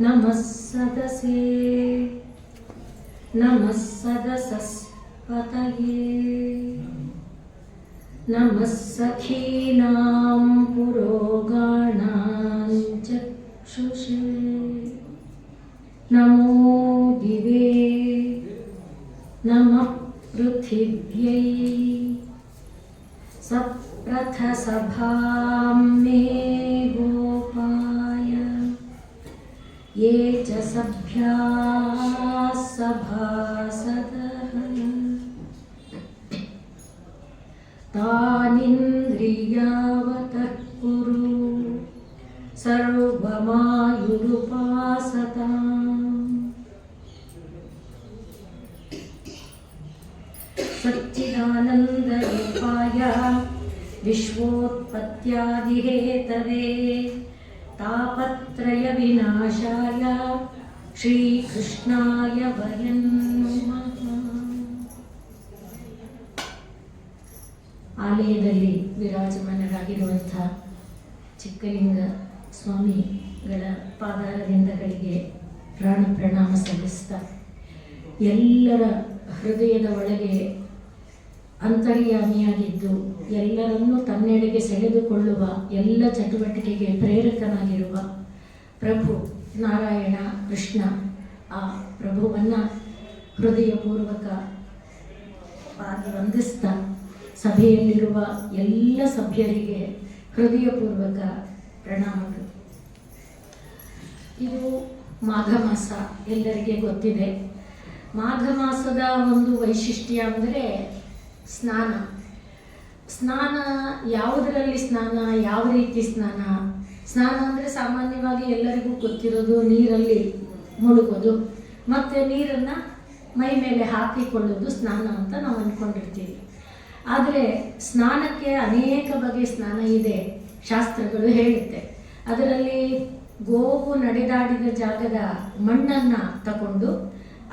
नमः सदसे नमः सदसस्पतये नमः सखीनां पुरोगाणां चक्षुषे नमो दिवे नमः पृथिव्यै सप्रथसभां मे गोपाय ये च सभ्याः सभासदः तानिन्द्रियावतः कुरु सर्वमायुरुपासताम् सच्चिदानन्दरूपाय विश्वोत्पत्त्यादिहेतवे तापत्रयविनाशाय श्रीकृष्णाय वयं नमः. ಆಲಯದಲ್ಲಿ ವಿರಾಜಮಾನರಾಗಿರುವಂಥ ಚಿಕ್ಕಲಿಂಗ ಸ್ವಾಮಿಗಳ ಪಾದಾರವಿಂದಗಳಿಗೆ ಪ್ರಾಣ ಪ್ರಣಾಮ ಸಲ್ಲಿಸ್ತಾ ಎಲ್ಲರ ಹೃದಯದ ಒಳಗೆ ಅಂತರ್ಯಾಮಿಯಾಗಿದ್ದು ಎಲ್ಲರನ್ನೂ ತನ್ನೆಡೆಗೆ ಸೆಳೆದುಕೊಳ್ಳುವ ಎಲ್ಲ ಚಟುವಟಿಕೆಗೆ ಪ್ರೇರಕನಾಗಿರುವ ಪ್ರಭು ನಾರಾಯಣ ಕೃಷ್ಣ ಆ ಪ್ರಭುವನ್ನು ಹೃದಯಪೂರ್ವಕವಾಗಿ ವಂದಿಸ್ತಾ ಸಭೆಯಲ್ಲಿರುವ ಎಲ್ಲ ಸಭ್ಯರಿಗೆ ಹೃದಯಪೂರ್ವಕ ಪ್ರಣಾಮಗಳು. ಇದು ಮಾಘ ಮಾಸ ಎಲ್ಲರಿಗೆ ಗೊತ್ತಿದೆ. ಮಾಘ ಮಾಸದ ಒಂದು ವೈಶಿಷ್ಟ್ಯ ಅಂದರೆ ಸ್ನಾನ. ಸ್ನಾನ ಯಾವುದರಲ್ಲಿ ಸ್ನಾನ, ಯಾವ ರೀತಿ ಸ್ನಾನ? ಸ್ನಾನ ಅಂದರೆ ಸಾಮಾನ್ಯವಾಗಿ ಎಲ್ಲರಿಗೂ ಗೊತ್ತಿರೋದು ನೀರಲ್ಲಿ ಮುಳುಗೋದು ಮತ್ತು ನೀರನ್ನು ಮೈ ಮೇಲೆ ಹಾಕಿಕೊಳ್ಳೋದು ಸ್ನಾನ ಅಂತ ನಾವು ಅಂದ್ಕೊಂಡಿರ್ತೀವಿ. ಆದರೆ ಸ್ನಾನಕ್ಕೆ ಅನೇಕ ಬಗೆಯ ಸ್ನಾನ ಇದೆ, ಶಾಸ್ತ್ರಗಳು ಹೇಳುತ್ತೆ. ಅದರಲ್ಲಿ ಗೋವು ನಡೆದಾಡಿದ ಜಾಗದ ಮಣ್ಣನ್ನು ತಗೊಂಡು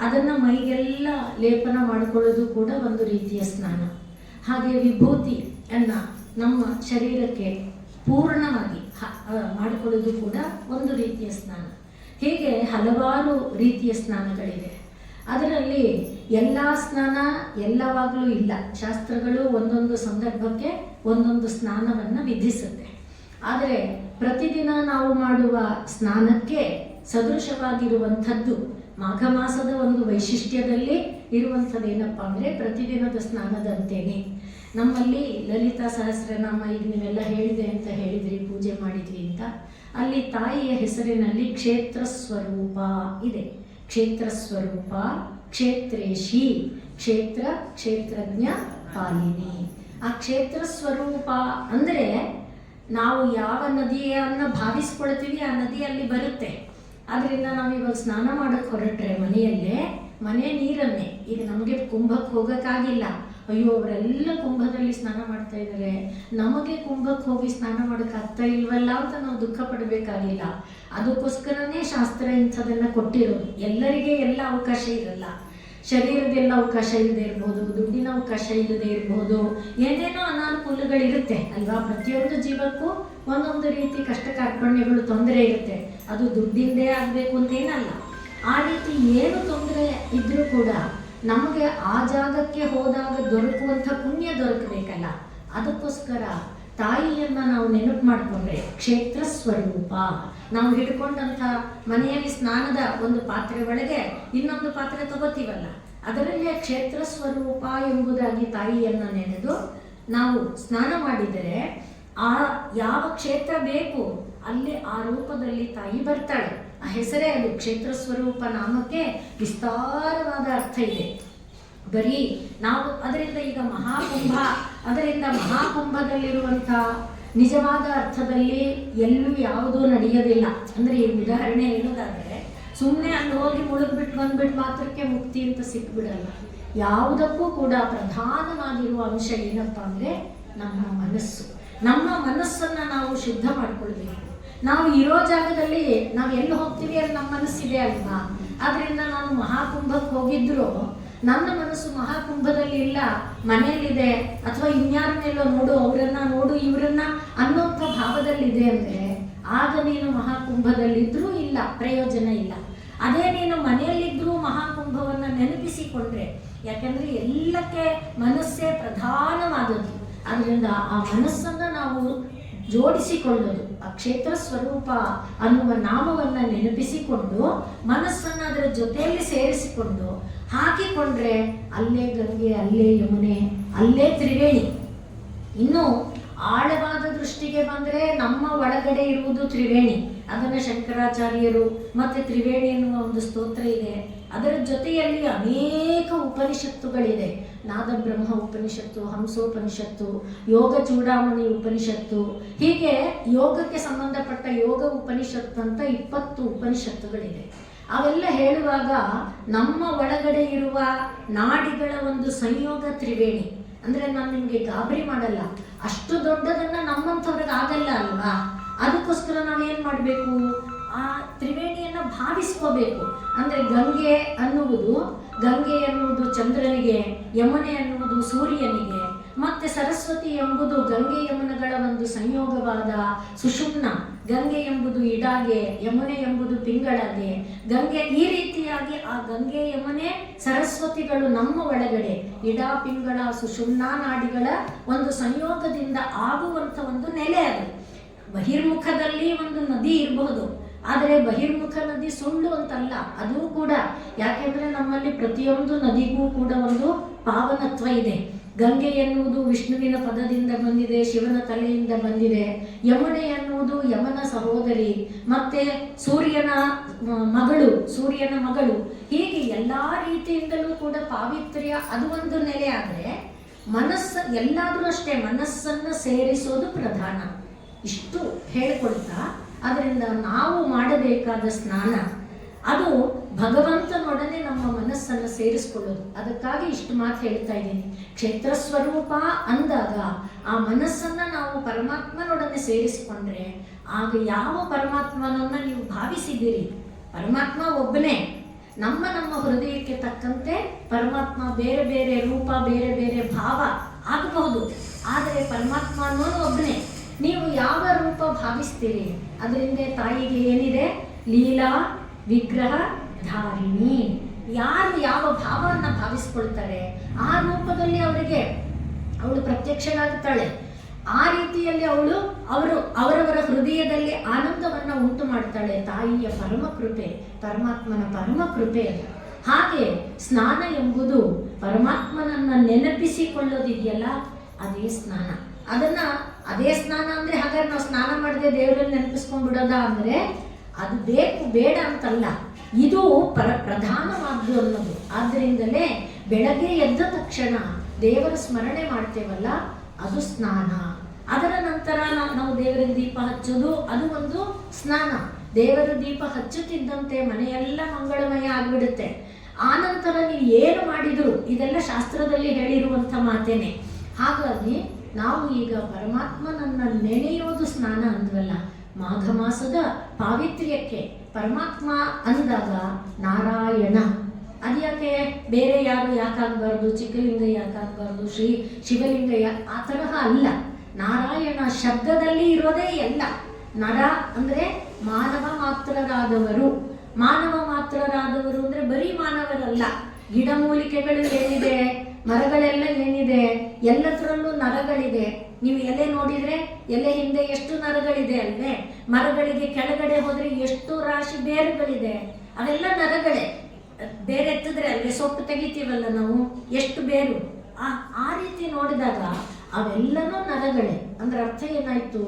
ಅದನ್ನು ಮೈಗೆಲ್ಲ ಲೇಪನ ಮಾಡಿಕೊಳ್ಳೋದು ಕೂಡ ಒಂದು ರೀತಿಯ ಸ್ನಾನ. ಹಾಗೆ ವಿಭೂತಿಯನ್ನು ನಮ್ಮ ಶರೀರಕ್ಕೆ ಪೂರ್ಣವಾಗಿ ಮಾಡಿಕೊಳ್ಳೋದು ಕೂಡ ಒಂದು ರೀತಿಯ ಸ್ನಾನ. ಹೀಗೆ ಹಲವಾರು ರೀತಿಯ ಸ್ನಾನಗಳಿವೆ. ಅದರಲ್ಲಿ ಎಲ್ಲ ಸ್ನಾನ ಎಲ್ಲವಾಗಲೂ ಇಲ್ಲ. ಶಾಸ್ತ್ರಗಳು ಒಂದೊಂದು ಸಂದರ್ಭಕ್ಕೆ ಒಂದೊಂದು ಸ್ನಾನವನ್ನು ವಿಧಿಸುತ್ತೆ. ಆದರೆ ಪ್ರತಿದಿನ ನಾವು ಮಾಡುವ ಸ್ನಾನಕ್ಕೆ ಸದೃಶವಾಗಿರುವಂಥದ್ದು ಮಾಘ ಮಾಸದ ಒಂದು ವೈಶಿಷ್ಟ್ಯದಲ್ಲಿ ಇರುವಂಥದ್ದು ಏನಪ್ಪ ಅಂದರೆ ಪ್ರತಿದಿನದ ಸ್ನಾನದಂತೆಯೇ ನಮ್ಮಲ್ಲಿ ಲಲಿತಾ ಸಹಸ್ರನಾಮ ಈಗ ನೀವೆಲ್ಲ ಹೇಳಿದೆ ಅಂತ ಹೇಳಿದ್ರಿ, ಪೂಜೆ ಮಾಡಿದ್ವಿ ಅಂತ. ಅಲ್ಲಿ ತಾಯಿಯ ಹೆಸರಿನಲ್ಲಿ ಕ್ಷೇತ್ರ ಸ್ವರೂಪ ಇದೆ. ಕ್ಷೇತ್ರ ಸ್ವರೂಪ, ಕ್ಷೇತ್ರೇಶಿ, ಕ್ಷೇತ್ರ ಕ್ಷೇತ್ರಜ್ಞ ಪಾಲಿನಿ. ಆ ಕ್ಷೇತ್ರ ಸ್ವರೂಪ ಅಂದರೆ ನಾವು ಯಾವ ನದಿಯನ್ನು ಭಾವಿಸ್ಕೊಳ್ತೀವಿ ಆ ನದಿಯಲ್ಲಿ ಬರುತ್ತೆ. ಆದ್ದರಿಂದ ನಾವು ಇವಾಗ ಸ್ನಾನ ಮಾಡೋಕ್ಕೆ ಹೊರಟ್ರೆ ಮನೆಯಲ್ಲೇ ಮನೆ ನೀರನ್ನೇ, ಈಗ ನಮಗೆ ಕುಂಭಕ್ಕೆ ಹೋಗೋಕ್ಕಾಗಿಲ್ಲ, ಅಯ್ಯೋ ಅವರೆಲ್ಲ ಕುಂಭದಲ್ಲಿ ಸ್ನಾನ ಮಾಡ್ತಾ ಇದ್ದಾರೆ, ನಮಗೆ ಕುಂಭಕ್ಕೆ ಹೋಗಿ ಸ್ನಾನ ಮಾಡೋಕ್ಕೆ ಆಗ್ತಾ ಇಲ್ವಲ್ಲ ಅಂತ ನಾವು ದುಃಖ ಪಡಬೇಕಾಗಿಲ್ಲ. ಅದಕ್ಕೋಸ್ಕರನೇ ಶಾಸ್ತ್ರ ಇಂಥದನ್ನು ಕೊಟ್ಟಿರೋದು. ಎಲ್ಲರಿಗೆ ಎಲ್ಲ ಅವಕಾಶ ಇರಲ್ಲ. ಶರೀರದೆಲ್ಲ ಅವಕಾಶ ಇಲ್ಲದೆ ಇರ್ಬೋದು, ದುಡ್ಡಿನ ಅವಕಾಶ ಇಲ್ಲದೆ ಇರ್ಬೋದು, ಏನೇನೋ ಅನಾನುಕೂಲಗಳಿರುತ್ತೆ ಅಲ್ವಾ. ಪ್ರತಿಯೊಂದು ಜೀವಕ್ಕೂ ಒಂದೊಂದು ರೀತಿ ಕಷ್ಟ ಕಾರ್ಪಣ್ಯಗಳು, ತೊಂದರೆ ಇರುತ್ತೆ. ಅದು ದುಡ್ಡಿಂದೇ ಆಗಬೇಕು ಅಂತೇನಲ್ಲ. ಆ ರೀತಿ ಏನು ತೊಂದರೆ ಇದ್ರೂ ಕೂಡ ನಮಗೆ ಆ ಜಾಗಕ್ಕೆ ಹೋದಾಗ ದೊರಕುವಂಥ ಪುಣ್ಯ ದೊರಕಬೇಕಲ್ಲ. ಅದಕ್ಕೋಸ್ಕರ ತಾಯಿಯನ್ನು ನಾವು ನೆನಪು ಮಾಡಿಕೊಂಡ್ರೆ ಕ್ಷೇತ್ರ ಸ್ವರೂಪ. ನಾವು ಹಿಡ್ಕೊಂಡಂಥ ಮನೆಯಲ್ಲಿ ಸ್ನಾನದ ಒಂದು ಪಾತ್ರೆ ಒಳಗೆ ಇನ್ನೊಂದು ಪಾತ್ರೆ ತಗೋತೀವಲ್ಲ, ಅದರಲ್ಲೇ ಕ್ಷೇತ್ರ ಸ್ವರೂಪ ಎಂಬುದಾಗಿ ತಾಯಿಯನ್ನು ನೆನೆದು ನಾವು ಸ್ನಾನ ಮಾಡಿದರೆ ಆ ಯಾವ ಕ್ಷೇತ್ರ ಬೇಕು ಅಲ್ಲಿ ಆ ರೂಪದಲ್ಲಿ ತಾಯಿ ಬರ್ತಾಳೆ. ಆ ಹೆಸರೇ ಅದು. ಕ್ಷೇತ್ರ ಸ್ವರೂಪ ನಾಮಕ್ಕೆ ವಿಸ್ತಾರವಾದ ಅರ್ಥ ಇದೆ. ಬರೀ ನಾವು ಅದರಿಂದ ಈಗ ಮಹಾಕುಂಭ, ಅದರಿಂದ ಮಹಾಕುಂಭದಲ್ಲಿರುವಂಥ ನಿಜವಾದ ಅರ್ಥದಲ್ಲಿ ಎಲ್ಲೂ ಯಾವುದೂ ನಡೆಯೋದಿಲ್ಲ. ಅಂದರೆ ಈ ಉದಾಹರಣೆ ಹೇಳೋದಾದರೆ ಸುಮ್ಮನೆ ಅಲ್ಲಿ ಹೋಗಿ ಮುಳುಗ್ಬಿಟ್ಟು ಬಂದ್ಬಿಟ್ಟು ಮಾತ್ರಕ್ಕೆ ಮುಕ್ತಿ ಅಂತ ಸಿಕ್ಬಿಡಲ್ಲ. ಯಾವುದಕ್ಕೂ ಕೂಡ ಪ್ರಧಾನವಾಗಿರುವ ಅಂಶ ಏನಪ್ಪ ಅಂದರೆ ನಮ್ಮ ಮನಸ್ಸು. ನಮ್ಮ ಮನಸ್ಸನ್ನು ನಾವು ಶುದ್ಧ ಮಾಡ್ಕೊಳ್ಬೇಕು. ನಾವು ಇರೋ ಜಾಗದಲ್ಲಿ ನಾವು ಎಲ್ಲಿ ಹೋಗ್ತೀವಿ ಅಲ್ಲಿ ನಮ್ಮ ಮನಸ್ಸಿದೆ ಅಲ್ವಾ. ಆದ್ದರಿಂದ ನಾನು ಮಹಾಕುಂಭಕ್ಕೆ ಹೋಗಿದ್ರು ನನ್ನ ಮನಸ್ಸು ಮಹಾಕುಂಭದಲ್ಲಿ ಇಲ್ಲ, ಮನೆಯಲ್ಲಿದೆ, ಅಥವಾ ಇನ್ಯಾರನ್ನೆಲ್ಲೋ ನೋಡು, ಅವರನ್ನ ನೋಡು, ಇವರನ್ನ ಅನ್ನೋಂಥ ಭಾವದಲ್ಲಿದೆ ಅಂದರೆ ಆಗ ನೀನು ಮಹಾಕುಂಭದಲ್ಲಿದ್ರೂ ಇಲ್ಲ, ಪ್ರಯೋಜನ ಇಲ್ಲ. ಅದೇ ನೀನು ಮನೆಯಲ್ಲಿದ್ದರೂ ಮಹಾಕುಂಭವನ್ನು ನೆನಪಿಸಿಕೊಂಡ್ರೆ, ಯಾಕೆಂದರೆ ಎಲ್ಲಕ್ಕೆ ಮನಸ್ಸೇ ಪ್ರಧಾನವಾದದ್ದು, ಅದರಿಂದ ಆ ಮನಸ್ಸನ್ನು ನಾವು ಜೋಡಿಸಿಕೊಳ್ಳೋದು, ಆ ಕ್ಷೇತ್ರ ಸ್ವರೂಪ ಅನ್ನುವ ನಾಮವನ್ನು ನೆನಪಿಸಿಕೊಂಡು ಮನಸ್ಸನ್ನು ಅದರ ಜೊತೆಯಲ್ಲಿ ಸೇರಿಸಿಕೊಂಡು ಹಾಕಿಕೊಂಡ್ರೆ ಅಲ್ಲೇ ಗಂಗೆ, ಅಲ್ಲೇ ಯಮುನೆ, ಅಲ್ಲೇ ತ್ರಿವೇಣಿ. ಇನ್ನು ಆಳವಾದ ದೃಷ್ಟಿಗೆ ಬಂದರೆ ನಮ್ಮ ಒಳಗಡೆ ಇರುವುದು ತ್ರಿವೇಣಿ. ಅದನ್ನು ಶಂಕರಾಚಾರ್ಯರು ಮತ್ತೆ ತ್ರಿವೇಣಿ ಎನ್ನುವ ಒಂದು ಸ್ತೋತ್ರ ಇದೆ. ಅದರ ಜೊತೆಯಲ್ಲಿ ಅನೇಕ ಉಪನಿಷತ್ತುಗಳಿದೆ. ನಾದಬ್ರಹ್ಮ ಉಪನಿಷತ್ತು, ಹಂಸೋಪನಿಷತ್ತು, ಯೋಗ ಚೂಡಾಮಣಿ ಉಪನಿಷತ್ತು, ಹೀಗೆ ಯೋಗಕ್ಕೆ ಸಂಬಂಧಪಟ್ಟ ಯೋಗ ಉಪನಿಷತ್ತು ಅಂತ 20 ಉಪನಿಷತ್ತುಗಳಿದೆ. ಅವೆಲ್ಲ ಹೇಳುವಾಗ ನಮ್ಮ ಒಳಗಡೆ ಇರುವ ನಾಡಿಗಳ ಒಂದು ಸಂಯೋಗ ತ್ರಿವೇಣಿ. ಅಂದರೆ ನಾನು ನಿಮಗೆ ಗಾಬರಿ ಮಾಡಲ್ಲ, ಅಷ್ಟು ದೊಡ್ಡದನ್ನು ನಮ್ಮಂಥವ್ರಿಗೆ ಆಗಲ್ಲ ಅಲ್ವಾ? ಅದಕ್ಕೋಸ್ಕರ ನಾವೇನು ಮಾಡಬೇಕು, ಆ ತ್ರಿವೇಣಿಯನ್ನು ಭಾವಿಸ್ಕೋಬೇಕು. ಅಂದರೆ ಗಂಗೆ ಎನ್ನುವುದು ಚಂದ್ರನಿಗೆ, ಯಮುನೆ ಎನ್ನುವುದು ಸೂರ್ಯನಿಗೆ, ಮತ್ತೆ ಸರಸ್ವತಿ ಎಂಬುದು ಗಂಗೆ ಯಮುನೆಗಳ ಒಂದು ಸಂಯೋಗವಾದ ಸುಷುಮ್ನ, ಗಂಗೆ ಎಂಬುದು ಇಡಾಗೆ, ಯಮುನೆ ಎಂಬುದು ಪಿಂಗಳಗೆ, ಗಂಗೆ, ಈ ರೀತಿಯಾಗಿ ಆ ಗಂಗೆ ಯಮುನೆ ಸರಸ್ವತಿಗಳು ನಮ್ಮ ಒಳಗಡೆ ಇಡಾ ಪಿಂಗಳ ಸುಷುಮ್ನ ನಾಡಿಗಳ ಒಂದು ಸಂಯೋಗದಿಂದ ಆಗುವಂಥ ಒಂದು ನೆಲೆ ಅದು. ಬಹಿರ್ಮುಖದಲ್ಲಿ ಒಂದು ನದಿ ಇರಬಹುದು, ಆದರೆ ಬಹಿರ್ಮುಖ ನದಿ ಸುಳ್ಳು ಅಂತಲ್ಲ, ಅದು ಕೂಡ. ಯಾಕೆಂದರೆ ನಮ್ಮಲ್ಲಿ ಪ್ರತಿಯೊಂದು ನದಿಗೂ ಕೂಡ ಒಂದು ಪಾವನತ್ವ ಇದೆ. ಗಂಗೆ ಎನ್ನುವುದು ವಿಷ್ಣುವಿನ ಪದದಿಂದ ಬಂದಿದೆ, ಶಿವನ ತಲೆಯಿಂದ ಬಂದಿದೆ. ಯಮುನೆ ಎನ್ನುವುದು ಯಮನ ಸಹೋದರಿ, ಮತ್ತೆ ಸೂರ್ಯನ ಮಗಳು. ಹೀಗೆ ಎಲ್ಲ ರೀತಿಯಿಂದಲೂ ಕೂಡ ಪಾವಿತ್ರ್ಯ ಅದು ಒಂದು ನೆಲೆ. ಆದರೆ ಎಲ್ಲಾದರೂ ಅಷ್ಟೇ ಮನಸ್ಸನ್ನು ಸೇರಿಸೋದು ಪ್ರಧಾನ. ಇಷ್ಟು ಹೇಳಿಕೊಳ್ತಾ, ಅದರಿಂದ ನಾವು ಮಾಡಬೇಕಾದ ಸ್ನಾನ ಅದು ಭಗವಂತನೊಡನೆ ನಮ್ಮ ಮನಸ್ಸನ್ನು ಸೇರಿಸ್ಕೊಳ್ಳೋದು. ಅದಕ್ಕಾಗಿ ಇಷ್ಟು ಮಾತು ಹೇಳ್ತಾ ಇದ್ದೀನಿ. ಕ್ಷೇತ್ರ ಸ್ವರೂಪ ಅಂದಾಗ ಆ ಮನಸ್ಸನ್ನು ನಾವು ಪರಮಾತ್ಮನೊಡನೆ ಸೇರಿಸಿಕೊಂಡ್ರೆ ಆಗ ಯಾವ ಪರಮಾತ್ಮನನ್ನು ನೀವು ಭಾವಿಸಿದ್ದೀರಿ, ಪರಮಾತ್ಮ ಒಬ್ಬನೇ. ನಮ್ಮ ಹೃದಯಕ್ಕೆ ತಕ್ಕಂತೆ ಪರಮಾತ್ಮ ಬೇರೆ ಬೇರೆ ರೂಪ, ಬೇರೆ ಬೇರೆ ಭಾವ ಆಗಬಹುದು, ಆದರೆ ಪರಮಾತ್ಮ ಅನ್ನೋನು ಒಬ್ಬನೇ. ನೀವು ಯಾವ ರೂಪ ಭಾವಿಸ್ತೀರಿ, ಅದರಿಂದ ತಾಯಿಗೆ ಏನಿದೆ, ಲೀಲಾ ವಿಗ್ರಹ ಧಾರಿಣಿ. ಯಾರು ಯಾವ ಭಾವವನ್ನು ಭಾವಿಸ್ಕೊಳ್ತಾರೆ ಆ ರೂಪದಲ್ಲಿ ಅವಳು ಪ್ರತ್ಯಕ್ಷಳಾಗ್ತಾಳೆ. ಆ ರೀತಿಯಲ್ಲಿ ಅವರವರ ಹೃದಯದಲ್ಲಿ ಆನಂದವನ್ನು ಉಂಟು ಮಾಡ್ತಾಳೆ. ತಾಯಿಯ ಪರಮ ಕೃಪೆ, ಪರಮಾತ್ಮನ ಪರಮ ಕೃಪೆ ಅದು. ಹಾಗೆ ಸ್ನಾನ ಎಂಬುದು ಪರಮಾತ್ಮನನ್ನು ನೆನಪಿಸಿಕೊಳ್ಳೋದಿದೆಯಲ್ಲ, ಅದೇ ಸ್ನಾನ. ಅದೇ ಸ್ನಾನ ಅಂದರೆ ಹಾಗಾದ್ರೆ ನಾವು ಸ್ನಾನ ಮಾಡದೆ ದೇವರಲ್ಲಿ ನೆನಪಿಸ್ಕೊಂಡ್ಬಿಡೋದ ಅಂದರೆ ಅದು ಬೇಡ ಅಂತಲ್ಲ, ಇದು ಪ್ರಧಾನವಾದ್ದು ಅನ್ನೋದು. ಆದ್ದರಿಂದಲೇ ಬೆಳಗ್ಗೆ ಎದ್ದ ತಕ್ಷಣ ದೇವರ ಸ್ಮರಣೆ ಮಾಡ್ತೇವಲ್ಲ, ಅದು ಸ್ನಾನ. ಅದರ ನಂತರ ನಾವು ದೇವರ ದೀಪ ಹಚ್ಚೋದು, ಅದು ಒಂದು ಸ್ನಾನ. ದೇವರ ದೀಪ ಹಚ್ಚುತ್ತಿದ್ದಂತೆ ಮನೆಯೆಲ್ಲ ಮಂಗಳಮಯ ಆಗಿಬಿಡುತ್ತೆ. ಆನಂತರ ನೀವು ಏನು ಮಾಡಿದ್ರು ಇದೆಲ್ಲ ಶಾಸ್ತ್ರದಲ್ಲಿ ಹೇಳಿರುವಂಥ ಮಾತೇನೆ. ಹಾಗಾಗಿ ನಾವು ಈಗ ಪರಮಾತ್ಮನನ್ನು ನೆನೆಯೋದು ಸ್ನಾನ ಅಂದ್ವಲ್ಲ. ಮಾಘ ಮಾಸದ ಪಾವಿತ್ರ್ಯಕ್ಕೆ ಪರಮಾತ್ಮ ಅಂದಾಗ ನಾರಾಯಣ, ಅದ್ಯಾಕೆ ಬೇರೆ ಯಾರು ಯಾಕಾಗಬಾರ್ದು, ಚಿಕ್ಕಲಿಂಗ ಯಾಕಾಗಬಾರ್ದು, ಶಿವಲಿಂಗ ಆ ತರಹ ಅಲ್ಲ. ನಾರಾಯಣ ಶಬ್ದದಲ್ಲಿ ಇರೋದೇ ಎಲ್ಲ. ನರ ಅಂದರೆ ಮಾನವ ಮಾತ್ರರಾದವರು. ಮಾನವ ಮಾತ್ರರಾದವರು ಅಂದರೆ ಬರೀ ಮಾನವರಲ್ಲ, ಗಿಡಮೂಲಿಕೆಗಳು ಏನಿದೆ, ಮರಗಳೆಲ್ಲ ಏನಿದೆ, ಎಲ್ಲದರಲ್ಲೂ ನರಗಳಿದೆ. ನೀವು ಎಲೆ ನೋಡಿದರೆ ಎಲೆ ಹಿಂದೆ ಎಷ್ಟು ನರಗಳಿದೆ ಅಲ್ವೇ? ಮರಗಳಿಗೆ ಕೆಳಗಡೆ ಹೋದರೆ ಎಷ್ಟು ರಾಶಿ ಬೇರುಗಳಿದೆ, ಅವೆಲ್ಲ ನರಗಳೇ. ಬೇರೆ ಎತ್ತಿದ್ರೆ ಅಲ್ವೇ ಸೊಪ್ಪು ತೆಗಿತೀವಲ್ಲ ನಾವು, ಎಷ್ಟು ಬೇರು. ಆ ರೀತಿ ನೋಡಿದಾಗ ಅವೆಲ್ಲನೂ ನರಗಳೇ. ಅಂದ್ರೆ ಅರ್ಥ ಏನಾಯ್ತು,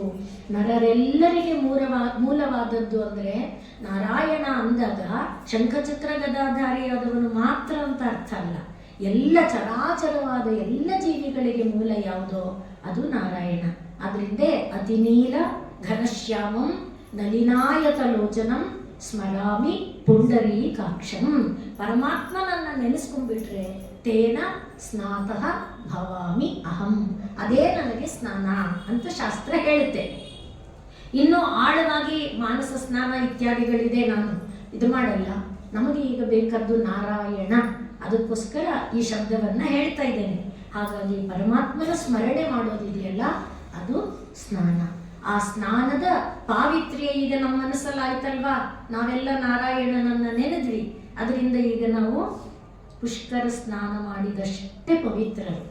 ನರರೆಲ್ಲರಿಗೆ ಮೂಲವಾದದ್ದು ಅಂದರೆ ನಾರಾಯಣ ಅಂದಾಗ ಶಂಖಚಕ್ರ ಗದಾಧಾರಿಯಾದವನು ಮಾತ್ರ ಅಂತ ಅರ್ಥ ಅಲ್ಲ. ಎಲ್ಲ ಚರಾಚರವಾದ ಎಲ್ಲ ಜೀವಿಗಳಿಗೆ ಮೂಲ ಯಾವುದೋ ಅದು ನಾರಾಯಣ. ಅದರಿಂದ ಅತಿನೀಲ ಘನಶ್ಯಾಮಂ ನಲಿನಾಯತ ಲೋಚನಂ ಸ್ಮರಾಮಿ ಪುಂಡರೀಕಾಕ್ಷಂ. ಪರಮಾತ್ಮನನ್ನು ನೆನೆಸ್ಕೊಂಡ್ಬಿಟ್ರೆ ತೇನ ಸ್ನಾತಃ ಭವಾಮಿ ಅಹಂ, ಅದೇ ನನಗೆ ಸ್ನಾನ ಅಂತ ಶಾಸ್ತ್ರ ಹೇಳುತ್ತೆ. ಇನ್ನೂ ಆಳವಾಗಿ ಮಾನಸ ಸ್ನಾನ ಇತ್ಯಾದಿಗಳಿದೆ, ನಾನು ಇದು ಮಾಡಲ್ಲ. ನಮಗೆ ಈಗ ಬೇಕಾದ್ದು ನಾರಾಯಣ. ಅದಕ್ಕೋಸ್ಕರ ಈ ಶಬ್ದವನ್ನ ಹೇಳ್ತಾ ಇದ್ದೇನೆ. ಹಾಗಾಗಿ ಪರಮಾತ್ಮನ ಸ್ಮರಣೆ ಮಾಡೋದಿದೆಯಲ್ಲ, ಅದು ಸ್ನಾನ. ಆ ಸ್ನಾನದ ಪಾವಿತ್ರ್ಯ ಈಗ ನಮ್ಮ ಮನಸ್ಸಲ್ಲಾಯ್ತಲ್ವಾ. ನಾವೆಲ್ಲ ನಾರಾಯಣನನ್ನ ನೆನೆದ್ವಿ, ಅದರಿಂದ ಈಗ ನಾವು ಪುಷ್ಕರ ಸ್ನಾನ ಮಾಡಿದಷ್ಟೇ ಪವಿತ್ರರು.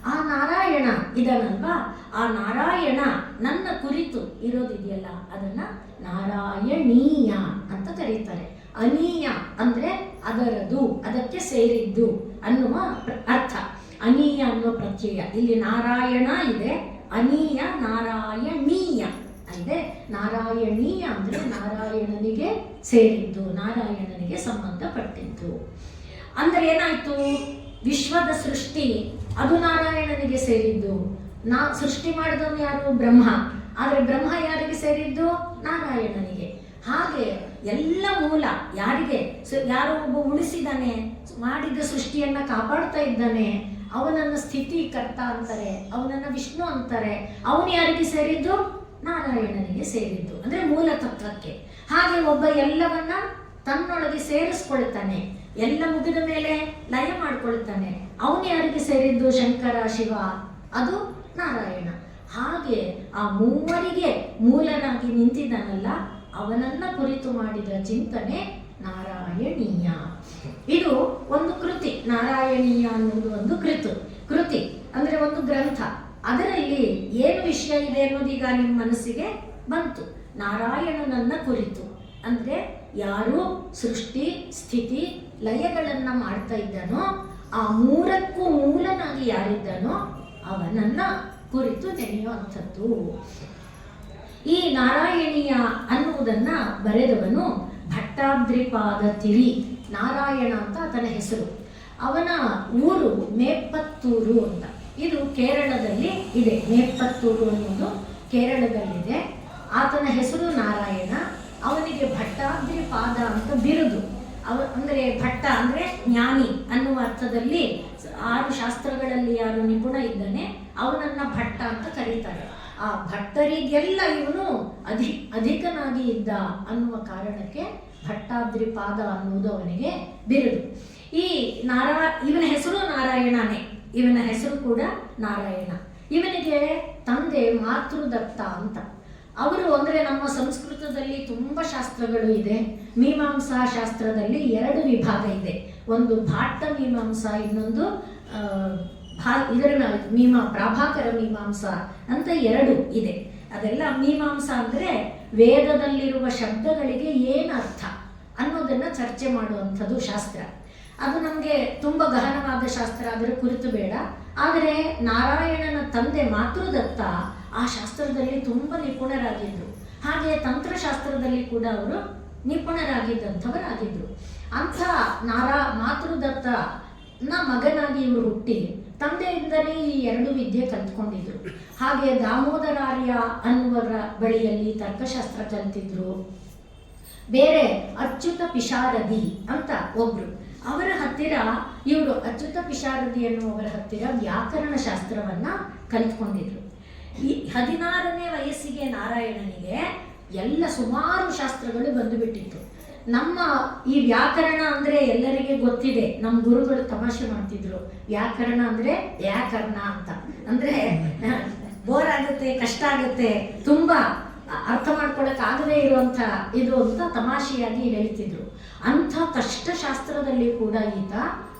ಆ ನಾರಾಯಣ ಇದನ್ನಲ್ವಾ, ಆ ನಾರಾಯಣ ನನ್ನ ಕುರಿತು ಇರೋದಿದೆಯಲ್ಲ, ಅದನ್ನ ನಾರಾಯಣೀಯ ಅಂತ ಕರೀತಾರೆ. ಅನೀಯ ಅಂದ್ರೆ ಅದರದು, ಅದಕ್ಕೆ ಸೇರಿದ್ದು ಅನ್ನುವ ಅರ್ಥ. ಅನೀಯ ಅನ್ನುವ ಪ್ರತ್ಯಯ ಇಲ್ಲಿ ನಾರಾಯಣ ಇದೆ, ಅನೀಯ ನಾರಾಯಣೀಯ ಅಂದ್ರೆ ನಾರಾಯಣೀಯ ಅಂದ್ರೆ ನಾರಾಯಣನಿಗೆ ಸೇರಿದ್ದು, ನಾರಾಯಣನಿಗೆ ಸಂಬಂಧಪಟ್ಟಿದ್ದು. ಅಂದ್ರೆ ಏನಾಯ್ತು, ವಿಶ್ವದ ಸೃಷ್ಟಿ ಅದು ನಾರಾಯಣನಿಗೆ ಸೇರಿದ್ದು. ಸೃಷ್ಟಿ ಮಾಡಿದವನು ಯಾರು? ಬ್ರಹ್ಮ. ಆದ್ರೆ ಬ್ರಹ್ಮ ಯಾರಿಗೆ ಸೇರಿದ್ದು? ನಾರಾಯಣನಿಗೆ. ಹಾಗೆ ಎಲ್ಲ ಮೂಲ ಯಾರಿಗೆ? ಯಾರೋ ಒಬ್ಬ ಉಳಿಸಿದಾನೆ, ಮಾಡಿದ ಸೃಷ್ಟಿಯನ್ನ ಕಾಪಾಡ್ತಾ ಇದ್ದಾನೆ, ಅವನನ್ನ ಸ್ಥಿತಿಕರ್ತ ಅಂತಾರೆ, ಅವನನ್ನ ವಿಷ್ಣು ಅಂತಾರೆ. ಅವನು ಯಾರಿಗೆ ಸೇರಿದ್ದು? ನಾರಾಯಣನಿಗೆ ಸೇರಿದ್ದು, ಅಂದ್ರೆ ಮೂಲ ತತ್ವಕ್ಕೆ. ಹಾಗೆ ಒಬ್ಬ ಎಲ್ಲವನ್ನ ತನ್ನೊಳಗೆ ಸೇರಿಸ್ಕೊಳ್ತಾನೆ, ಎಲ್ಲ ಮುಗಿದ ಮೇಲೆ ಲಯ ಮಾಡ್ಕೊಳ್ತಾನೆ. ಅವನು ಯಾರಿಗೆ ಸೇರಿದ್ದು? ಶಂಕರ, ಶಿವ, ಅದು ನಾರಾಯಣ. ಹಾಗೆ ಆ ಮೂವರಿಗೆ ಮೂಲನಾಗಿ ನಿಂತಿದ್ದಾನಲ್ಲ, ಅವನನ್ನ ಕುರಿತು ಮಾಡಿದ ಚಿಂತನೆ ನಾರಾಯಣೀಯ. ಇದು ಒಂದು ಕೃತಿ. ನಾರಾಯಣೀಯ ಅನ್ನುವುದು ಒಂದು ಕೃತಿ ಅಂದ್ರೆ ಒಂದು ಗ್ರಂಥ. ಅದರಲ್ಲಿ ಏನು ವಿಷಯ ಇದೆ ಅನ್ನೋದೀಗ ನಿಮ್ಮ ಮನಸ್ಸಿಗೆ ಬಂತು. ನಾರಾಯಣನನ್ನ ಕುರಿತು ಅಂದ್ರೆ ಯಾರು ಸೃಷ್ಟಿ ಸ್ಥಿತಿ ಲಯಗಳನ್ನ ಮಾಡ್ತಾ ಇದ್ದಾನೋ, ಆ ಮೂರಕ್ಕೂ ಮೂಲನಾಗಿ ಯಾರಿದ್ದಾನೋ ಅವನನ್ನ ಕುರಿತು ನೆನೆಯುವಂಥದ್ದು. ಈ ನಾರಾಯಣೀಯ ಅನ್ನುವುದನ್ನ ಬರೆದವನು ಭಟ್ಟಾದ್ರಿಪಾದ ತಿರಿ. ನಾರಾಯಣ ಅಂತ ಆತನ ಹೆಸರು. ಅವನ ಊರು ಮೇಪ್ಪತ್ತೂರು ಅಂತ. ಇದು ಕೇರಳದಲ್ಲಿ ಇದೆ. ಮೇಪ್ಪತ್ತೂರು ಅನ್ನೋದು ಕೇರಳದಲ್ಲಿದೆ. ಆತನ ಹೆಸರು ನಾರಾಯಣ. ಅವನಿಗೆ ಭಟ್ಟಾದ್ರಿಪಾದ ಅಂತ ಬಿರುದು. ಅಂದ್ರೆ ಭಟ್ಟ ಅಂದ್ರೆ ಜ್ಞಾನಿ ಅನ್ನುವ ಅರ್ಥದಲ್ಲಿ 6 ಶಾಸ್ತ್ರಗಳಲ್ಲಿ ಯಾರು ನಿಪುಣ ಇದ್ದಾನೆ ಅವನನ್ನ ಭಟ್ಟ ಅಂತ ಕರೀತಾರೆ. ಆ ಭಟ್ಟರಿಗೆಲ್ಲ ಇವನು ಅಧಿಕನಾಗಿ ಇದ್ದ ಅನ್ನುವ ಕಾರಣಕ್ಕೆ ಭಟ್ಟಾದ್ರಿಪಾದ ಅನ್ನುವುದು ಅವನಿಗೆ ಬಿರುದು. ಈ ಇವನ ಹೆಸರು ನಾರಾಯಣನೇ. ಇವನ ಹೆಸರು ಕೂಡ ನಾರಾಯಣ. ಇವನಿಗೆ ತಂದೆ ಮಾತೃದತ್ತ ಅಂತ. ಅವರು ಅಂದ್ರೆ ನಮ್ಮ ಸಂಸ್ಕೃತದಲ್ಲಿ ತುಂಬಾ ಶಾಸ್ತ್ರಗಳು ಇದೆ. ಮೀಮಾಂಸಾ ಶಾಸ್ತ್ರದಲ್ಲಿ 2 ವಿಭಾಗ ಇದೆ. ಒಂದು ಭಾಟ್ಟ ಮೀಮಾಂಸಾ, ಇನ್ನೊಂದು ಪ್ರಾಭಾಕರ ಮೀಮಾಂಸಾ ಅಂತ 2 ಇದೆ. ಅದೆಲ್ಲ ಮೀಮಾಂಸಾ ಅಂದ್ರೆ ವೇದದಲ್ಲಿರುವ ಶಬ್ದಗಳಿಗೆ ಏನು ಅರ್ಥ ಅನ್ನೋದನ್ನ ಚರ್ಚೆ ಮಾಡುವಂಥದ್ದು ಶಾಸ್ತ್ರ. ಅದು ನಮಗೆ ತುಂಬ ಗಹನವಾದ ಶಾಸ್ತ್ರ, ಅದರ ಕುರಿತು ಬೇಡ. ಆದರೆ ನಾರಾಯಣನ ತಂದೆ ಮಾತೃದತ್ತ ಆ ಶಾಸ್ತ್ರದಲ್ಲಿ ತುಂಬ ನಿಪುಣರಾಗಿದ್ರು. ಹಾಗೆ ತಂತ್ರಶಾಸ್ತ್ರದಲ್ಲಿ ಕೂಡ ಅವರು ನಿಪುಣರಾಗಿದ್ದಂಥವರಾಗಿದ್ರು. ಅಂಥ ಮಾತೃದತ್ತನ ಮಗನಾಗಿ ಇವರು ಹುಟ್ಟಿ ತಂದೆಯಿಂದಲೇ ಈ 2 ವಿದ್ಯೆ ಕಲ್ತ್ಕೊಂಡಿದ್ರು. ಹಾಗೆ ದಾಮೋದರಾರ್ಯ ಅನ್ನುವರ ಬಳಿಯಲ್ಲಿ ತರ್ಕಶಾಸ್ತ್ರ ಕಲ್ತಿದ್ರು. ಬೇರೆ ಅಚ್ಯುತ ಪಿಶಾರದಿ ಅಂತ ಒಬ್ರು, ಅವರ ಹತ್ತಿರ ಇವರು ಅಚ್ಯುತ ಪಿಶಾರದಿ ಎನ್ನುವವರ ಹತ್ತಿರ ವ್ಯಾಕರಣ ಶಾಸ್ತ್ರವನ್ನ ಕಲ್ತ್ಕೊಂಡಿದ್ರು. ಈ 16ನೇ ವಯಸ್ಸಿಗೆ ನಾರಾಯಣನಿಗೆ ಎಲ್ಲ ಸುಮಾರು ಶಾಸ್ತ್ರಗಳು ಬಂದುಬಿಟ್ಟಿತ್ತು. ನಮ್ಮ ಈ ವ್ಯಾಕರಣ ಅಂದ್ರೆ ಎಲ್ಲರಿಗೆ ಗೊತ್ತಿದೆ. ನಮ್ಮ ಗುರುಗಳು ತಮಾಷೆ ಮಾಡ್ತಿದ್ರು, ವ್ಯಾಕರಣ ಅಂದ್ರೆ ವ್ಯಾಕರಣ ಅಂತ. ಅಂದ್ರೆ ಬೋರ್ ಆಗುತ್ತೆ, ಕಷ್ಟ ಆಗುತ್ತೆ, ತುಂಬಾ ಅರ್ಥ ಮಾಡ್ಕೊಳಕ್ ಆಗದೇ ಇರುವಂತ ಇದು ಅಂತ ತಮಾಷೆಯಾಗಿ ಹೇಳ್ತಿದ್ರು. ಅಂಥ ಕಷ್ಟಶಾಸ್ತ್ರದಲ್ಲಿ ಕೂಡ ಈತ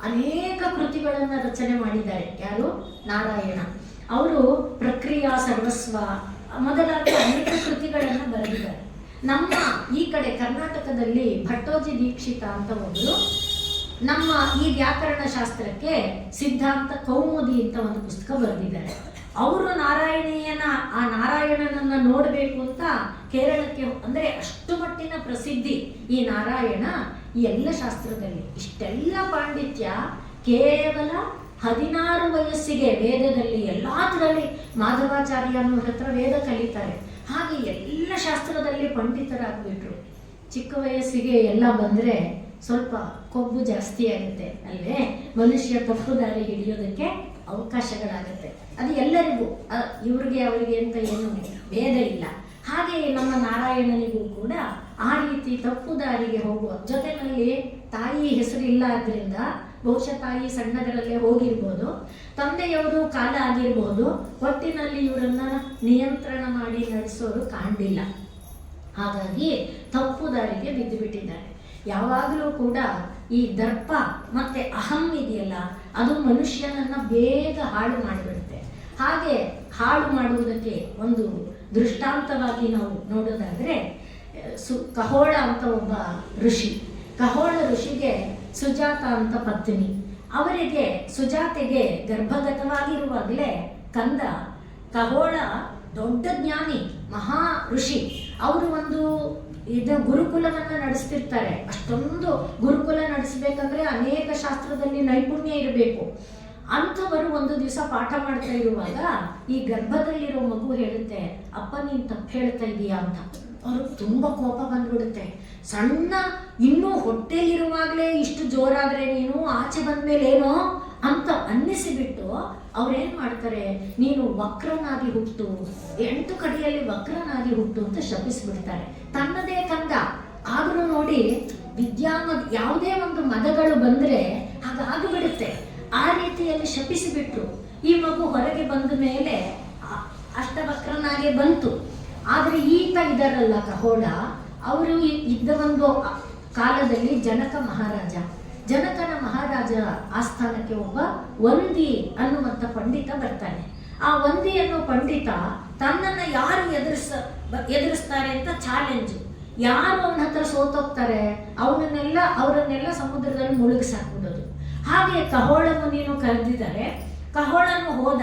ಅನೇಕ ಕೃತಿಗಳನ್ನ ರಚನೆ ಮಾಡಿದ್ದಾರೆ. ಯಾರು? ನಾರಾಯಣ. ಅವರು ಪ್ರಕ್ರಿಯಾ ಸರ್ವಸ್ವ ಮೊದಲಾದ ಅನೇಕ ಕೃತಿಗಳನ್ನ ಬರೆದಿದ್ದಾರೆ. ನಮ್ಮ ಈ ಕಡೆ ಕರ್ನಾಟಕದಲ್ಲಿ ಭಟ್ಟೋಜಿ ದೀಕ್ಷಿತ ಅಂತ ಒಬ್ಬರು ನಮ್ಮ ಈ ವ್ಯಾಕರಣ ಶಾಸ್ತ್ರಕ್ಕೆ ಸಿದ್ಧಾಂತ ಕೌಮುದಿ ಅಂತ ಒಂದು ಪುಸ್ತಕ ಬರೆದಿದ್ದಾರೆ. ಅವರು ಆ ನಾರಾಯಣನನ್ನ ನೋಡಬೇಕು ಅಂತ ಕೇರಳಕ್ಕೆ, ಅಂದ್ರೆ ಅಷ್ಟು ಮಟ್ಟಿನ ಪ್ರಸಿದ್ಧಿ ಈ ನಾರಾಯಣ. ಈ ಎಲ್ಲ ಶಾಸ್ತ್ರದಲ್ಲಿ ಇಷ್ಟೆಲ್ಲ ಪಾಂಡಿತ್ಯ ಕೇವಲ 16 ವಯಸ್ಸಿಗೆ ವೇದದಲ್ಲಿ ಎಲ್ಲಾದ್ರಲ್ಲಿ ಮಾಧವಾಚಾರ್ಯ ಅನ್ನೋ ಹತ್ರ ವೇದ ಕಲಿತಾರೆ. ಹಾಗೆ ಎಲ್ಲ ಶಾಸ್ತ್ರದಲ್ಲಿ ಪಂಡಿತರಾಗ್ಬಿಟ್ರು. ಚಿಕ್ಕ ವಯಸ್ಸಿಗೆ ಎಲ್ಲ ಬಂದ್ರೆ ಸ್ವಲ್ಪ ಕೊಬ್ಬು ಜಾಸ್ತಿ ಆಗುತ್ತೆ ಅಲ್ವೇ? ಮನುಷ್ಯ ತಪ್ಪು ದಾರಿ ಹಿಡಿಯೋದಕ್ಕೆ ಅವಕಾಶಗಳಾಗುತ್ತೆ. ಅದು ಎಲ್ಲರಿಗೂ, ಇವ್ರಿಗೆ ಅವರಿಗೆ ಅಂತ ಏನು ಭೇದ ಇಲ್ಲ. ಹಾಗೆ ನಮ್ಮ ನಾರಾಯಣನಿಗೂ ಕೂಡ ಆ ರೀತಿ ತಪ್ಪು ದಾರಿಗೆ ಹೋಗುವ ಜೊತೆಯಲ್ಲಿ ತಾಯಿ ಹೆಸರಿಲ್ಲ ಆದ್ರಿಂದ ಬಹುಶಃ ತಾಯಿ ಸಣ್ಣದರಲ್ಲೇ ಹೋಗಿರ್ಬೋದು, ತಂದೆಯವರು ಕಾಲ ಆಗಿರ್ಬೋದು, ಒಟ್ಟಿನಲ್ಲಿ ಇವರನ್ನ ನಿಯಂತ್ರಣ ಮಾಡಿ ನಡೆಸೋರು ಕಾಣಲಿಲ್ಲ. ಹಾಗಾಗಿ ತಪ್ಪು ದಾರಿಗೆ ಬಿದ್ದು ಬಿಟ್ಟಿದ್ದಾರೆ. ಯಾವಾಗಲೂ ಕೂಡ ಈ ದರ್ಪ ಮತ್ತೆ ಅಹಂ ಇದೆಯಲ್ಲ, ಅದು ಮನುಷ್ಯನನ್ನ ಬೇಗ ಹಾಳು ಮಾಡಿಬಿಡುತ್ತೆ. ಹಾಗೆ ಹಾಳು ಮಾಡುವುದಕ್ಕೆ ಒಂದು ದೃಷ್ಟಾಂತವಾಗಿ ನಾವು ನೋಡೋದಾದ್ರೆ, ಕಹೋಳ ಅಂತ ಒಬ್ಬ ಋಷಿ, ಕಹೋಳ ಋಷಿಗೆ ಸುಜಾತ ಅಂತ ಪತ್ನಿ. ಅವರಿಗೆ ಸುಜಾತೆಗೆ ಗರ್ಭಗತವಾಗಿರುವಾಗಲೇ ಕಂದ ಕಹೋಳ ದೊಡ್ಡ ಜ್ಞಾನಿ, ಮಹಾ ಋಷಿ. ಅವರು ಒಂದು ಗುರುಕುಲವನ್ನ ನಡೆಸ್ತಿರ್ತಾರೆ. ಅಷ್ಟೊಂದು ಗುರುಕುಲ ನಡೆಸಬೇಕಂದ್ರೆ ಅನೇಕ ಶಾಸ್ತ್ರದಲ್ಲಿ ನೈಪುಣ್ಯ ಇರಬೇಕು. ಅಂಥವರು ಒಂದು ದಿವಸ ಪಾಠ ಮಾಡ್ತಾ ಇರುವಾಗ ಈ ಗರ್ಭದಲ್ಲಿರೋ ಮಗು ಹೇಳುತ್ತೆ, ಅಪ್ಪ ನೀನು ತಪ್ಪು ಹೇಳ್ತಾ ಇದೀಯಾ ಅಂತ. ಅವ್ರಿಗೆ ತುಂಬಾ ಕೋಪ ಬಂದ್ಬಿಡುತ್ತೆ. ಸಣ್ಣ ಇನ್ನೂ ಹೊಟ್ಟೆಲಿರುವಾಗಲೇ ಇಷ್ಟು ಜೋರಾದ್ರೆ ನೀನು ಆಚೆ ಬಂದ್ಮೇಲೆ ಏನೋ ಅಂತ ಅನ್ನಿಸಿಬಿಟ್ಟು ಅವ್ರೇನ್ ಮಾಡ್ತಾರೆ, ನೀನು ವಕ್ರನಾಗಿ ಹುಟ್ಟು, 8 ಕಡೆಯಲ್ಲಿ ವಕ್ರನಾಗಿ ಹುಟ್ಟು ಅಂತ ಶಪಿಸ್ಬಿಡ್ತಾರೆ. ತನ್ನದೇ ಕಂದ ಆದ್ರೂ ನೋಡಿ ಯಾವುದೇ ಒಂದು ಮದಗಳು ಬಂದ್ರೆ ಹಾಗಾಗ್ಬಿಡುತ್ತೆ. ಆ ರೀತಿಯಲ್ಲಿ ಶಪಿಸಿಬಿಟ್ರು. ಈ ಮಗು ಹೊರಗೆ ಬಂದ ಮೇಲೆ ಅಷ್ಟವಕ್ರನಾಗೆ ಬಂತು. ಆದ್ರೆ ಈತ ಇದಾರಲ್ಲ ಕಹೋಳ, ಅವರು ಇದ್ದ ಒಂದು ಕಾಲದಲ್ಲಿ ಜನಕನ ಮಹಾರಾಜ ಆಸ್ಥಾನಕ್ಕೆ ಒಬ್ಬ ವಂದಿ ಅನ್ನುವಂಥ ಪಂಡಿತ ಬರ್ತಾನೆ. ಆ ವಂದಿ ಅನ್ನೋ ಪಂಡಿತ ತನ್ನನ್ನು ಯಾರು ಎದುರಿಸ್ತಾರೆ ಅಂತ ಚಾಲೆಂಜ್. ಯಾರು ಅವನ ಹತ್ರ ಸೋತೋಗ್ತಾರೆ ಅವರನ್ನೆಲ್ಲ ಸಮುದ್ರದಲ್ಲಿ ಮುಳುಗಿಸಾಕ್ಬಿಡೋದು. ಹಾಗೆ ಕಹೋಳ ಮುನಿಯನ್ನು ಕರೆದಿದ್ದಾರೆ. ಕಹೋಳನು ಹೋದ,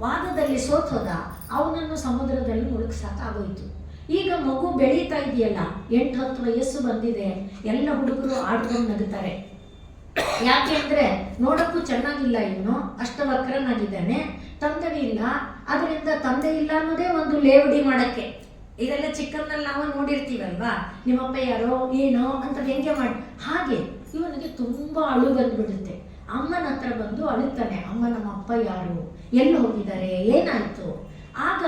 ವಾದದಲ್ಲಿ ಸೋತೋದ, ಅವನನ್ನು ಸಮುದ್ರದಲ್ಲಿ ಮುಳುಗಿಸಾಕಾಗೋಯ್ತು. ಈಗ ಮಗು ಬೆಳೀತಾ ಇದೆಯಲ್ಲ, 8-10 ವಯಸ್ಸು ಬಂದಿದೆ. ಎಲ್ಲ ಹುಡುಗರು ಆಡ್ಕೊಂಡು ನಗುತ್ತಾರೆ. ಯಾಕೆ ಅಂದ್ರೆ ನೋಡಕ್ಕೂ ಚೆನ್ನಾಗಿಲ್ಲ, ಇವನು ಅಷ್ಟವಕ್ರನಾಗಿದ್ದಾನೆ, ತಂದೆ ಇಲ್ಲ. ಅದರಿಂದ ತಂದೆ ಇಲ್ಲ ಅನ್ನೋದೇ ಒಂದು ಲೇವಡಿ ಮಾಡಕ್ಕೆ. ಇದೆಲ್ಲ ಚಿಕ್ಕನ್ನಲ್ಲಿ ನಾವು ನೋಡಿರ್ತೀವಲ್ವಾ, ನಿಮ್ಮಪ್ಪ ಯಾರೋ ಏನೋ ಅಂತ ವ್ಯಂಗ್ಯ ಮಾಡಿ. ಹಾಗೆ ಇವನಿಗೆ ತುಂಬಾ ಅಳು ಬಂದ್ಬಿಡುತ್ತೆ. ಅಮ್ಮನ ಹತ್ರ ಬಂದು ಅಳುತ್ತಾನೆ, ಅಮ್ಮ ನಮ್ಮ ಅಪ್ಪ ಯಾರು, ಎಲ್ಲಿ ಹೋಗಿದ್ದಾರೆ, ಏನಾಯ್ತು? ಆಗ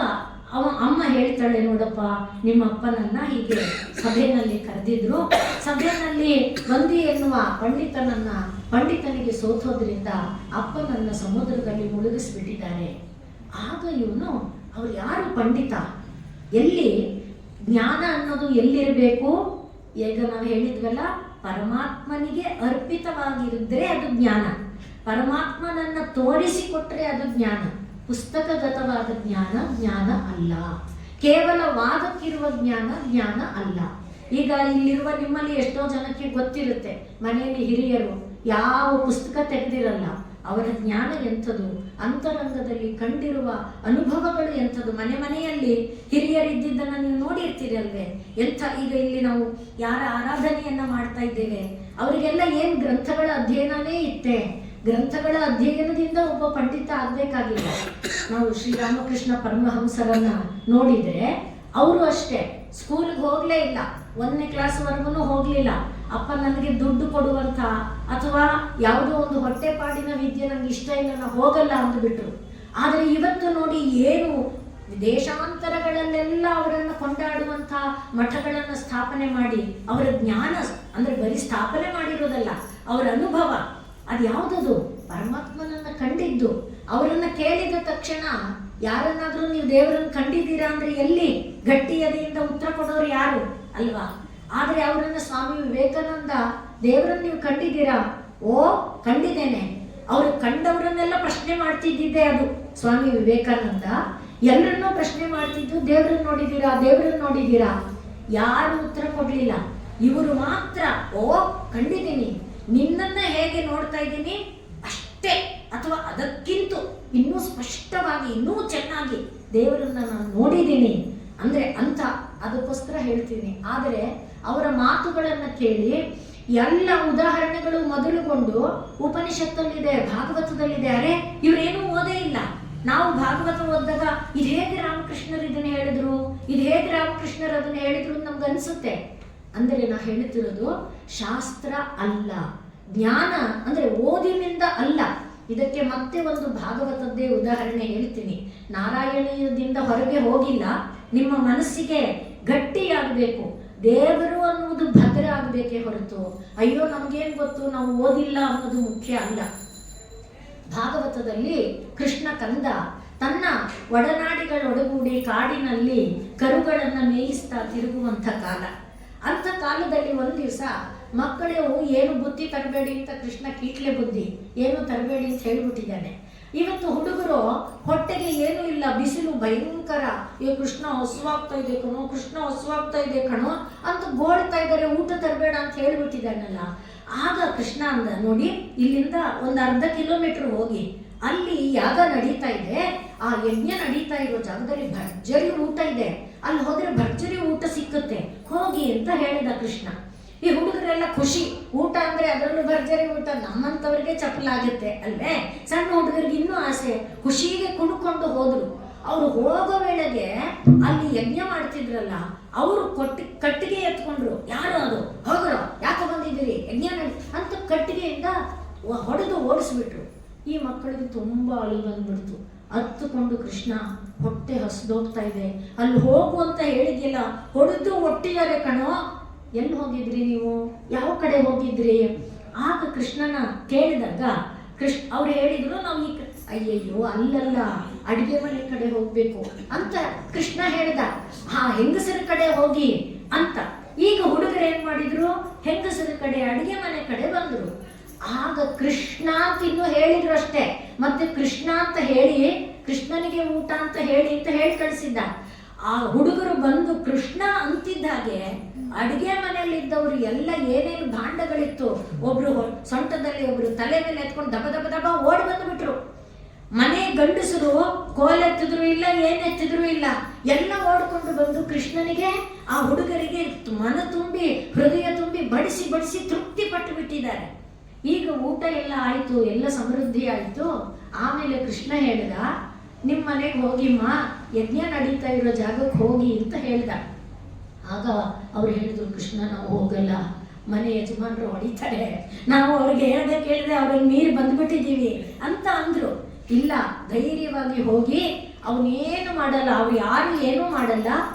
ಅಮ್ಮ ಹೇಳ್ತಾಳೆ, ನೋಡಪ್ಪ ನಿಮ್ಮ ಅಪ್ಪನನ್ನ ಹೀಗೆ ಸಭೆಯಲ್ಲಿ ಕರೆದಿದ್ರು, ಸಭೆಯಲ್ಲಿ ವಂದಿ ಎನ್ನುವ ಪಂಡಿತನಿಗೆ ಸೋತೋದ್ರಿಂದ ಅಪ್ಪನನ್ನ ಸಮುದ್ರದಲ್ಲಿ ಮುಳುಗಿಸ್ಬಿಟ್ಟಿದ್ದಾರೆ. ಆಗ ಇವನು ಅವ್ರು ಯಾರು ಪಂಡಿತ, ಎಲ್ಲಿ ಜ್ಞಾನ ಅನ್ನೋದು ಎಲ್ಲಿರಬೇಕು? ಈಗ ನಾವು ಹೇಳಿದ್ವಲ್ಲ, ಪರಮಾತ್ಮನಿಗೆ ಅರ್ಪಿತವಾಗಿರಿದ್ರೆ ಅದು ಜ್ಞಾನ, ಪರಮಾತ್ಮನನ್ನ ತೋರಿಸಿಕೊಟ್ರೆ ಅದು ಜ್ಞಾನ. ಪುಸ್ತಕಗತವಾದ ಜ್ಞಾನ ಅಲ್ಲ, ಕೇವಲ ವಾದಕ್ಕಿರುವ ಜ್ಞಾನ ಅಲ್ಲ. ಈಗ ಇಲ್ಲಿರುವ ನಿಮ್ಮಲ್ಲಿ ಎಷ್ಟೋ ಜನಕ್ಕೆ ಗೊತ್ತಿರುತ್ತೆ, ಮನೆಯಲ್ಲಿ ಹಿರಿಯರು ಯಾವ ಪುಸ್ತಕ ತೆಗೆದಿರಲ್ಲ, ಅವರ ಜ್ಞಾನ ಎಂಥದ್ದು, ಅಂತರಂಗದಲ್ಲಿ ಕಂಡಿರುವ ಅನುಭವಗಳು ಎಂಥದ್ದು. ಮನೆಯಲ್ಲಿ ಹಿರಿಯರಿದ್ದನ್ನು ನೀವು ನೋಡಿರ್ತೀರಲ್ವೇ, ಈಗ ಇಲ್ಲಿ ನಾವು ಯಾರ ಆರಾಧನೆಯನ್ನ ಮಾಡ್ತಾ ಇದ್ದೇವೆ, ಅವರಿಗೆಲ್ಲ ಏನು ಗ್ರಂಥಗಳ ಅಧ್ಯಯನನೇ ಇತ್ತೆ. ಗ್ರಂಥಗಳ ಅಧ್ಯಯನದಿಂದ ಒಬ್ಬ ಪಂಡಿತ ಆಗ್ಬೇಕಾಗಿಲ್ಲ. ನಾವು ಶ್ರೀರಾಮಕೃಷ್ಣ ಪರಮಹಂಸರನ್ನ ನೋಡಿದ್ರೆ ಅವರು ಅಷ್ಟೇ ಸ್ಕೂಲ್ಗೆ ಹೋಗ್ಲೇ ಇಲ್ಲ, 1ನೇ ಕ್ಲಾಸ್ವರೆಗೂ ಹೋಗ್ಲಿಲ್ಲ. ಅಪ್ಪ ನನಗೆ ದುಡ್ಡು ಕೊಡುವಂತ ಅಥವಾ ಯಾವುದೋ ಒಂದು ಹೊಟ್ಟೆಪಾಡಿನ ವಿದ್ಯೆ ನಂಗೆ ಇಷ್ಟ ಇಲ್ಲ, ನಾನು ಹೋಗಲ್ಲ ಅಂದ್ಬಿಟ್ರು. ಆದರೆ ಇವತ್ತು ನೋಡಿ, ಏನು ದೇಶಾಂತರಗಳಲ್ಲೆಲ್ಲ ಅವರನ್ನು ಕೊಂಡಾಡುವಂಥ ಮಠಗಳನ್ನು ಸ್ಥಾಪನೆ ಮಾಡಿ, ಅವರ ಜ್ಞಾನ ಅಂದ್ರೆ ಬರೀ ಸ್ಥಾಪನೆ ಮಾಡಿರೋದಲ್ಲ, ಅವರ ಅನುಭವ ಅದು ಯಾವುದದು, ಪರಮಾತ್ಮನನ್ನ ಕಂಡಿದ್ದು. ಅವರನ್ನ ಕೇಳಿದ ತಕ್ಷಣ ಯಾರನ್ನಾದ್ರೂ ನೀವು ದೇವರನ್ನು ಕಂಡಿದ್ದೀರಾ ಅಂದ್ರೆ ಎಲ್ಲಿ ಗಟ್ಟಿ ಎದೆಯಿಂದ ಉತ್ತರ ಕೊಡೋರು ಯಾರು ಅಲ್ವಾ? ಆದ್ರೆ ಅವರನ್ನ ಸ್ವಾಮಿ ವಿವೇಕಾನಂದ, ದೇವರನ್ನು ನೀವು ಕಂಡಿದ್ದೀರಾ? ಓ ಕಂಡಿದ್ದೇನೆ. ಅವರು ಕಂಡವರನ್ನೆಲ್ಲ ಪ್ರಶ್ನೆ ಮಾಡ್ತಿದ್ದಿದ್ದೆ ಅದು ಸ್ವಾಮಿ ವಿವೇಕಾನಂದ. ಎಲ್ಲರನ್ನೂ ಪ್ರಶ್ನೆ ಮಾಡ್ತಿದ್ದು, ದೇವರನ್ನು ನೋಡಿದ್ದೀರಾ? ಯಾರು ಉತ್ತರ ಕೊಡ್ಲಿಲ್ಲ. ಇವರು ಮಾತ್ರ ಓ ಕಂಡಿದ್ದೀನಿ, ನಿನ್ನನ್ನ ಹೇಗೆ ನೋಡ್ತಾ ಇದ್ದೀನಿ ಅಷ್ಟೇ, ಅಥವಾ ಅದಕ್ಕಿಂತ ಇನ್ನೂ ಸ್ಪಷ್ಟವಾಗಿ ಇನ್ನೂ ಚೆನ್ನಾಗಿ ದೇವರನ್ನ ನಾನು ನೋಡಿದ್ದೀನಿ ಅಂದ್ರೆ ಅಂತ. ಅದಕ್ಕೋಸ್ಕರ ಹೇಳ್ತೀನಿ. ಆದರೆ ಅವರ ಮಾತುಗಳನ್ನ ಕೇಳಿ ಎಲ್ಲ ಉದಾಹರಣೆಗಳು ಮೊದಲುಗೊಂಡು ಉಪನಿಷತ್ತಲ್ಲಿದೆ, ಭಾಗವತದಲ್ಲಿದೆ. ಅರೆ ಇವರೇನೂ ಓದೇ ಇಲ್ಲ. ನಾವು ಭಾಗವತ ಓದಿದಾಗ ಇದು ಹೇಗೆ ರಾಮಕೃಷ್ಣರು ಇದನ್ನ ಹೇಳಿದ್ರು, ಇದು ಹೇಗೆ ರಾಮಕೃಷ್ಣರು ಅದನ್ನ ಹೇಳಿದ್ರು ನಮ್ಗೆ ಅನ್ಸುತ್ತೆ. ಅಂದರೆ ನಾ ಹೇಳ್ತಿರೋದು ಶಾಸ್ತ್ರ ಅಲ್ಲ, ಜ್ಞಾನ ಅಂದ್ರೆ ಓದಿನಿಂದ ಅಲ್ಲ. ಇದಕ್ಕೆ ಮತ್ತೆ ಒಂದು ಭಾಗವತದ್ದೇ ಉದಾಹರಣೆ ಹೇಳ್ತೀನಿ. ನಾರಾಯಣೀಯದಿಂದ ಹೊರಗೆ ಹೋಗಿಲ್ಲ, ನಿಮ್ಮ ಮನಸ್ಸಿಗೆ ಗಟ್ಟಿಯಾಗಬೇಕು. ದೇವರು ಅನ್ನುವುದು ಭದ್ರ ಆಗಬೇಕೇ ಹೊರತು ಅಯ್ಯೋ ನಮಗೇನು ಗೊತ್ತು ನಾವು ಓದಿಲ್ಲ ಅನ್ನೋದು ಮುಖ್ಯ ಅಲ್ಲ. ಭಾಗವತದಲ್ಲಿ ಕೃಷ್ಣ ಕಂದ ತನ್ನ ಒಡನಾಡಿಗಳೊಡಗೂಡಿ ಕಾಡಿನಲ್ಲಿ ಕರುಗಳನ್ನು ಮೇಯಿಸ್ತಾ ತಿರುಗುವಂಥ ಕಾಲ. ಅಂಥ ಕಾಲದಲ್ಲಿ ಒಂದು ದಿವಸ ಮಕ್ಕಳು ಏನು ಬುದ್ಧಿ ತರಬೇಡಿ ಅಂತ ಕೃಷ್ಣ ಕೀಟ್ಲೆ ಬುದ್ಧಿ ಏನು ತರಬೇಡಿ ಅಂತ ಹೇಳಿಬಿಟ್ಟಿದ್ದಾನೆ. ಇವತ್ತು ಹುಡುಗರು ಹೊಟ್ಟೆಗೆ ಏನೂ ಇಲ್ಲ, ಬಿಸಿಲು ಭಯಂಕರ, ಈ ಕೃಷ್ಣ ಹಸುವಾಗ್ತಾ ಇದೆ ಕಣೋ, ಕೃಷ್ಣ ಹಸುವಾಗ್ತಾ ಇದೆ ಕಣೋ ಅಂತ ಗೋಳ್ತಾ ಇದ್ದಾರೆ, ಊಟ ತರಬೇಡ ಅಂತ ಹೇಳಿಬಿಟ್ಟಿದ್ದಾನಲ್ಲ. ಆಗ ಕೃಷ್ಣ ಅಂದ, ನೋಡಿ ಇಲ್ಲಿಂದ ಒಂದು ಅರ್ಧ ಕಿಲೋಮೀಟರ್ ಹೋಗಿ ಅಲ್ಲಿ ಯಾಗ ನಡೀತಾ ಇದೆ, ಆ ಯಜ್ಞ ನಡೀತಾ ಇರೋ ಜಾಗದಲ್ಲಿ ಭರ್ಜರಿ ಊಟ ಇದೆ, ಅಲ್ಲಿ ಹೋದ್ರೆ ಭರ್ಜರಿ ಊಟ ಸಿಕ್ಕುತ್ತೆ, ಹೋಗಿ ಅಂತ ಹೇಳಿದ ಕೃಷ್ಣ. ಈ ಹುಡುಗರೆಲ್ಲ ಖುಷಿ, ಊಟ ಅಂದ್ರೆ ಅದರಲ್ಲೂ ಭರ್ಜರಿ ಊಟ, ನಮ್ಮಂತವ್ರಿಗೆ ಚಪ್ಪಲಾಗುತ್ತೆ ಅಲ್ವೇ, ಸಣ್ಣ ಹುಡುಗರಿಗೆ ಇನ್ನೂ ಆಸೆ, ಖುಷಿಗೆ ಕುಣ್ಕೊಂಡು ಹೋದ್ರು. ಅವ್ರು ಹೋಗೋ ವೇಳೆಗೆ ಅಲ್ಲಿ ಯಜ್ಞ ಮಾಡ್ತಿದ್ರಲ್ಲ, ಅವರು ಕಟ್ಟಿಗೆ ಎತ್ಕೊಂಡ್ರು. ಯಾರು ಅದು, ಹೋಗ್ರು, ಯಾಕೆ ಬಂದಿದ್ದೀರಿ ಯಜ್ಞ ಅಂತ ಕಟ್ಟಿಗೆಯಿಂದ ಹೊಡೆದು ಓಡಿಸ್ಬಿಟ್ರು. ಈ ಮಕ್ಕಳಿಗೆ ತುಂಬಾ ಅಳು ಬಂದ್ಬಿಡ್ತು. ಹತ್ತುಕೊಂಡು ಕೃಷ್ಣ, ಹೊಟ್ಟೆ ಹಸ್ದೋಗ್ತಾ ಇದೆ, ಅಲ್ಲಿ ಹೋಗು ಅಂತ ಹೇಳಿದ್ಯಲ್ಲ, ಹೊಡೆದು ಒಟ್ಟಿದ್ದಾರೆ ಕಣೋ, ಎಲ್ಲಿ ಹೋಗಿದ್ರಿ ನೀವು, ಯಾವ ಕಡೆ ಹೋಗಿದ್ರಿ? ಆಗ ಕೃಷ್ಣನ ಕೇಳಿದಾಗ ಅವ್ರು ಹೇಳಿದ್ರು, ನಾವು ಅಯ್ಯಯ್ಯೋ ಅಲ್ಲಲ್ಲ, ಅಡಿಗೆ ಮನೆ ಕಡೆ ಹೋಗ್ಬೇಕು ಅಂತ ಕೃಷ್ಣ ಹೇಳ್ದ. ಹೆಂಗಸರ ಕಡೆ ಹೋಗಿ ಅಂತ. ಈಗ ಹುಡುಗರು ಏನ್ ಮಾಡಿದ್ರು, ಹೆಂಗಸರ ಕಡೆ ಅಡಿಗೆ ಮನೆ ಕಡೆ ಬಂದ್ರು. ಆಗ ಕೃಷ್ಣ ಅಂತ ಇನ್ನೂ ಹೇಳಿದ್ರು ಅಷ್ಟೇ, ಮತ್ತೆ ಕೃಷ್ಣ ಅಂತ ಹೇಳಿ ಕೃಷ್ಣನಿಗೆ ಊಟ ಅಂತ ಹೇಳಿ ಕಳಿಸಿದ್ದ. ಆ ಹುಡುಗರು ಬಂದು ಕೃಷ್ಣ ಅಂತಿದ್ದ ಹಾಗೆ ಅಡಿಗೆ ಮನೆಯಲ್ಲಿದ್ದವರು ಎಲ್ಲ ಏನೇನು ಭಾಂಡಗಳಿತ್ತು, ಒಬ್ರು ಸೊಂಟದಲ್ಲಿ, ಒಬ್ರು ತಲೆ ಮೇಲೆ ಎತ್ಕೊಂಡು ದಬ ದಬ ದಬ ಓಡಿ ಬಂದ್ಬಿಟ್ರು. ಮನೆ ಗಂಡಸರು ಕೋಲೆತ್ತಿದ್ರು ಇಲ್ಲ, ಏನೆತ್ತಿದ್ರು ಇಲ್ಲ, ಎಲ್ಲ ಓಡ್ಕೊಂಡು ಬಂದು ಕೃಷ್ಣನಿಗೆ ಆ ಹುಡುಗರಿಗೆ ಮನ ತುಂಬಿ ಹೃದಯ ತುಂಬಿ ಬಡಿಸಿ ಬಡಿಸಿ ತೃಪ್ತಿ ಪಟ್ಟು ಬಿಟ್ಟಿದ್ದಾರೆ. ಈಗ ಊಟ ಎಲ್ಲ ಆಯ್ತು, ಎಲ್ಲ ಸಮೃದ್ಧಿ ಆಯ್ತು. ಆಮೇಲೆ ಕೃಷ್ಣ ಹೇಳಿದ, ನಿಮ್ಮ ಮನೆಗೆ ಹೋಗಿಮ್ಮ, ಯಜ್ಞ ನಡೀತಾ ಇರೋ ಜಾಗಕ್ಕೆ ಹೋಗಿ ಅಂತ ಹೇಳ್ದ. ಆಗ ಅವ್ರು ಹೇಳಿದ್ರು, ಕೃಷ್ಣ ನಾವು ಹೋಗಲ್ಲ, ಮನೆ ಯಜಮಾನರು ಹೊಡಿತಾರೆ, ನಾವು ಅವ್ರಿಗೆ ಹೇಳ್ದೆ ಕೇಳಿದ್ರೆ ಅವ್ರಿಗೆ ನೀರು ಬಂದ್ಬಿಟ್ಟಿದ್ದೀವಿ ಅಂತ ಅಂದ್ರು. ಇಲ್ಲ, ಧೈರ್ಯವಾಗಿ ಹೋಗಿ, ಅವನೇನು ಮಾಡಲ್ಲ, ಅವ್ರು ಯಾರು ಏನೂ ಮಾಡಲ್ಲ,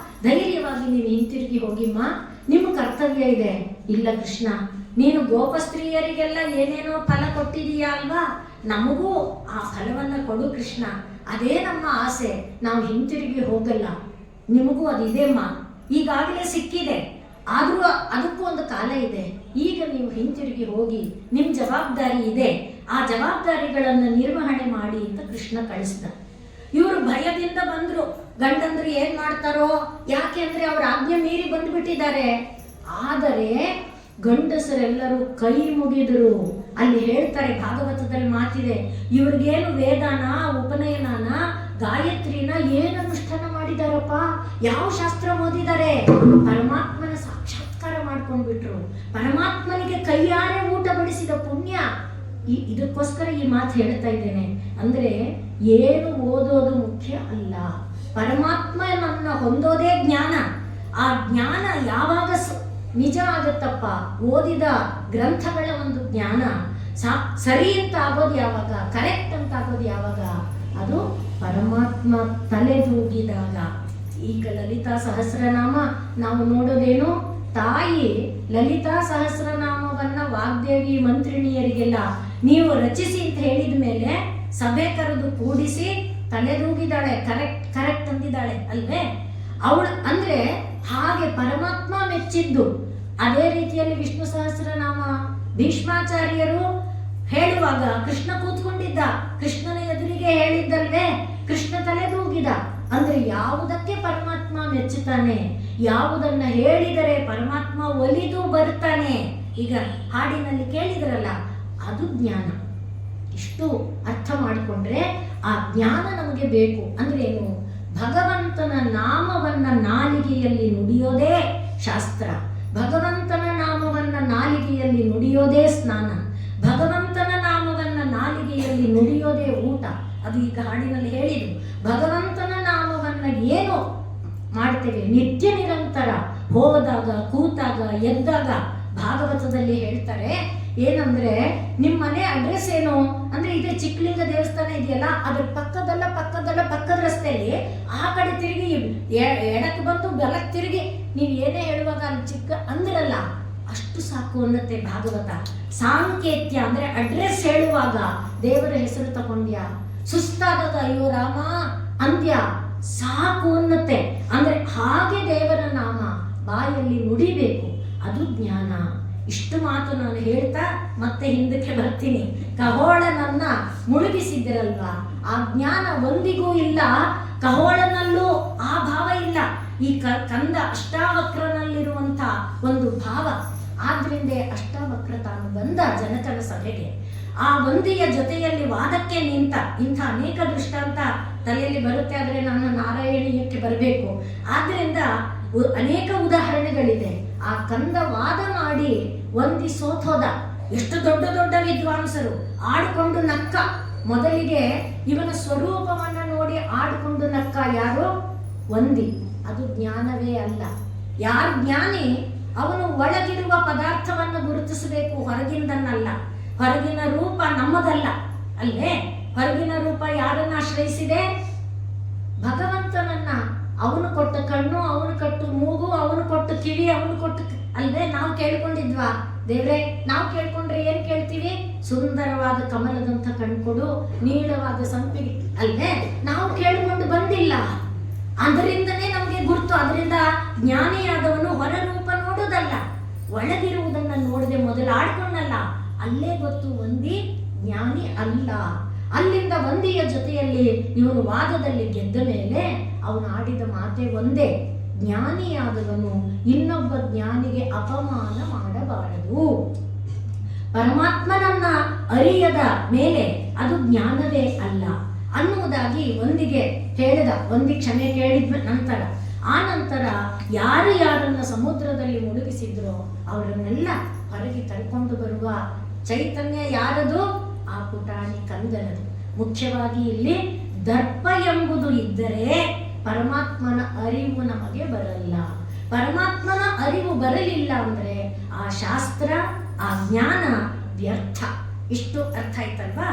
ಧೈರ್ಯವಾಗಿ ನೀವು ಹಿಂತಿರುಗಿ ಹೋಗಿಮ್ಮ, ನಿಮ್ಮ ಕರ್ತವ್ಯ ಇದೆ. ಇಲ್ಲ ಕೃಷ್ಣ, ನೀನು ಗೋಪಸ್ತ್ರೀಯರಿಗೆಲ್ಲ ಏನೇನೋ ಫಲ ಕೊಟ್ಟಿದೀಯಾ ಅಲ್ವಾ, ನಮಗೂ ಆ ಫಲವನ್ನ ಕೊಡು ಕೃಷ್ಣ, ಅದೇ ನಮ್ಮ ಆಸೆ, ನಾವು ಹಿಂತಿರುಗಿ ಹೋಗಲ್ಲ, ನಿಮಗೂ ಅದಿದೆಮ್ಮ, ಈಗಾಗಲೇ ಸಿಕ್ಕಿದೆ, ಆದ್ರೂ ಅದಕ್ಕೂ ಒಂದು ಕಾಲ ಇದೆ, ಈಗ ನೀವು ಹಿಂತಿರುಗಿ ಹೋಗಿ, ನಿಮ್ಮ ಜವಾಬ್ದಾರಿ ಇದೆ, ಆ ಜವಾಬ್ದಾರಿಗಳನ್ನು ನಿರ್ವಹಣೆ ಮಾಡಿ ಅಂತ ಕೃಷ್ಣ ಕಳಿಸಿದ. ಇವರು ಭಯದಿಂದ ಬಂದ್ರು, ಗಂಡಂದ್ರು ಏನ್ ಮಾಡ್ತಾರೋ, ಯಾಕೆ ಅಂದ್ರೆ ಅವ್ರ ಆಜ್ಞೆ ಮೀರಿ ಬಂದ್ಬಿಟ್ಟಿದ್ದಾರೆ. ಆದರೆ ಗಂಡಸರೆಲ್ಲರೂ ಕೈ ಮುಗಿದರು. ಅಲ್ಲಿ ಹೇಳ್ತಾರೆ, ಭಾಗವತದಲ್ಲಿ ಮಾತಿದೆ, ಇವ್ರಿಗೇನು ವೇದಾನ, ಉಪನಯನಾನ, ಗಾಯತ್ರಿನ ಏನು ಅನುಷ್ಠಾನ ಮಾಡಿದಾರಪ್ಪ, ಯಾವ ಶಾಸ್ತ್ರ ಓದಿದ್ದಾರೆ, ಪರಮಾತ್ಮನ ಸಾಕ್ಷಾತ್ಕಾರ ಮಾಡ್ಕೊಂಡ್ಬಿಟ್ರು, ಪರಮಾತ್ಮನಿಗೆ ಕೈಯಾರೆ ಊಟ ಬಡಿಸಿದ ಪುಣ್ಯ. ಇದಕ್ಕೋಸ್ಕರ ಈ ಮಾತು ಹೇಳ್ತಾ ಇದ್ದೇನೆ. ಅಂದ್ರೆ ಏನು ಓದೋದು ಮುಖ್ಯ ಅಲ್ಲ, ಪರಮಾತ್ಮನನ್ನ ಹೊಂದೋದೇ ಜ್ಞಾನ. ಆ ಜ್ಞಾನ ಯಾವಾಗ ನಿಜ ಆಗುತ್ತಪ್ಪ, ಓದಿದ ಗ್ರಂಥಗಳ ಒಂದು ಜ್ಞಾನ ಸರಿ ಅಂತ ಆಗೋದು ಯಾವಾಗ, ಕರೆಕ್ಟ್ ಅಂತ ಆಗೋದು ಯಾವಾಗ, ಅದು ಪರಮಾತ್ಮ ತಲೆದೂಗಿದಾಗ. ಈಗ ಲಲಿತಾ ಸಹಸ್ರನಾಮ ನಾವು ನೋಡೋದೇನು, ತಾಯಿ ಲಲಿತಾ ಸಹಸ್ರನಾಮವನ್ನ ವಾಗ್ದೇವಿ ಮಂತ್ರಿಣಿಯರಿಗೆಲ್ಲ ನೀವು ರಚಿಸಿ ಅಂತ ಹೇಳಿದ ಮೇಲೆ ಸಭೆ ಕರೆದು ಕೂಡಿಸಿ ತಲೆದೂಗಿದಾಳೆ, ಕರೆಕ್ಟ್ ಅಂದಿದ್ದಾಳೆ ಅಲ್ವೇ ಅವಳು. ಅಂದ್ರೆ ಹಾಗೆ ಪರಮಾತ್ಮ ಮೆಚ್ಚಿದ್ದು. ಅದೇ ರೀತಿಯಲ್ಲಿ ವಿಷ್ಣು ಸಹಸ್ರನಾಮ ಭೀಷ್ಮಾಚಾರ್ಯರು ಹೇಳುವಾಗ ಕೃಷ್ಣ ಕೂತ್ಕೊಂಡಿದ್ದ, ಕೃಷ್ಣನ ಎದುರಿಗೆ ಹೇಳಿದ್ದಲ್ವೇ, ಕೃಷ್ಣ ತಲೆದೂಗಿದ. ಅಂದ್ರೆ ಯಾವುದಕ್ಕೆ ಪರಮಾತ್ಮ ಮೆಚ್ಚುತ್ತಾನೆ, ಯಾವುದನ್ನ ಹೇಳಿದರೆ ಪರಮಾತ್ಮ ಒಲಿದು ಬರ್ತಾನೆ. ಈಗ ಹಾಡಿನಲ್ಲಿ ಕೇಳಿದ್ರಲ್ಲ, ಅದು ಜ್ಞಾನ. ಇಷ್ಟು ಅರ್ಥ ಮಾಡಿಕೊಂಡ್ರೆ ಆ ಜ್ಞಾನ ನಮಗೆ ಬೇಕು. ಅಂದ್ರೆ ಏನು, ಭಗವಂತನ ನಾಮವನ್ನ ನಾಲಿಗೆಯಲ್ಲಿ ನುಡಿಯೋದೇ ಶಾಸ್ತ್ರ, ಭಗವಂತನ ನಾಮವನ್ನ ನಾಲಿಗೆಯಲ್ಲಿ ನುಡಿಯೋದೇ ಸ್ನಾನ, ಭಗವಂತನ ನಾಮವನ್ನ ನಾಲಿಗೆಯಲ್ಲಿ ನುಡಿಯೋದೇ ಊಟ. ಅದು ಈಗ ಹಾಡಿನಲ್ಲಿ ಹೇಳಿದ್ರು. ಭಗವಂತನ ನಾಮವನ್ನ ಏನು ಮಾಡ್ತೇವೆ ನಿತ್ಯ ನಿರಂತರ, ಹೋದಾಗ, ಕೂತಾಗ, ಎದ್ದಾಗ. ಭಾಗವತದಲ್ಲಿ ಹೇಳ್ತಾರೆ ಏನಂದ್ರೆ, ನಿಮ್ಮ ಮನೆ ಅಡ್ರೆಸ್ ಏನು ಅಂದ್ರೆ, ಇದೇ ಚಿಕ್ಕಲಿಂಗ ದೇವಸ್ಥಾನ ಇದೆಯಲ್ಲ, ಅದ್ರ ಪಕ್ಕದ ಬಂತಲ್ಲ ಪಕ್ಕದ ರಸ್ತೆಯಲ್ಲಿ, ಆ ಕಡೆ ತಿರುಗಿ ಎಡಕ್ಕೆ ಬಂದು ಬಲಕ್ಕೆ ತಿರುಗಿ ನೀವು ಏನೇ ಹೇಳುವಾಗ ಅಲ್ಲಿ ಚಿಕ್ಕ ಅಂದ್ರಲ್ಲ, ಅಷ್ಟು ಸಾಕು ಅನ್ನತ್ತೆ ಭಾಗವತ. ಸಾಂಕೇತ್ಯ ಅಂದ್ರೆ ಅಡ್ರೆಸ್ ಹೇಳುವಾಗ ದೇವರ ಹೆಸರು ತಗೊಂಡ್ಯಾ, ಸುಸ್ತಾದಾಗ ಅಯ್ಯೋ ರಾಮ ಅಂತ್ಯ ಸಾಕು ಅನ್ನತ್ತೆ. ಅಂದ್ರೆ ಹಾಗೆ ದೇವರ ನಾಮ ಬಾಯಲ್ಲಿ ನುಡಿಬೇಕು, ಅದು ಜ್ಞಾನ. ಇಷ್ಟು ಮಾತು ನಾನು ಹೇಳ್ತಾ ಮತ್ತೆ ಹಿಂದಕ್ಕೆ ಬರ್ತೀನಿ. ಖಗೋಳನನ್ನ ಮುಳುಗಿಸಿದ್ದಿರಲ್ವಾ, ಆ ಜ್ಞಾನ ಒಂದಿಗೂ ಇಲ್ಲ, ಖಗೋಳನಲ್ಲೂ ಆ ಭಾವ ಇಲ್ಲ. ಈ ಕಂದ ಅಷ್ಟಾವಕ್ರನಲ್ಲಿರುವಂತ ಒಂದು ಭಾವ. ಆದ್ರಿಂದ ಅಷ್ಟಾವಕ್ರ ತಾನು ಬಂದ ಜನಕನ ಸಭೆಗೆ, ಆ ವಂದಿಯ ಜೊತೆಯಲ್ಲಿ ವಾದಕ್ಕೆ ನಿಂತ. ಇಂಥ ಅನೇಕ ದೃಷ್ಟಾಂತ ತಲೆಯಲ್ಲಿ ಬರುತ್ತೆ, ಆದರೆ ನಾನು ನಾರಾಯಣೀಯಕ್ಕೆ ಬರಬೇಕು. ಆದ್ರಿಂದ ಅನೇಕ ಉದಾಹರಣೆಗಳಿದೆ. ಆ ಕಂದ ವಾದ ಮಾಡಿ ವಂದಿ ಸೋತೋದ. ಎಷ್ಟು ದೊಡ್ಡ ದೊಡ್ಡ ವಿದ್ವಾಂಸರು ಆಡಿಕೊಂಡು ನಕ್ಕ. ಮೊದಲಿಗೆ ಇವನ ಸ್ವರೂಪವನ್ನ ನೋಡಿ ಆಡಿಕೊಂಡು ನಕ್ಕ. ಯಾರು? ವಂದಿ. ಅದು ಜ್ಞಾನವೇ ಅಲ್ಲ. ಯಾರು ಜ್ಞಾನಿ ಅವನು ಒಳಗಿರುವ ಪದಾರ್ಥವನ್ನು ಗುರುತಿಸಬೇಕು, ಹೊರಗಿಂದನ್ನಲ್ಲ. ಹೊರಗಿನ ರೂಪ ನಮ್ಮದಲ್ಲ ಅಲ್ಲೇ. ಹೊರಗಿನ ರೂಪ ಯಾರನ್ನ ಆಶ್ರಯಿಸಿದೆ? ಭಗವಂತನನ್ನ. ಅವನು ಕೊಟ್ಟ ಕಣ್ಣು, ಅವನು ಕೊಟ್ಟು ಮೂಗು, ಅವನು ಕೊಟ್ಟು ಕಿವಿ, ಅವನು ಕೊಟ್ಟು ಅಲ್ವೇ. ನಾವು ಕೇಳ್ಕೊಂಡಿದ್ವಾ ದೇವ್ರೆ? ನಾವು ಕೇಳ್ಕೊಂಡ್ರೆ ಏನ್ ಕೇಳ್ತೀವಿ? ಸುಂದರವಾದ ಕಮಲದಂತ ಕಣ್ಕೊಡು, ನೀಳವಾದ ಸಂಪಿಗೆ ಅಲ್ವೇ. ನಾವು ಕೇಳ್ಕೊಂಡು ಬಂದಿಲ್ಲ, ಅದರಿಂದನೇ ನಮ್ಗೆ ಗುರ್ತು. ಅದರಿಂದ ಜ್ಞಾನಿಯಾದವನು ಹೊರ ರೂಪ ನೋಡುವುದಲ್ಲ, ಒಳಗಿರುವುದನ್ನ ನೋಡದೆ ಮೊದಲು ಆಡ್ಕೊಂಡಲ್ಲ, ಅಲ್ಲೇ ಗೊತ್ತು ವಂದಿ ಜ್ಞಾನಿ ಅಲ್ಲ. ಅಲ್ಲಿಂದ ವಂದಿಯ ಜೊತೆಯಲ್ಲಿ ಇವನು ವಾದದಲ್ಲಿ ಗೆದ್ದ ಮೇಲೆ ಅವನು ಆಡಿದ ಮಾತೆ ಒಂದೇ, ಜ್ಞಾನಿಯಾದವನು ಇನ್ನೊಬ್ಬ ಜ್ಞಾನಿಗೆ ಅಪಮಾನ ಮಾಡಬಾರದು. ಪರಮಾತ್ಮನನ್ನ ಅರಿಯದ ಮೇಲೆ ಅದು ಜ್ಞಾನವೇ ಅಲ್ಲ ಅನ್ನುವುದಾಗಿ ವಂದಿಗೆ ಹೇಳಿದ. ವಂದಿ ಕ್ಷಮೆ ಕೇಳಿದ ನಂತರ, ಆ ನಂತರ ಯಾರು ಯಾರನ್ನ ಸಮುದ್ರದಲ್ಲಿ ಮುಳುಗಿಸಿದ್ರೋ ಅವರನ್ನೆಲ್ಲ ಹೊರಗೆ ತಳ್ಕೊಂಡು ಬರುವ ಚೈತನ್ಯ ಯಾರದು? ಆ ಪುಟಾಣಿ ಕಂದನದು. ಮುಖ್ಯವಾಗಿ ಇಲ್ಲಿ ದರ್ಪ ಎಂಬುದು ಇದ್ದರೆ ಪರಮಾತ್ಮನ ಅರಿವು ನಮಗೆ ಬರಲ್ಲ. ಪರಮಾತ್ಮನ ಅರಿವು ಬರಲಿಲ್ಲ ಅಂದ್ರೆ ಆ ಶಾಸ್ತ್ರ, ಆ ಜ್ಞಾನ ವ್ಯರ್ಥ. ಇಷ್ಟು ಅರ್ಥ ಆಯ್ತಲ್ವಾ?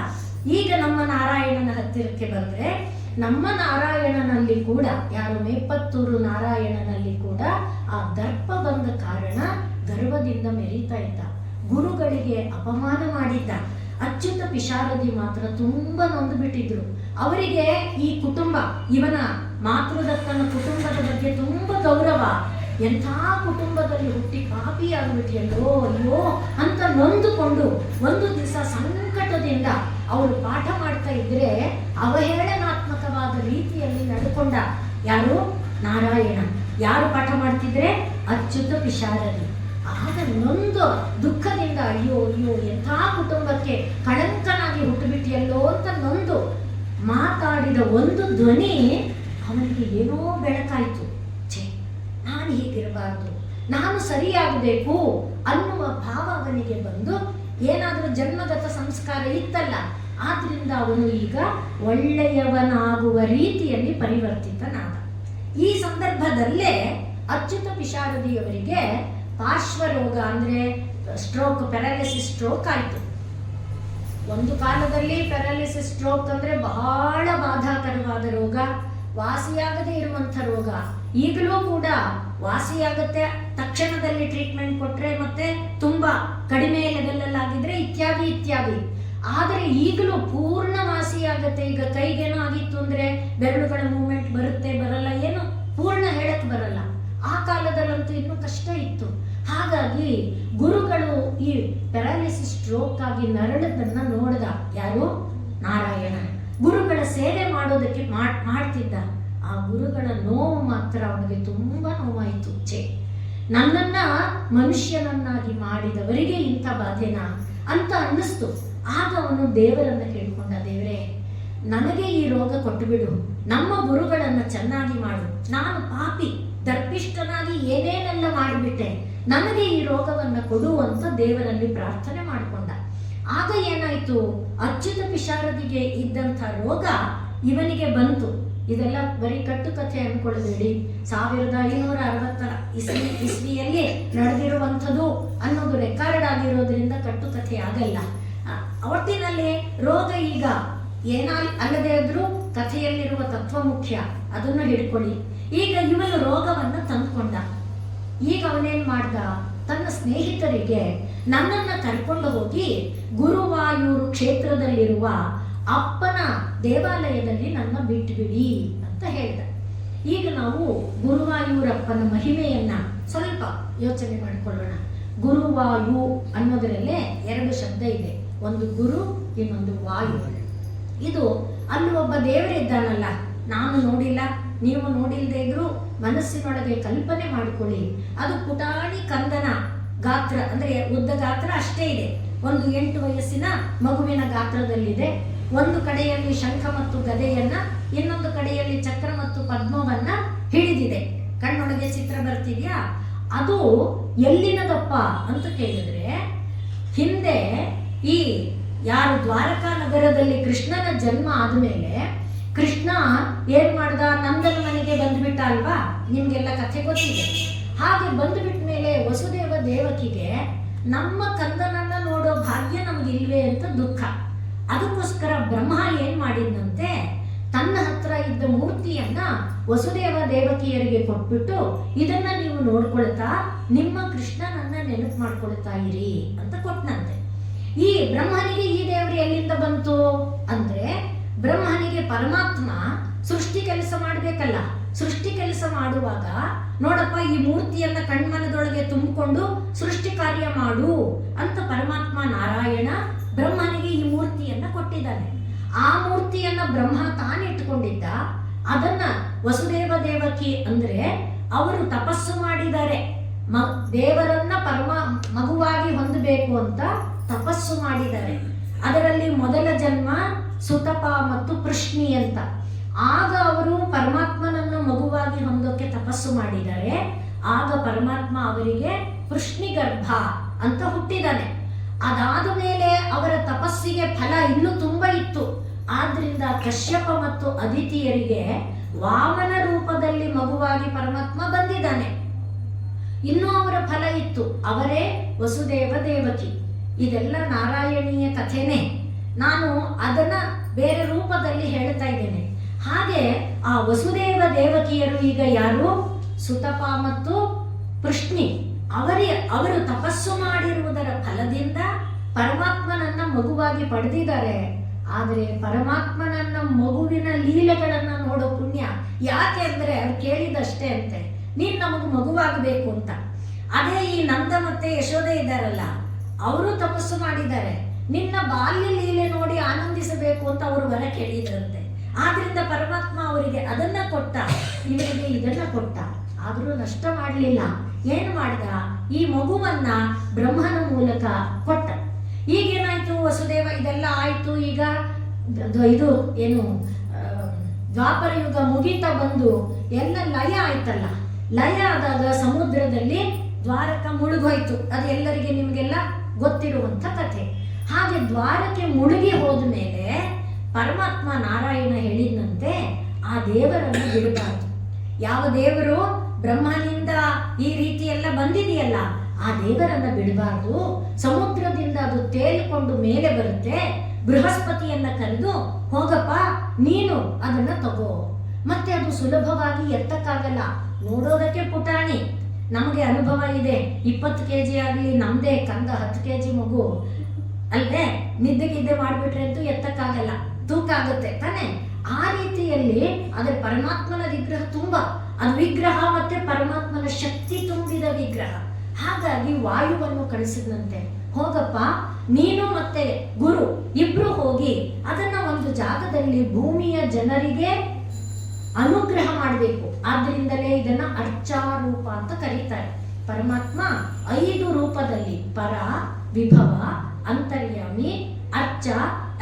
ಈಗ ನಮ್ಮ ನಾರಾಯಣನ ಹತ್ತಿರಕ್ಕೆ ಬಂದ್ರೆ, ನಮ್ಮ ನಾರಾಯಣನಲ್ಲಿ ಕೂಡ, ಯಾರು ಮೇಪತ್ತೂರು ನಾರಾಯಣನಲ್ಲಿ ಕೂಡ ಆ ದರ್ಪ ಬಂದ ಕಾರಣ ಗರ್ವದಿಂದ ಮೆರೀತಾ ಇದ್ದ, ಗುರುಗಳಿಗೆ ಅಪಮಾನ ಮಾಡಿದ್ದ. ಅಚ್ಯುತ ಪಿಶಾರದಿ ಮಾತ್ರ ತುಂಬಾ ನೊಂದು ಬಿಟ್ಟಿದ್ರು. ಅವರಿಗೆ ಈ ಕುಟುಂಬ, ಇವನ ಮಾತೃದತ್ತನ ಕುಟುಂಬದ ಬಗ್ಗೆ ತುಂಬಾ ಗೌರವ. ಎಂಥ ಕುಟುಂಬದಲ್ಲಿ ಹುಟ್ಟಿ ಪಾಪಿಯಾಗ್ಬಿಟ್ಟಿಯಲ್ಲೋ ಅಯ್ಯೋ ಅಂತ ನೊಂದುಕೊಂಡು ಒಂದು ದಿವಸ ಸಂಕಟದಿಂದ ಅವರು ಪಾಠ ಮಾಡ್ತಾ ಇದ್ರೆ ಅವಹೇಳನಾತ್ಮಕವಾದ ರೀತಿಯಲ್ಲಿ ನಡ್ಕೊಂಡ. ಯಾರು? ನಾರಾಯಣ. ಯಾರು ಪಾಠ ಮಾಡ್ತಿದ್ರೆ? ಅಚ್ಯುತ ಪಿಶಾರದಿ. ಆಗ ನೊಂದು ದುಃಖದಿಂದ ಅಯ್ಯೋ ಅಯ್ಯೋ ಎಂಥ ಕುಟುಂಬಕ್ಕೆ ಕಳಂಕನಾಗಿ ಹುಟ್ಟುಬಿಟ್ಟಿಯಲ್ಲೋ ಅಂತ ನೊಂದು ಮಾತಾಡಿದ ಒಂದು ಧ್ವನಿ ಅವನಿಗೆ ಏನೋ ಬೆಳಕಾಯ್ತು. ನಾನು ಹೀಗಿರಬಾರ್ದು, ನಾನು ಸರಿಯಾಗಬೇಕು ಅನ್ನುವ ಭಾವ ಅವನಿಗೆ ಬಂದು, ಏನಾದರೂ ಜನ್ಮಗತ ಸಂಸ್ಕಾರ ಇತ್ತಲ್ಲ, ಆದ್ರಿಂದ ಅವನು ಈಗ ಒಳ್ಳೆಯವನಾಗುವ ರೀತಿಯಲ್ಲಿ ಪರಿವರ್ತಿತನಾದ. ಈ ಸಂದರ್ಭದಲ್ಲೇ ಅಚ್ಯುತ ಪಿಶಾರದಿಯವರಿಗೆ ಪಾರ್ಶ್ವರೋಗ ಅಂದ್ರೆ ಸ್ಟ್ರೋಕ್, ಪ್ಯಾರಾಲಿಸಿಸ್ ಸ್ಟ್ರೋಕ್ ಆಯಿತು. ಒಂದು ಕಾಲದಲ್ಲಿ ಪ್ಯಾರಾಲಿಸಿಸ್ ಸ್ಟ್ರೋಕ್ ಅಂದ್ರೆ ಬಹಳ ಬಾಧಾಕರವಾದ ರೋಗ, ವಾಸಿಯಾಗದೇ ಇರುವಂಥ ರೋಗ. ಈಗಲೂ ಕೂಡ ವಾಸಿಯಾಗತ್ತೆ, ತಕ್ಷಣದಲ್ಲಿ ಟ್ರೀಟ್ಮೆಂಟ್ ಕೊಟ್ರೆ, ಮತ್ತೆ ತುಂಬಾ ಕಡಿಮೆ ಲೆವೆಲ್ ಆಗಿದ್ರೆ ಇತ್ಯಾದಿ ಇತ್ಯಾದಿ. ಆದರೆ ಈಗಲೂ ಪೂರ್ಣ ವಾಸಿಯಾಗತ್ತೆ. ಈಗ ಕೈಗೇನೋ ಆಗಿತ್ತು ಅಂದ್ರೆ ಬೆರಳುಗಳ ಮೂವ್ಮೆಂಟ್ ಬರುತ್ತೆ ಬರಲ್ಲ, ಏನು ಪೂರ್ಣ ಹೇಳಕ್ ಬರಲ್ಲ. ಆ ಕಾಲದಲ್ಲಂತೂ ಇನ್ನೂ ಕಷ್ಟ ಇತ್ತು. ಹಾಗಾಗಿ ಗುರುಗಳು ಈ ಪ್ಯಾರಾಲಿಸಿಸ್ ಸ್ಟ್ರೋಕ್ ಆಗಿ ನರಳದನ್ನ ನೋಡಿದ. ಯಾರು? ನಾರಾಯಣ. ಗುರುಗಳ ಸೇವೆ ಮಾಡೋದಕ್ಕೆ ಮಾಡ್ತಿದ್ದ. ಆ ಗುರುಗಳ ನೋವು ಮಾತ್ರ ಅವನಿಗೆ ತುಂಬಾ ನೋವಾಯಿತು. ನನ್ನನ್ನ ಮನುಷ್ಯನನ್ನಾಗಿ ಮಾಡಿದವರಿಗೆ ಇಂಥ ಬಾಧೆನಾ ಅಂತ ಅನ್ನಿಸ್ತು. ಆಗ ಅವನು ದೇವರನ್ನ ಕೇಳ್ಕೊಂಡ, ದೇವರೇ ನನಗೆ ಈ ರೋಗ ಕೊಟ್ಟು ಬಿಡು, ನಮ್ಮ ಗುರುಗಳನ್ನ ಚೆನ್ನಾಗಿ ಮಾಡು, ನಾನು ಪಾಪಿ ದರ್ಪಿಷ್ಟನಾಗಿ ಏನೇನೆಲ್ಲ ಮಾಡಿಬಿಟ್ಟೆ, ನನಗೆ ಈ ರೋಗವನ್ನ ಕೊಡು ಅಂತ ದೇವರಲ್ಲಿ ಪ್ರಾರ್ಥನೆ ಮಾಡಿಕೊಂಡ. ಆಗ ಏನಾಯ್ತು? ಅಚ್ಯುತ ಪಿಶಾರದಿಗೆ ಇದ್ದಂಥ ರೋಗ ಇವನಿಗೆ ಬಂತು. ಇದೆಲ್ಲ ಬರೀ ಕಟ್ಟುಕಥೆ ಅನ್ಕೊಳ್ಳಬೇಡಿ, 1560 ಇಸ್ವಿಯಲ್ಲಿ ನಡೆದಿರುವಂಥದ್ದು ಅನ್ನೋದು ರೆಕಾರ್ಡ್ ಆಗಿರೋದ್ರಿಂದ ಕಟ್ಟುಕಥೆ ಆಗಲ್ಲ. ಒಟ್ಟಿನಲ್ಲಿ ರೋಗ ಈಗ ಅಲ್ಲದೆ ಆದ್ರೂ ಕಥೆಯಲ್ಲಿರುವ ತತ್ವ ಮುಖ್ಯ, ಅದನ್ನು ಹಿಡ್ಕೊಳ್ಳಿ. ಈಗ ಇವನು ರೋಗವನ್ನು ತಂದ್ಕೊಂಡ. ಈಗ ಅವನೇನ್ ಮಾಡ್ದ, ತನ್ನ ಸ್ನೇಹಿತರಿಗೆ ನನ್ನನ್ನ ಕರ್ಕೊಂಡು ಹೋಗಿ ಗುರುವಾಯೂರು ಕ್ಷೇತ್ರದಲ್ಲಿರುವ ಅಪ್ಪನ ದೇವಾಲಯದಲ್ಲಿ ನನ್ನ ಬಿಟ್ಟುಬಿಡಿ ಅಂತ ಹೇಳ್ದ. ಈಗ ನಾವು ಗುರುವಾಯೂರಪ್ಪನ ಮಹಿಮೆಯನ್ನ ಸ್ವಲ್ಪ ಯೋಚನೆ ಮಾಡಿಕೊಳ್ಳೋಣ. ಗುರುವಾಯು ಅನ್ನೋದರಲ್ಲೇ ಎರಡು ಶಬ್ದ ಇದೆ, ಒಂದು ಗುರು, ಇನ್ನೊಂದು ವಾಯು. ಇದು ಅಲ್ಲಿ ಒಬ್ಬ ದೇವರಿದ್ದಾನಲ್ಲ, ನಾನು ನೋಡಿಲ್ಲ, ನೀವು ನೋಡಿಲ್ಲದೆ ಇದ್ರು ಮನಸ್ಸಿನೊಳಗೆ ಕಲ್ಪನೆ ಮಾಡಿಕೊಳ್ಳಿ. ಅದು ಪುಟಾಣಿ ಕಂದನ ಗಾತ್ರ, ಅಂದ್ರೆ ಉದ್ದ ಗಾತ್ರ ಅಷ್ಟೇ ಇದೆ, ಒಂದು 8 ವಯಸ್ಸಿನ ಮಗುವಿನ ಗಾತ್ರದಲ್ಲಿದೆ. ಒಂದು ಕಡೆಯಲ್ಲಿ ಶಂಖ ಮತ್ತು ಗದೆಯನ್ನ, ಇನ್ನೊಂದು ಕಡೆಯಲ್ಲಿ ಚಕ್ರ ಮತ್ತು ಪದ್ಮವನ್ನ ಹಿಡಿದಿದೆ. ಕಣ್ಣೊಳಗೆ ಚಿತ್ರ ಬರ್ತಿದ್ಯಾ? ಅದು ಎಲ್ಲಿನದಪ್ಪ ಅಂತ ಕೇಳಿದ್ರೆ, ಹಿಂದೆ ಈ ಯಾರು ದ್ವಾರಕಾ ನಗರದಲ್ಲಿ ಕೃಷ್ಣನ ಜನ್ಮ ಆದ್ಮೇಲೆ ಕೃಷ್ಣ ಏನ್ ಮಾಡ್ದ, ನಂದನ ಮನೆಗೆ ಬಂದ್ಬಿಟ್ಟ ಅಲ್ವಾ, ನಿಮ್ಗೆಲ್ಲ ಕಥೆ ಗೊತ್ತಿದೆ. ಹಾಗೆ ಬಂದ್ಬಿಟ್ಟ ಮೇಲೆ ವಸುದೇವ ದೇವಕಿಗೆ ನಮ್ಮ ಕಂದನನ್ನ ನೋಡೋ ಭಾಗ್ಯ ನಮ್ಗಿಲ್ವೇ ಅಂತ ದುಃಖ. ಅದಕ್ಕೋಸ್ಕರ ಬ್ರಹ್ಮ ಏನ್ ಮಾಡಿದಂತೆ, ತನ್ನ ಹತ್ರ ಇದ್ದ ಮೂರ್ತಿಯನ್ನ ವಸುದೇವ ದೇವಕಿಯರಿಗೆ ಕೊಟ್ಬಿಟ್ಟು, ಇದನ್ನ ನೀವು ನೋಡ್ಕೊಳ್ತಾ ನಿಮ್ಮ ಕೃಷ್ಣನನ್ನ ನೆನಪು ಮಾಡ್ಕೊಳ್ತಾ ಇರಿ ಅಂತ ಕೊಟ್ಟನಂತೆ. ಈ ಬ್ರಹ್ಮನಿಗೆ ಈ ದೇವರು ಎಲ್ಲಿಂದ ಬಂತು ಅಂದ್ರೆ, ಬ್ರಹ್ಮನಿಗೆ ಪರಮಾತ್ಮ ಸೃಷ್ಟಿ ಕೆಲಸ ಮಾಡ್ಬೇಕಲ್ಲ, ಸೃಷ್ಟಿ ಕೆಲಸ ಮಾಡುವಾಗ ನೋಡಪ್ಪ ಈ ಮೂರ್ತಿಯನ್ನ ಕಣ್ಮನದೊಳಗೆ ತುಂಬಿಕೊಂಡು ಸೃಷ್ಟಿ ಕಾರ್ಯ ಮಾಡು ಅಂತ ಪರಮಾತ್ಮ ನಾರಾಯಣ ಬ್ರಹ್ಮನಿಗೆ ಈ ಮೂರ್ತಿಯನ್ನ ಕೊಟ್ಟಿದ್ದಾನೆ. ಆ ಮೂರ್ತಿಯನ್ನ ಬ್ರಹ್ಮ ತಾನಿಟ್ಟುಕೊಂಡಿದ್ದ. ಅದನ್ನ ವಸುದೇವ ದೇವಕಿ ಅಂದ್ರೆ ಅವರು ತಪಸ್ಸು ಮಾಡಿದ್ದಾರೆ, ದೇವರನ್ನ ಮಗುವಾಗಿ ಹೊಂದಬೇಕು ಅಂತ ತಪಸ್ಸು ಮಾಡಿದ್ದಾರೆ. ಅದರಲ್ಲಿ ಮೊದಲ ಜನ್ಮ ಸುತಪ ಮತ್ತು ಪೃಷ್ಣಿ ಅಂತ. ಆಗ ಅವರು ಪರಮಾತ್ಮನನ್ನು ಮಗುವಾಗಿ ಹೊಂದೋಕೆ ತಪಸ್ಸು ಮಾಡಿದ್ದಾರೆ. ಆಗ ಪರಮಾತ್ಮ ಅವರಿಗೆ ಪೃಷ್ಣಿ ಗರ್ಭ ಅಂತ ಹುಟ್ಟಿದಾನೆ. ಅದಾದ ಮೇಲೆ ಅವರ ತಪಸ್ಸಿಗೆ ಫಲ ಇನ್ನೂ ತುಂಬಾ ಇತ್ತು. ಆದ್ರಿಂದ ಕಶ್ಯಪ ಮತ್ತು ಅದಿತಿಯರಿಗೆ ವಾಮನ ರೂಪದಲ್ಲಿ ಮಗುವಾಗಿ ಪರಮಾತ್ಮ ಬಂದಿದ್ದಾನೆ. ಇನ್ನೂ ಅವರ ಫಲ ಇತ್ತು, ಅವರೇ ವಸುದೇವ ದೇವಕಿ. ಇದೆಲ್ಲ ನಾರಾಯಣೀಯ ಕಥೆನೇ, ನಾನು ಅದನ್ನ ಬೇರೆ ರೂಪದಲ್ಲಿ ಹೇಳ್ತಾ ಇದ್ದೇನೆ. ಹಾಗೆ ಆ ವಸುದೇವ ದೇವಕಿಯರು ಈಗ ಯಾರು, ಸುತಪ ಮತ್ತು ಪೃಷ್ಣಿ, ಅವರು ತಪಸ್ಸು ಮಾಡಿರುವುದರ ಫಲದಿಂದ ಪರಮಾತ್ಮನನ್ನ ಮಗುವಾಗಿ ಪಡೆದಿದ್ದಾರೆ. ಆದರೆ ಪರಮಾತ್ಮನನ್ನ ಮಗುವಿನ ಲೀಲೆಗಳನ್ನ ನೋಡೋ ಪುಣ್ಯ ಯಾಕೆ ಅಂದ್ರೆ ಅವ್ರು ಕೇಳಿದಷ್ಟೇ ಅಂತೆ, ನೀನ್ ನಮಗೂ ಮಗುವಾಗಬೇಕು ಅಂತ. ಅದೇ ಈ ನಂದ ಮತ್ತೆ ಯಶೋದೆ ಇದ್ದಾರಲ್ಲ, ಅವರು ತಪಸ್ಸು ಮಾಡಿದ್ದಾರೆ, ನಿನ್ನ ಬಾಲ್ಯ ಲೀಲೆ ನೋಡಿ ಆನಂದಿಸಬೇಕು ಅಂತ ಅವರು ವರ ಕೇಳಿದ್ರಂತೆ. ಆದ್ರಿಂದ ಪರಮಾತ್ಮ ಅವರಿಗೆ ಅದನ್ನ ಕೊಟ್ಟ, ಇವರಿಗೆ ಇದನ್ನ ಕೊಟ್ಟ. ಆದ್ರೂ ನಷ್ಟ ಮಾಡಲಿಲ್ಲ. ಏನು ಮಾಡಿದ, ಈ ಮಗುವನ್ನ ಬ್ರಹ್ಮನ ಮೂಲಕ ಕೊಟ್ಟ. ಈಗೇನಾಯ್ತು, ವಸುದೇವ ಇದೆಲ್ಲ ಆಯ್ತು. ಈಗ ಇದು ಏನು ದ್ವಾಪರ ಯುಗ ಮುಗಿತಾ ಬಂದು ಎಲ್ಲ ಲಯ ಆಯ್ತಲ್ಲ. ಲಯ ಆದಾಗ ಸಮುದ್ರದಲ್ಲಿ ದ್ವಾರಕ ಮುಳುಗೋಯ್ತು. ಅದು ಎಲ್ಲರಿಗೆ ನಿಮ್ಗೆಲ್ಲ ಗೊತ್ತಿರುವಂತ ಕಥೆ. ಹಾಗೆ ದ್ವಾರಕ್ಕೆ ಮುಳುಗಿ ಹೋದ ಮೇಲೆ ಪರಮಾತ್ಮ ನಾರಾಯಣ ಹೇಳಿದಂತೆ ಆ ದೇವರನ್ನು ಬಿಡಬಾರ್ದು. ಯಾವ ದೇವರು ಬ್ರಹ್ಮನಿಂದ ಈ ರೀತಿ ಎಲ್ಲ ಬಂದಿದೆಯಲ್ಲ, ಆ ದೇವರನ್ನ ಬಿಡಬಾರ್ದು. ಸಮುದ್ರದಿಂದ ಅದು ತೇಲಿಕೊಂಡು ಮೇಲೆ ಬರುತ್ತೆ. ಬೃಹಸ್ಪತಿಯನ್ನ ಕರೆದು, ಹೋಗಪ್ಪ ನೀನು ಅದನ್ನ ತಗೋ. ಮತ್ತೆ ಅದು ಸುಲಭವಾಗಿ ಎತ್ತಕ್ಕಾಗಲ್ಲ, ನೋಡೋದಕ್ಕೆ ಪುಟಾಣಿ. ನಮಗೆ ಅನುಭವ ಇದೆ, 20 kg ಆಗಲಿ ನಮ್ದೇ ಕಂದ 10 kg ಮಗು ಅಲ್ಲದೆ, ನಿದ್ದೆ ಮಾಡ್ಬಿಟ್ರೆ ಅಂತೂ ಎತ್ತಕ್ಕಾಗಲ್ಲ, ತೂಕ ಆಗುತ್ತೆ ತಾನೆ. ಆ ರೀತಿಯಲ್ಲಿ ಅದ್ರ ಪರಮಾತ್ಮನ ವಿಗ್ರಹ ತುಂಬಾ, ಅದು ವಿಗ್ರಹ ಮತ್ತೆ ಪರಮಾತ್ಮನ ಶಕ್ತಿ ತುಂಬಿದ ವಿಗ್ರಹ. ಹಾಗಾಗಿ ವಾಯುವನ್ನು ಕಳಿಸಿದಂತೆ, ಹೋಗಪ್ಪ ನೀನು ಮತ್ತೆ ಗುರು ಇಬ್ರು ಹೋಗಿ ಅದನ್ನ ಒಂದು ಜಾಗದಲ್ಲಿ ಭೂಮಿಯ ಜನರಿಗೆ ಅನುಗ್ರಹ ಮಾಡಬೇಕು. ಆದ್ರಿಂದಲೇ ಇದನ್ನ ಅರ್ಚಾರೂಪ ಅಂತ ಕರೀತಾರೆ. ಪರಮಾತ್ಮ 5 ರೂಪದಲ್ಲಿ, ಪರ, ವಿಭವ, ಅಂತರ್ಯಾಮಿ, ಅರ್ಚ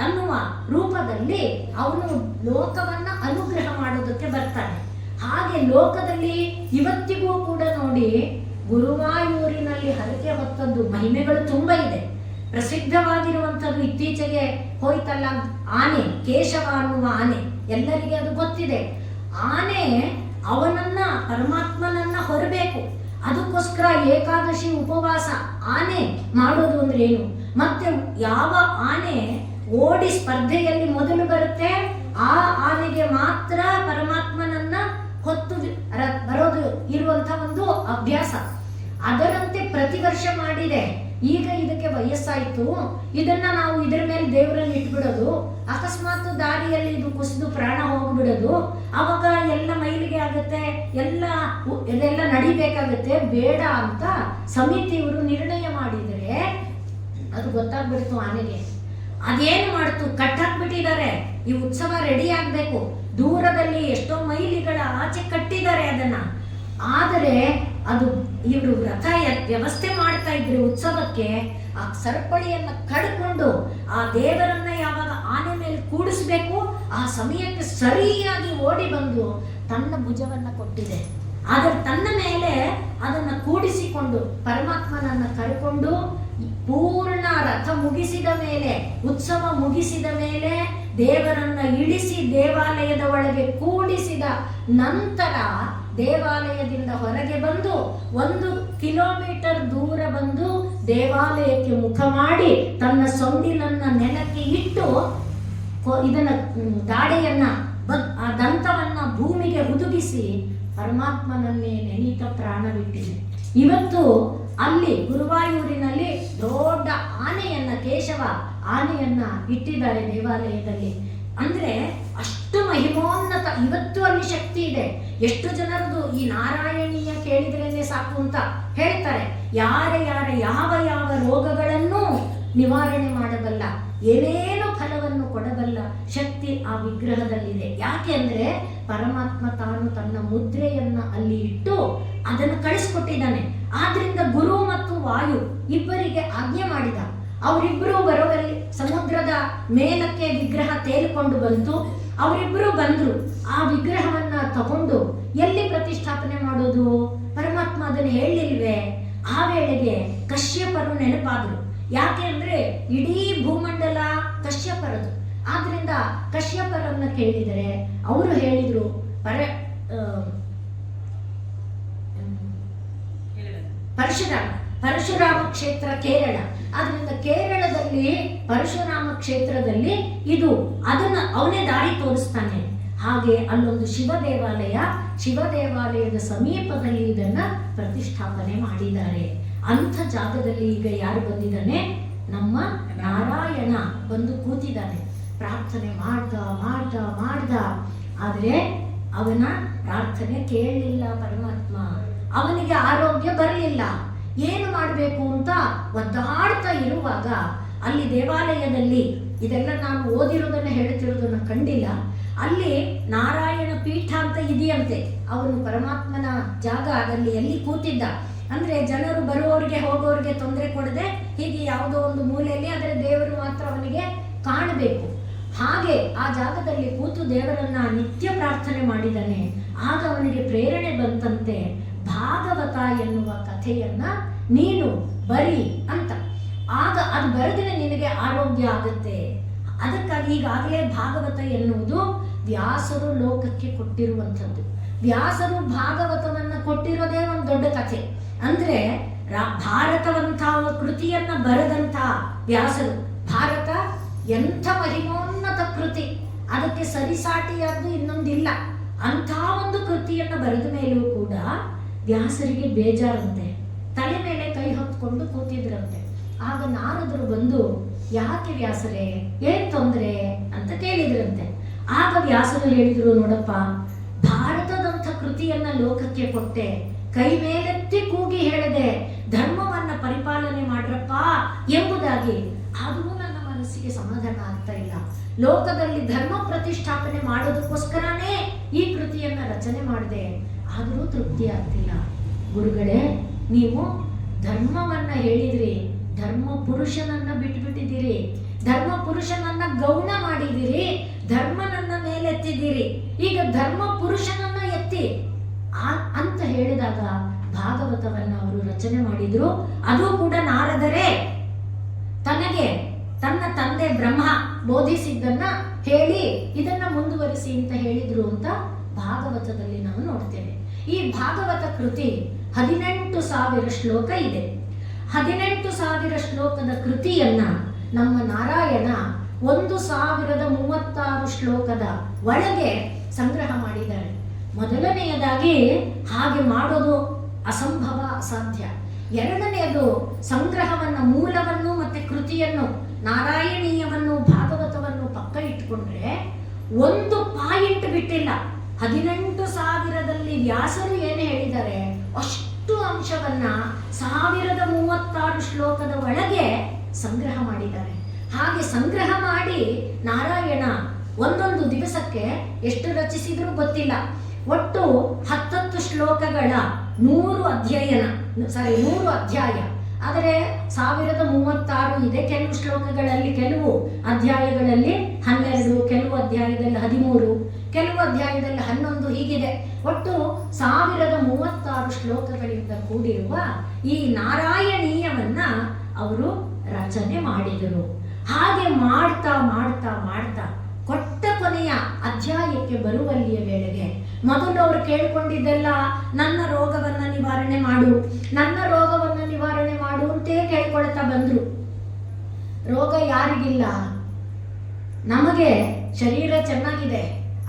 ಅನ್ನುವ ರೂಪದಲ್ಲಿ ಅವನು ಲೋಕವನ್ನ ಅನುಗ್ರಹ ಮಾಡೋದಕ್ಕೆ ಬರ್ತಾನೆ. ಹಾಗೆ ಲೋಕದಲ್ಲಿ ಇವತ್ತಿಗೂ ಕೂಡ ನೋಡಿ, ಗುರುವಾಯೂರಿನಲ್ಲಿ ಹರಕೆ ಹೊತ್ತದ್ದು ಮಹಿಮೆಗಳು ತುಂಬಾ ಇದೆ. ಪ್ರಸಿದ್ಧವಾಗಿರುವಂಥದ್ದು ಇತ್ತೀಚೆಗೆ ಹೋಯ್ತಲ್ಲ ಆನೆ, ಕೇಶವ ಅನ್ನುವ ಆನೆ, ಎಲ್ಲರಿಗೆ ಅದು ಗೊತ್ತಿದೆ. ಆನೆ ಅವನನ್ನ ಪರಮಾತ್ಮನನ್ನ ಹೊರಬೇಕು. ಅದಕ್ಕೋಸ್ಕರ ಏಕಾದಶಿ ಉಪವಾಸ ಆನೆ ಮಾಡೋದು ಅಂದ್ರೆ ಏನು. ಮತ್ತೆ ಯಾವ ಆನೆ ಓಡಿ ಸ್ಪರ್ಧೆಯಲ್ಲಿ ಮೊದಲು ಬರುತ್ತೆ, ಆ ಆನೆಗೆ ಮಾತ್ರ ಪರಮಾತ್ಮನನ್ನ ಹೊತ್ತು ಬರೋದು ಇರುವಂತ ಒಂದು ಅಭ್ಯಾಸ. ಅದರಂತೆ ಪ್ರತಿ ವರ್ಷ ಮಾಡಿದೆ. ಈಗ ಇದಕ್ಕೆ ವಯಸ್ಸಾಯ್ತು, ಇದನ್ನ ನಾವು ಇದರ ಮೇಲೆ ದೇವರನ್ನು ಇಟ್ಬಿಡೋದು, ಅಕಸ್ಮಾತ್ ದಾರಿಯಲ್ಲಿ ಇದು ಕುಸಿದು ಪ್ರಾಣ ಹೋಗ್ಬಿಡೋದು, ಅವಾಗ ಎಲ್ಲ ಮೈಲಿಗೆ ಆಗುತ್ತೆ, ಇದೆಲ್ಲ ನಡಿಬೇಕಾಗುತ್ತೆ, ಬೇಡ ಅಂತ ಸಮಿತಿಯವರು ನಿರ್ಣಯ ಮಾಡಿದರೆ ಅದು ಗೊತ್ತಾಗ್ಬಿಡ್ತು ಆನೆಗೆ. ಅದೇನು ಮಾಡ್ತು, ಕಟ್ಟಾಕ್ಬಿಟ್ಟಿದ್ದಾರೆ. ಈ ಉತ್ಸವ ರೆಡಿ ಆಗ್ಬೇಕು, ದೂರದಲ್ಲಿ ಎಷ್ಟೋ ಮೈಲಿಗಳ ಆಚೆ ಕಟ್ಟಿದ್ದಾರೆ ಅದನ್ನ. ಆದರೆ ಅದು ಇವರು ವ್ರತ ವ್ಯವಸ್ಥೆ ಮಾಡ್ತಾ ಇದ್ರೆ ಉತ್ಸವಕ್ಕೆ ಆ ಸರಪಳಿಯನ್ನ ಕಡ್ಕೊಂಡು ಆ ದೇವರನ್ನ ಯಾವಾಗ ಆನೆ ಮೇಲೆ ಕೂಡಿಸ್ಬೇಕು ಆ ಸಮಯಕ್ಕೆ ಸರಿಯಾಗಿ ಓಡಿ ಬಂದು ತನ್ನ ಭುಜವನ್ನ ಕೊಟ್ಟಿದೆ. ಆದರೆ ತನ್ನ ಮೇಲೆ ಅದನ್ನ ಕೂಡಿಸಿಕೊಂಡು ಪರಮಾತ್ಮನನ್ನ ಕರ್ಕೊಂಡು ಪೂರ್ಣ ರಥ ಮುಗಿಸಿದ ಮೇಲೆ, ಉತ್ಸವ ಮುಗಿಸಿದ ಮೇಲೆ ದೇವರನ್ನ ಇಳಿಸಿ ದೇವಾಲಯದ ಒಳಗೆ ಕೂಡಿಸಿದ ನಂತರ ದೇವಾಲಯದಿಂದ ಹೊರಗೆ ಬಂದು 1 ಕಿಲೋಮೀಟರ್ ದೂರ ಬಂದು ದೇವಾಲಯಕ್ಕೆ ಮುಖ ಮಾಡಿ ತನ್ನ ಸೊಂಡಿಲನ್ನ ನೆಲಕ್ಕೆ ಇಟ್ಟು ಇದನ್ನ ಗಾಡೆಯನ್ನ ಆ ದಂತವನ್ನ ಭೂಮಿಗೆ ಹುದುಗಿಸಿ ಪರಮಾತ್ಮನನ್ನೇ ನೆನೀತ ಪ್ರಾಣ ಬಿಟ್ಟಿದೆ. ಇವತ್ತು ಅಲ್ಲಿ ಗುರುವಾಯೂರಿನಲ್ಲಿ ದೊಡ್ಡ ಆನೆಯನ್ನ, ಕೇಶವ ಆನೆಯನ್ನ ಇಟ್ಟಿದ್ದಾರೆ ದೇವಾಲಯದಲ್ಲಿ. ಅಂದ್ರೆ ಅಷ್ಟು ಮಹಿಮೋನ್ನತ. ಇವತ್ತು ಅಲ್ಲಿ ಶಕ್ತಿ ಇದೆ. ಎಷ್ಟು ಜನರದು ಈ ನಾರಾಯಣೀಯ ಕೇಳಿದ್ರೇನೆ ಸಾಕು ಅಂತ ಹೇಳ್ತಾರೆ. ಯಾರ ಯಾವ ರೋಗಗಳನ್ನು ನಿವಾರಣೆ ಮಾಡಬಲ್ಲ, ಏನೇನು ಫಲವನ್ನು ಕೊಡಬಲ್ಲ ಶಕ್ತಿ ಆ ವಿಗ್ರಹದಲ್ಲಿದೆ. ಯಾಕೆ ಅಂದ್ರೆ ಪರಮಾತ್ಮ ತಾನು ತನ್ನ ಮುದ್ರೆಯನ್ನ ಅಲ್ಲಿ ಇಟ್ಟು ಅದನ್ನು ಕಳಿಸ್ಕೊಟ್ಟಿದ್ದಾನೆ. ಆದ್ರಿಂದ ಗುರು ಮತ್ತು ವಾಯು ಇಬ್ಬರಿಗೆ ಆಜ್ಞೆ ಮಾಡಿದ. ಅವರಿಬ್ಬರು ಬರೋವಲ್ಲಿ ಸಮುದ್ರದ ಮೇಲಕ್ಕೆ ವಿಗ್ರಹ ತೇಲಿಕೊಂಡು ಬಂತು. ಅವರಿಬ್ಬರು ಬಂದ್ರು. ಆ ವಿಗ್ರಹವನ್ನ ತಗೊಂಡು ಎಲ್ಲಿ ಪ್ರತಿಷ್ಠಾಪನೆ ಮಾಡೋದು? ಪರಮಾತ್ಮ ಅದನ್ನು ಹೇಳಿಲ್ವೇ? ಆ ವೇಳೆಗೆ ಕಶ್ಯಪರು ನೆನಪಾದ್ರು. ಯಾಕೆ ಅಂದ್ರೆ ಇಡೀ ಭೂಮಂಡಲ ಕಶ್ಯಪರದು. ಆದ್ರಿಂದ ಕಶ್ಯಪರನ್ನ ಕೇಳಿದರೆ ಅವರು ಹೇಳಿದ್ರು ಪರಶುರಾಮ ಕ್ಷೇತ್ರ ಕೇರಳ. ಆದ್ರಿಂದ ಕೇರಳದಲ್ಲಿ ಪರಶುರಾಮ ಕ್ಷೇತ್ರದಲ್ಲಿ ಇದು ಅದನ್ನ ಅವನೇ ದಾರಿ ತೋರಿಸ್ತಾನೆ. ಹಾಗೆ ಅಲ್ಲೊಂದು ಶಿವ ದೇವಾಲಯದ ಸಮೀಪದಲ್ಲಿ ಇದನ್ನ ಪ್ರತಿಷ್ಠಾಪನೆ ಮಾಡಿದ್ದಾರೆ. ಅಂಥ ಜಾಗದಲ್ಲಿ ಈಗ ಯಾರು ಬಂದಿದ್ದಾನೆ? ನಮ್ಮ ನಾರಾಯಣ ಬಂದು ಕೂತಿದ್ದಾನೆ. ಪ್ರಾರ್ಥನೆ ಮಾಡ್ದ ಆದ್ರೆ ಅವನ ಪ್ರಾರ್ಥನೆ ಕೇಳಲಿಲ್ಲ ಪರಮಾತ್ಮ. ಅವನಿಗೆ ಆರೋಗ್ಯ ಬರಲಿಲ್ಲ. ಏನು ಮಾಡಬೇಕು ಅಂತ ಒದ್ದಾಡ್ತಾ ಇರುವಾಗ ಅಲ್ಲಿ ದೇವಾಲಯದಲ್ಲಿ, ಇದೆಲ್ಲ ನಾನು ಓದಿರೋದನ್ನ ಹೇಳ್ತಿರೋದನ್ನ ಕಂಡಿಲ್ಲ, ಅಲ್ಲಿ ನಾರಾಯಣ ಪೀಠ ಅಂತ ಇದೆಯಂತೆ. ಅವನು ಪರಮಾತ್ಮನ ಜಾಗ ಅಲ್ಲಿ ಎಲ್ಲಿ ಕೂತಿದ್ದ ಅಂದ್ರೆ ಜನರು ಬರುವವರಿಗೆ ಹೋಗೋರಿಗೆ ತೊಂದರೆ ಕೊಡದೆ ಹೀಗೆ ಯಾವುದೋ ಒಂದು ಮೂಲೆಯಲ್ಲಿ, ಆದರೆ ದೇವರು ಮಾತ್ರ ಅವನಿಗೆ ಕಾಣಬೇಕು. ಹಾಗೆ ಆ ಜಾಗದಲ್ಲಿ ಕೂತು ದೇವರನ್ನ ನಿತ್ಯ ಪ್ರಾರ್ಥನೆ ಮಾಡಿದ್ದಾನೆ. ಆಗ ಅವನಿಗೆ ಪ್ರೇರಣೆ ಬಂತಂತೆ, ಭಾಗವತ ಎನ್ನುವ ಕಥೆಯನ್ನ ನೀನು ಬರಿ ಅಂತ. ಆಗ ಅದು ಬರೆದ್ರೆ ನಿನಗೆ ಆರೋಗ್ಯ ಆಗುತ್ತೆ. ಅದಕ್ಕಾಗಿ ಈಗಾಗಲೇ ಭಾಗವತ ಎನ್ನುವುದು ವ್ಯಾಸರು ಲೋಕಕ್ಕೆ ಕೊಟ್ಟಿರುವಂಥದ್ದು. ವ್ಯಾಸರು ಭಾಗವತವನ್ನ ಕೊಟ್ಟಿರೋದೇ ಒಂದು ದೊಡ್ಡ ಕಥೆ. ಅಂದ್ರೆ ಭಾರತವಂಥ ಕೃತಿಯನ್ನ ಬರೆದಂಥ ವ್ಯಾಸರು. ಭಾರತ ಎಂಥ ಮಹಿಮೋನ್ನತ ಕೃತಿ, ಅದಕ್ಕೆ ಸರಿಸಾಟಿಯಾದ್ದು ಇನ್ನೊಂದಿಲ್ಲ. ಅಂಥ ಒಂದು ಕೃತಿಯನ್ನ ಬರೆದ ಮೇಲೂ ಕೂಡ ವ್ಯಾಸರಿಗೆ ಬೇಜಾರಂತೆ, ತಲೆ ಮೇಲೆ ಕೈ ಹೊತ್ಕೊಂಡು ಕೂತಿದ್ರಂತೆ. ಆಗ ನಾರದರು ಬಂದು, ಯಾಕೆ ವ್ಯಾಸರೇ, ಏನ್ ತೊಂದರೆ ಅಂತ ಕೇಳಿದ್ರಂತೆ. ಆಗ ವ್ಯಾಸರು ಹೇಳಿದ್ರು, ನೋಡಪ್ಪ, ಭಾರತದಂಥ ಕೃತಿಯನ್ನ ಲೋಕಕ್ಕೆ ಕೊಟ್ಟೆ, ಕೈ ಮೇಲೆತ್ತಿ ಕೂಗಿ ಹೇಳಿದೆ, ಧರ್ಮವನ್ನ ಪರಿಪಾಲನೆ ಮಾಡ್ರಪ್ಪ ಎಂಬುದಾಗಿ. ಆದರೂ ನನ್ನ ಮನಸ್ಸಿಗೆ ಸಮಾಧಾನ ಆಗ್ತಾ ಇಲ್ಲ. ಲೋಕದಲ್ಲಿ ಧರ್ಮ ಪ್ರತಿಷ್ಠಾಪನೆ ಮಾಡೋದಕ್ಕೋಸ್ಕರನೇ ಈ ಕೃತಿಯನ್ನ ರಚನೆ ಮಾಡಿದೆ, ಆದರೂ ತೃಪ್ತಿ ಆಗ್ತಿಲ್ಲ. ಗುರುಗಳೇ, ನೀವು ಧರ್ಮವನ್ನ ಹೇಳಿದ್ರಿ, ಧರ್ಮ ಪುರುಷನನ್ನ ಬಿಟ್ಬಿಟ್ಟಿದ್ದೀರಿ, ಧರ್ಮ ಪುರುಷನನ್ನ ಗೌಣ ಮಾಡಿದಿರಿ, ಧರ್ಮನನ್ನ ಮೇಲೆತ್ತಿದ್ದೀರಿ, ಈಗ ಧರ್ಮ ಪುರುಷನನ್ನ ಎತ್ತಿ ಅಂತ ಹೇಳಿದಾಗ ಭಾಗವತವನ್ನ ಅವರು ರಚನೆ ಮಾಡಿದ್ರು. ಅದು ಕೂಡ ನಾರದರೇ ತನಗೆ ತನ್ನ ತಂದೆ ಬ್ರಹ್ಮ ಬೋಧಿಸಿದ್ದನ್ನ ಹೇಳಿ ಇದನ್ನ ಮುಂದುವರಿಸಿ ಅಂತ ಹೇಳಿದ್ರು ಅಂತ ಭಾಗವತದಲ್ಲಿ ನಾವು ನೋಡ್ತೇವೆ. ಈ ಭಾಗವತ ಕೃತಿ 18,000 ಶ್ಲೋಕ ಇದೆ. 18,000 ಶ್ಲೋಕದ ಕೃತಿಯನ್ನ ನಮ್ಮ ನಾರಾಯಣ 1036 ಶ್ಲೋಕದ ಒಳಗೆ ಸಂಗ್ರಹ ಮಾಡಿದ್ದಾರೆ. ಮೊದಲನೆಯದಾಗಿ ಹಾಗೆ ಮಾಡೋದು ಅಸಂಭವ, ಅಸಾಧ್ಯ. ಎರಡನೆಯದು ಸಂಗ್ರಹವನ್ನ, ಮೂಲವನ್ನು ಮತ್ತೆ ಕೃತಿಯನ್ನು, ನಾರಾಯಣೀಯವನ್ನು ಭಾಗವತವನ್ನು ಪಕ್ಕ ಇಟ್ಕೊಂಡ್ರೆ ಒಂದು ಪಾಯಿಂಟ್ ಬಿಟ್ಟಿಲ್ಲ. 18,000ದಲ್ಲಿ ವ್ಯಾಸರು ಏನು ಹೇಳಿದ್ದಾರೆ ಅಷ್ಟು ಅಂಶವನ್ನ 1036 ಶ್ಲೋಕದ ಒಳಗೆ ಸಂಗ್ರಹ ಮಾಡಿದ್ದಾರೆ. ಹಾಗೆ ಸಂಗ್ರಹ ಮಾಡಿ ನಾರಾಯಣ ಒಂದೊಂದು ದಿವಸಕ್ಕೆ ಎಷ್ಟು ರಚಿಸಿದರೂ ಗೊತ್ತಿಲ್ಲ. ಒಟ್ಟು 10 ಶ್ಲೋಕಗಳ 100 ಅಧ್ಯಾಯ. ಆದರೆ 1036 ಇದೆ. ಕೆಲವು ಶ್ಲೋಕಗಳಲ್ಲಿ, ಕೆಲವು ಅಧ್ಯಾಯಗಳಲ್ಲಿ 12, ಕೆಲವು ಅಧ್ಯಾಯದಲ್ಲಿ 13, ಕೆಲವು ಅಧ್ಯಾಯದಲ್ಲಿ 11, ಹೀಗಿದೆ. ಒಟ್ಟು 1036 ಶ್ಲೋಕಗಳಿಂದ ಕೂಡಿರುವ ಈ ನಾರಾಯಣೀಯವನ್ನ ಅವರು ರಚನೆ ಮಾಡಿದರು. ಹಾಗೆ ಮಾಡ್ತಾ ಮಾಡ್ತಾ ಮಾಡ್ತಾ ಕೊಟ್ಟ ಕೊನೆಯ ಅಧ್ಯಾಯಕ್ಕೆ ಬರುವಲ್ಲಿಯ ವೇಳೆಗೆ ಮೊದಲು ಅವರು ಕೇಳ್ಕೊಂಡಿದ್ದೆಲ್ಲ ನನ್ನ ರೋಗವನ್ನ ನಿವಾರಣೆ ಮಾಡು, ನನ್ನ ರೋಗವನ್ನ ನಿವಾರಣೆ ಮಾಡು ಅಂತೇ ಕೇಳ್ಕೊಳ್ತಾ ಬಂದ್ರು. ರೋಗ ಯಾರಿಗಿಲ್ಲ? ನಮಗೆ ಶರೀರ ಚೆನ್ನಾಗಿದೆ,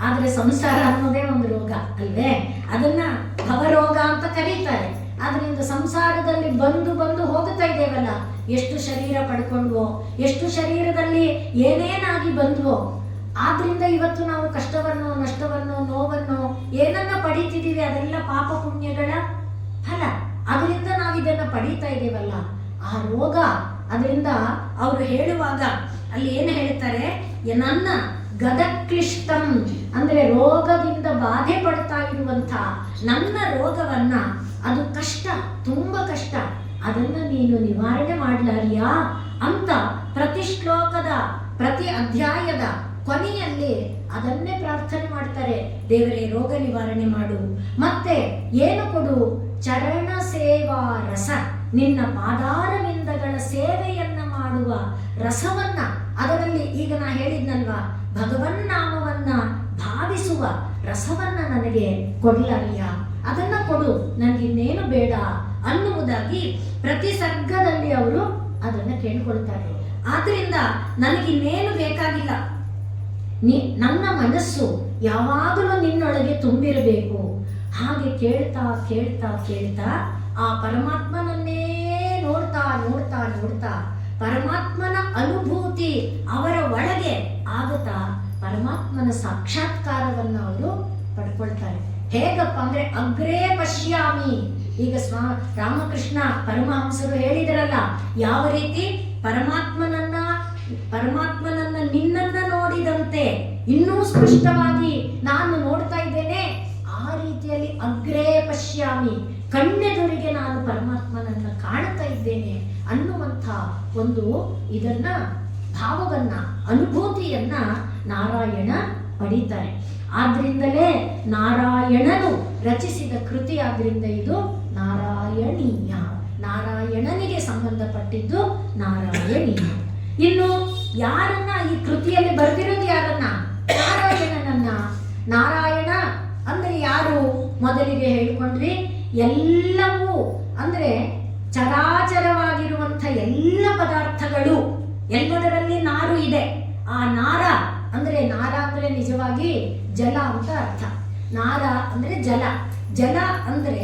ಆದ್ರೆ ಸಂಸಾರ ಅನ್ನೋದೇ ಒಂದು ರೋಗ ಅಲ್ವೇ? ಅದನ್ನ ಭವರೋಗ ಅಂತ ಕರೀತಾರೆ. ಆದ್ರಿಂದ ಸಂಸಾರದಲ್ಲಿ ಬಂದು ಬಂದು ಹೋಗ್ತಾ ಇದ್ದೇವಲ್ಲ, ಎಷ್ಟು ಶರೀರ ಪಡ್ಕೊಂಡ್ವೋ, ಎಷ್ಟು ಶರೀರದಲ್ಲಿ ಏನೇನಾಗಿ ಬಂದ್ವೋ. ಆದ್ರಿಂದ ಇವತ್ತು ನಾವು ಕಷ್ಟವನ್ನು, ನಷ್ಟವನ್ನು, ನೋವನ್ನು ಏನನ್ನ ಪಡೀತಿದ್ದೀವಿ ಅದೆಲ್ಲ ಪಾಪ ಪುಣ್ಯಗಳ ಫಲ. ಅದರಿಂದ ನಾವು ಇದನ್ನ ಪಡೀತಾ ಇದ್ದೇವಲ್ಲ, ಆ ರೋಗ. ಅದರಿಂದ ಅವರು ಹೇಳುವಾಗ ಅಲ್ಲಿ ಏನು ಹೇಳ್ತಾರೆ, ನನ್ನ ಗದಕ್ಲಿಷ್ಟಂ ಅಂದ್ರೆ ರೋಗದಿಂದ ಬಾಧೆ ಪಡ್ತಾ ಇರುವಂತ ನನ್ನ ರೋಗವನ್ನ, ಅದು ಕಷ್ಟ, ತುಂಬಾ ಕಷ್ಟ, ಅದನ್ನ ನೀನು ನಿವಾರಣೆ ಮಾಡ್ಲಾರಿಯಾ ಅಂತ ಪ್ರತಿ ಶ್ಲೋಕದ, ಪ್ರತಿ ಅಧ್ಯಾಯದ ಕೊನೆಯಲ್ಲಿ ಅದನ್ನೇ ಪ್ರಾರ್ಥನೆ ಮಾಡ್ತಾರೆ. ದೇವರೇ ರೋಗ ನಿವಾರಣೆ ಮಾಡು, ಮತ್ತೆ ಏನು ಕೊಡು? ಚರಣ ಸೇವಾ ರಸ, ನಿನ್ನ ಪಾದಾರವಿಂದಗಳ ಸೇವೆಯನ್ನ ಮಾಡುವ ರಸವನ್ನ, ಅದರಲ್ಲಿ ಈಗ ನಾ ಹೇಳಿದ್ನಲ್ವಾ, ಭಗವನ್ನಾಮವನ್ನ ಭಾವಿಸುವ ರಸವನ್ನ ನನಗೆ ಕೊಡ್ಲಾರಿಯ, ಅದನ್ನ ಕೊಡು, ನನಗಿನ್ನೇನು ಬೇಡ ಅನ್ನುವುದಾಗಿ ಪ್ರತಿ ಸರ್ಗದಲ್ಲಿ ಅವರು ಅದನ್ನ ಕೇಳ್ಕೊಳ್ತಾರೆ. ಆದ್ರಿಂದ ನನಗಿನ್ನೇನು ಬೇಕಾಗಿಲ್ಲ, ನನ್ನ ಮನಸ್ಸು ಯಾವಾಗಲೂ ನಿನ್ನೊಳಗೆ ತುಂಬಿರಬೇಕು. ಹಾಗೆ ಕೇಳ್ತಾ ಕೇಳ್ತಾ ಕೇಳ್ತಾ ಆ ಪರಮಾತ್ಮನನ್ನೇ ನೋಡ್ತಾ ನೋಡ್ತಾ ನೋಡ್ತಾ ಪರಮಾತ್ಮನ ಅನುಭೂತಿ ಅವರ ಒಳಗೆ ಆಗುತ್ತಾ ಪರಮಾತ್ಮನ ಸಾಕ್ಷಾತ್ಕಾರವನ್ನು ಅವರು ಪಡ್ಕೊಳ್ತಾರೆ. ಹೇಗಪ್ಪ ಅಂದ್ರೆ ಅಗ್ರೇ ಪಶ್ಯಾಮಿ. ಈಗ ರಾಮಕೃಷ್ಣ ಪರಮಹಂಸರು ಹೇಳಿದ್ರಲ್ಲ, ಯಾವ ರೀತಿ ಪರಮಾತ್ಮನನ್ನ ನಿನ್ನನ್ನ ನೋಡಿದಂತೆ ಇನ್ನೂ ಸ್ಪಷ್ಟವಾಗಿ ನಾನು ನೋಡ್ತಾ ಇದ್ದೇನೆ, ಆ ರೀತಿಯಲ್ಲಿ ಅಗ್ರೇ ಪಶ್ಯಾಮಿ, ಕಣ್ಣೆದುರಿಗೆ ನಾನು ಪರಮಾತ್ಮನನ್ನ ಕಾಣ್ತಾ ಇದ್ದೇನೆ ಅನ್ನುವಂಥ ಒಂದು ಇದನ್ನ, ಭಾವವನ್ನ, ಅನುಭೂತಿಯನ್ನ ನಾರಾಯಣ ಪಡೀತಾರೆ. ಆದ್ರಿಂದಲೇ ನಾರಾಯಣನು ರಚಿಸಿದ ಕೃತಿ, ಆದ್ರಿಂದ ಇದು ನಾರಾಯಣೀಯ, ನಾರಾಯಣನಿಗೆ ಸಂಬಂಧಪಟ್ಟಿದ್ದು ನಾರಾಯಣೀಯ. ಇನ್ನು ಯಾರನ್ನ ಈ ಕೃತಿಯಲ್ಲಿ ಬರೆದಿರೋದು ಯಾರನ್ನ? ನಾರಾಯಣನನ್ನ. ನಾರಾಯಣ ಅಂದ್ರೆ ಯಾರು? ಮೊದಲಿಗೆ ಹೇಳ್ಕೊಂಡ್ರಿ, ಎಲ್ಲವೂ ಅಂದ್ರೆ ಚರಾಚರವಾಗಿರುವಂಥ ಎಲ್ಲ ಪದಾರ್ಥಗಳು, ಎಲ್ಲದರಲ್ಲಿ ನಾರು ಇದೆ. ಆ ನಾರ ಅಂದ್ರೆ ನಿಜವಾಗಿ ಜಲ ಅಂತ ಅರ್ಥ. ನಾರ ಅಂದ್ರೆ ಜಲ. ಜಲ ಅಂದ್ರೆ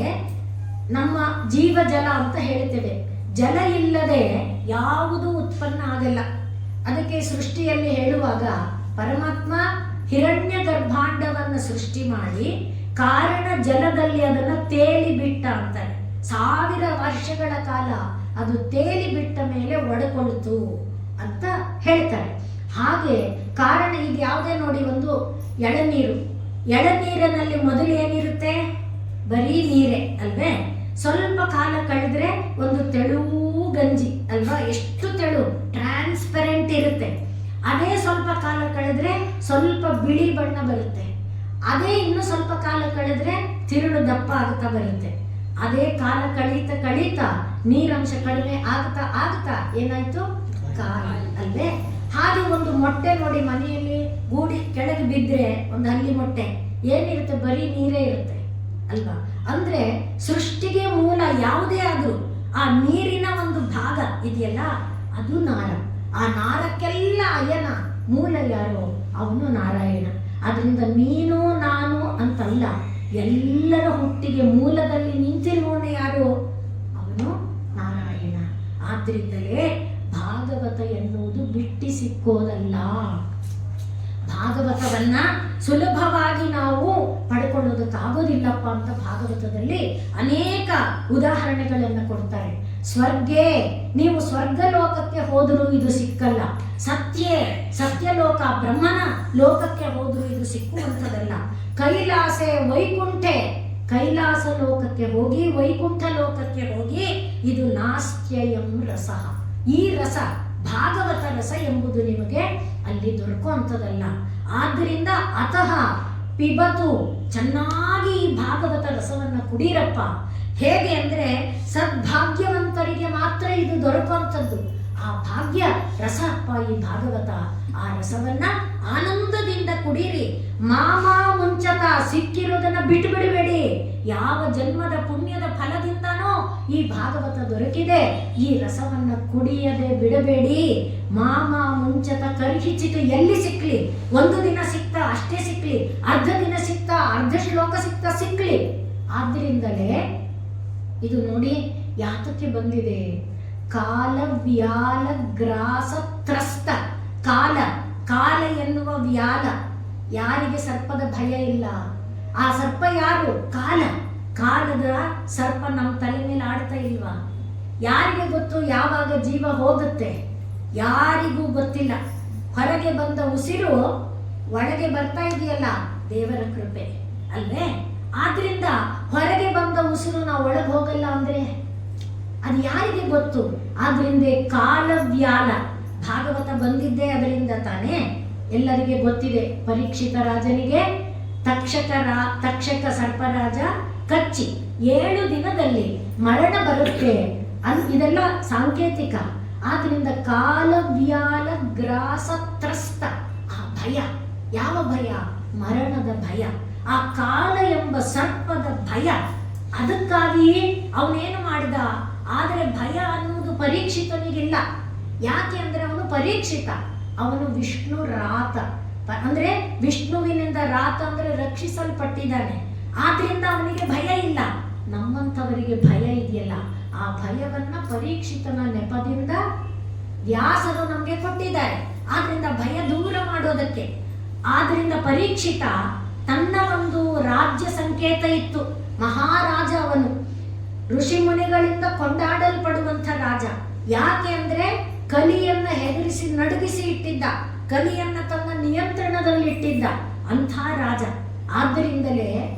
ನಮ್ಮ ಜೀವ ಜಲ ಅಂತ ಹೇಳ್ತೇವೆ. ಜಲ ಇಲ್ಲದೆ ಯಾವುದೂ ಉತ್ಪನ್ನ ಆಗಲ್ಲ. ಅದಕ್ಕೆ ಸೃಷ್ಟಿಯಲ್ಲಿ ಹೇಳುವಾಗ ಪರಮಾತ್ಮ ಹಿರಣ್ಯ ಗರ್ಭಾಂಡವನ್ನು ಸೃಷ್ಟಿ ಮಾಡಿ ಕಾರಣ ಜಲದಲ್ಲಿ ಅದನ್ನು ತೇಲಿ ಬಿಟ್ಟ ಅಂತಾರೆ. 1000 ವರ್ಷಗಳ ಕಾಲ ಅದು ತೇಲಿ ಬಿಟ್ಟ ಮೇಲೆ ಒಡಕೊಳ್ತು ಅಂತ ಹೇಳ್ತಾರೆ. ಹಾಗೆ ಕಾರಣ ಈಗ ಯಾವುದೇ ನೋಡಿ, ಒಂದು ಎಳನೀರು, ಎಳನೀರಿನಲ್ಲಿ ಮೊದಲು ಏನಿರುತ್ತೆ? ಬರೀ ನೀರೇ ಅಲ್ವೇ? ಸ್ವಲ್ಪ ಕಾಲ ಕಳೆದ್ರೆ ಒಂದು ತೆಳು ಗಂಜಿ ಅಲ್ವಾ, ಎಷ್ಟು ತೆಳು, ಟ್ರಾನ್ಸ್ಪರೆಂಟ್ ಇರುತ್ತೆ. ಅದೇ ಸ್ವಲ್ಪ ಕಾಲ ಕಳೆದ್ರೆ ಸ್ವಲ್ಪ ಬಿಳಿ ಬಣ್ಣ ಬರುತ್ತೆ. ಅದೇ ಇನ್ನು ಸ್ವಲ್ಪ ಕಾಲ ಕಳೆದ್ರೆ ತಿರುಳು ದಪ್ಪ ಆಗ್ತಾ ಬರುತ್ತೆ. ಅದೇ ಕಾಲ ಕಳೀತಾ ಕಳೀತಾ ನೀರಂಶ ಕಡಿಮೆ ಆಗ್ತಾ ಆಗ್ತಾ ಏನಾಯ್ತು? ಕಾಯಿ ಅಲ್ವೇ? ಹಾಗೆ ಒಂದು ಮೊಟ್ಟೆ ನೋಡಿ, ಮನೆಯಲ್ಲಿ ಗೂಡಿ ಕೆಳಗೆ ಬಿದ್ದರೆ ಒಂದು ಹಲ್ಲಿ ಮೊಟ್ಟೆ ಏನಿರುತ್ತೆ? ಬರೀ ನೀರೇ ಇರುತ್ತೆ ಅಲ್ವಾ? ಅಂದ್ರೆ ಸೃಷ್ಟಿಗೆ ಮೂಲ ಯಾವುದೇ ಆದ್ರೂ ಆ ನೀರಿನ ಒಂದು ಭಾಗ ಇದೆಯಲ್ಲ, ಅದು ನಾರ. ಆ ನಾರಕ್ಕೆಲ್ಲ ಅಯನ ಮೂಲ ಯಾರು? ಅವನು ನಾರಾಯಣ. ಅದರಿಂದ ನೀನು ನಾನು ಅಂತಲ್ಲ, ಎಲ್ಲರ ಹುಟ್ಟಿಗೆ ಮೂಲದಲ್ಲಿ ನಿಂತಿರುವವನು ಯಾರು? ಅವನು ನಾರಾಯಣ. ಆದ್ರಿಂದಲೇ ಭಾಗವತ ಎನ್ನುವುದು ಬಿಟ್ಟಿ ಸಿಕ್ಕೋದಲ್ಲ. ಭಾಗವತವನ್ನ ಸುಲಭವಾಗಿ ನಾವು ಪಡ್ಕೊಳ್ಳೋದಕ್ಕಾಗೋದಿಲ್ಲಪ್ಪ ಅಂತ ಭಾಗವತದಲ್ಲಿ ಅನೇಕ ಉದಾಹರಣೆಗಳನ್ನು ಕೊಡ್ತಾರೆ. ಸ್ವರ್ಗೇ, ನೀವು ಸ್ವರ್ಗ ಲೋಕಕ್ಕೆ ಹೋದರೂ ಇದು ಸಿಕ್ಕಲ್ಲ. ಸತ್ಯಲೋಕ ಬ್ರಹ್ಮನ ಲೋಕಕ್ಕೆ ಹೋದರೂ ಇದು ಸಿಕ್ಕುವಂಥದ್ದಲ್ಲ. ಕೈಲಾಸೆ ವೈಕುಂಠೆ, ಕೈಲಾಸ ಲೋಕಕ್ಕೆ ಹೋಗಿ ವೈಕುಂಠ ಲೋಕಕ್ಕೆ ಹೋಗಿ ಇದು ನಾಸ್ತ್ಯಯಂ ರಸ. ಈ ರಸ ಭಾಗವತ ರಸ ಎಂಬುದು ನಿಮಗೆ ಅಲ್ಲಿ ದೊರಕುವಂಥದ್ದಲ್ಲ. ಆದ್ದರಿಂದ ಅತಃ ಪಿಬತು, ಚೆನ್ನಾಗಿ ಈ ಭಾಗವತ ರಸವನ್ನು ಕುಡೀರಪ್ಪ. ಹೇಗೆ ಅಂದ್ರೆ ಸದ್ಭಾಗ್ಯವಂತರಿಗೆ ಮಾತ್ರ ಇದು ದೊರಕುವಂಥದ್ದು. ಆ ಭಾಗ್ಯ ರಸ ಅಪ್ಪ ಈ ಭಾಗವತ. ಆ ರಸವನ್ನ ಆನಂದದಿಂದ ಕುಡೀರಿ. ಮಾಮಾ ಮುಂಚತ, ಸಿಕ್ಕಿರೋದನ್ನ ಬಿಟ್ಟು ಬಿಡಬೇಡಿ. ಯಾವ ಜನ್ಮದ ಪುಣ್ಯದ ಫಲದಿಂದನೋ ಈ ಭಾಗವತ ದೊರಕಿದೆ, ಈ ರಸವನ್ನ ಕುಡಿಯದೆ ಬಿಡಬೇಡಿ. ಮಾಮಾ ಮುಂಚತ ಕರ್ಹಿಚಿತು, ಎಲ್ಲಿ ಸಿಕ್ಲಿ, ಒಂದು ದಿನ ಸಿಕ್ತ ಅಷ್ಟೇ ಸಿಕ್ಲಿ, ಅರ್ಧ ದಿನ ಸಿಕ್ತ, ಅರ್ಧ ಶ್ಲೋಕ ಸಿಕ್ಲಿ. ಆದ್ರಿಂದಲೇ ಇದು ನೋಡಿ ಯಾತಕ್ಕೆ ಬಂದಿದೆ? ಕಾಲ ವ್ಯಾಲ ಗ್ರಾಸ ತ್ರಸ್ತ. ಕಾಲ ಎನ್ನುವ ವ್ಯಾಲ, ಯಾರಿಗೆ ಸರ್ಪದ ಭಯ ಇಲ್ಲ? ಆ ಸರ್ಪ ಯಾರು? ಕಾಲದ ಸರ್ಪ ನಮ್ಮ ತಲೆ ಮೇಲೆ ಆಡ್ತಾ ಇಲ್ವಾ? ಯಾರಿಗೆ ಗೊತ್ತು ಯಾವಾಗ ಜೀವ ಹೋಗುತ್ತೆ? ಯಾರಿಗೂ ಗೊತ್ತಿಲ್ಲ. ಹೊರಗೆ ಬಂದ ಉಸಿರು ಒಳಗೆ ಬರ್ತಾ ಇದೆಯಲ್ಲ, ದೇವರ ಕೃಪೆ ಅಲ್ವೇ? ಆದ್ರಿಂದ ಹೊರಗೆ ಬಂದ ಉಸಿರು ನಾವು ಒಳಗೆ ಹೋಗಲ್ಲ ಅಂದ್ರೆ ಅದು ಯಾರಿಗೆ ಗೊತ್ತು? ಆದ್ರಿಂದ ಕಾಲವ್ಯಾಲ ಭಾಗವತ ಬಂದಿದ್ದೇ ಅದರಿಂದ ತಾನೇ. ಎಲ್ಲರಿಗೆ ಗೊತ್ತಿದೆ, ಪರೀಕ್ಷಿತ ರಾಜನಿಗೆ ತಕ್ಷಕ ಸರ್ಪರಾಜ ಕಚ್ಚಿ 7 ದಿನದಲ್ಲಿ ಮರಣ ಬರುತ್ತೆ. ಇದೆಲ್ಲ ಸಾಂಕೇತಿಕ. ಆದ್ರಿಂದ ಕಾಲವ್ಯಾಲ ಗ್ರಾಸ ತ್ರಸ್ತ. ಆ ಭಯ, ಯಾವ ಭಯ? ಮರಣದ ಭಯ. ಆ ಕಾಲ ಎಂಬ ಸರ್ಪದ ಭಯ. ಅದಕ್ಕಾಗಿ ಅವನೇನು ಮಾಡಿದ? ಆದರೆ ಭಯ ಅನ್ನುವುದು ಪರೀಕ್ಷಿತನಿಗಿಲ್ಲ. ಯಾಕೆ ಅಂದ್ರೆ ಅವನು ಪರೀಕ್ಷಿತ, ಅವನು ವಿಷ್ಣು ರಾತ, ಅಂದ್ರೆ ವಿಷ್ಣುವಿನಿಂದ ರಾತ ಅಂದ್ರೆ ರಕ್ಷಿಸಲ್ಪಟ್ಟಿದ್ದಾನೆ. ಆದ್ರಿಂದ ಅವನಿಗೆ ಭಯ ಇಲ್ಲ. ನಮ್ಮಂಥವರಿಗೆ ಭಯ ಇದೆಯಲ್ಲ, ಆ ಭಯವನ್ನ ಪರೀಕ್ಷಿತನ ನೆಪದಿಂದ ವ್ಯಾಸರು ನಮಗೆ ಕೊಟ್ಟಿದ್ದಾರೆ. ಆದ್ರಿಂದ ಭಯ ದೂರ ಮಾಡೋದಕ್ಕೆ. ಆದ್ರಿಂದ ಪರೀಕ್ಷಿತ ತನ್ನ ಒಂದು ರಾಜ್ಯ ಸಂಕೇತ ಇತ್ತು. ಮಹಾರಾಜ ಅವನು, ಋಷಿ ಮುನಿಗಳಿಂದ ಕೊಂಡಾಡಲ್ಪಡುವಂಥ ರಾಜ. ಯಾಕೆ ಅಂದ್ರೆ ಕಲಿಯನ್ನ ಹೆದರಿಸಿ ನಡುಗಿಸಿ ಇಟ್ಟಿದ್ದ, ಕಲಿಯನ್ನ ತನ್ನ ನಿಯಂತ್ರಣದಲ್ಲಿಟ್ಟಿದ್ದ ಅಂಥ ರಾಜ. ಆದ್ದರಿಂದಲೇ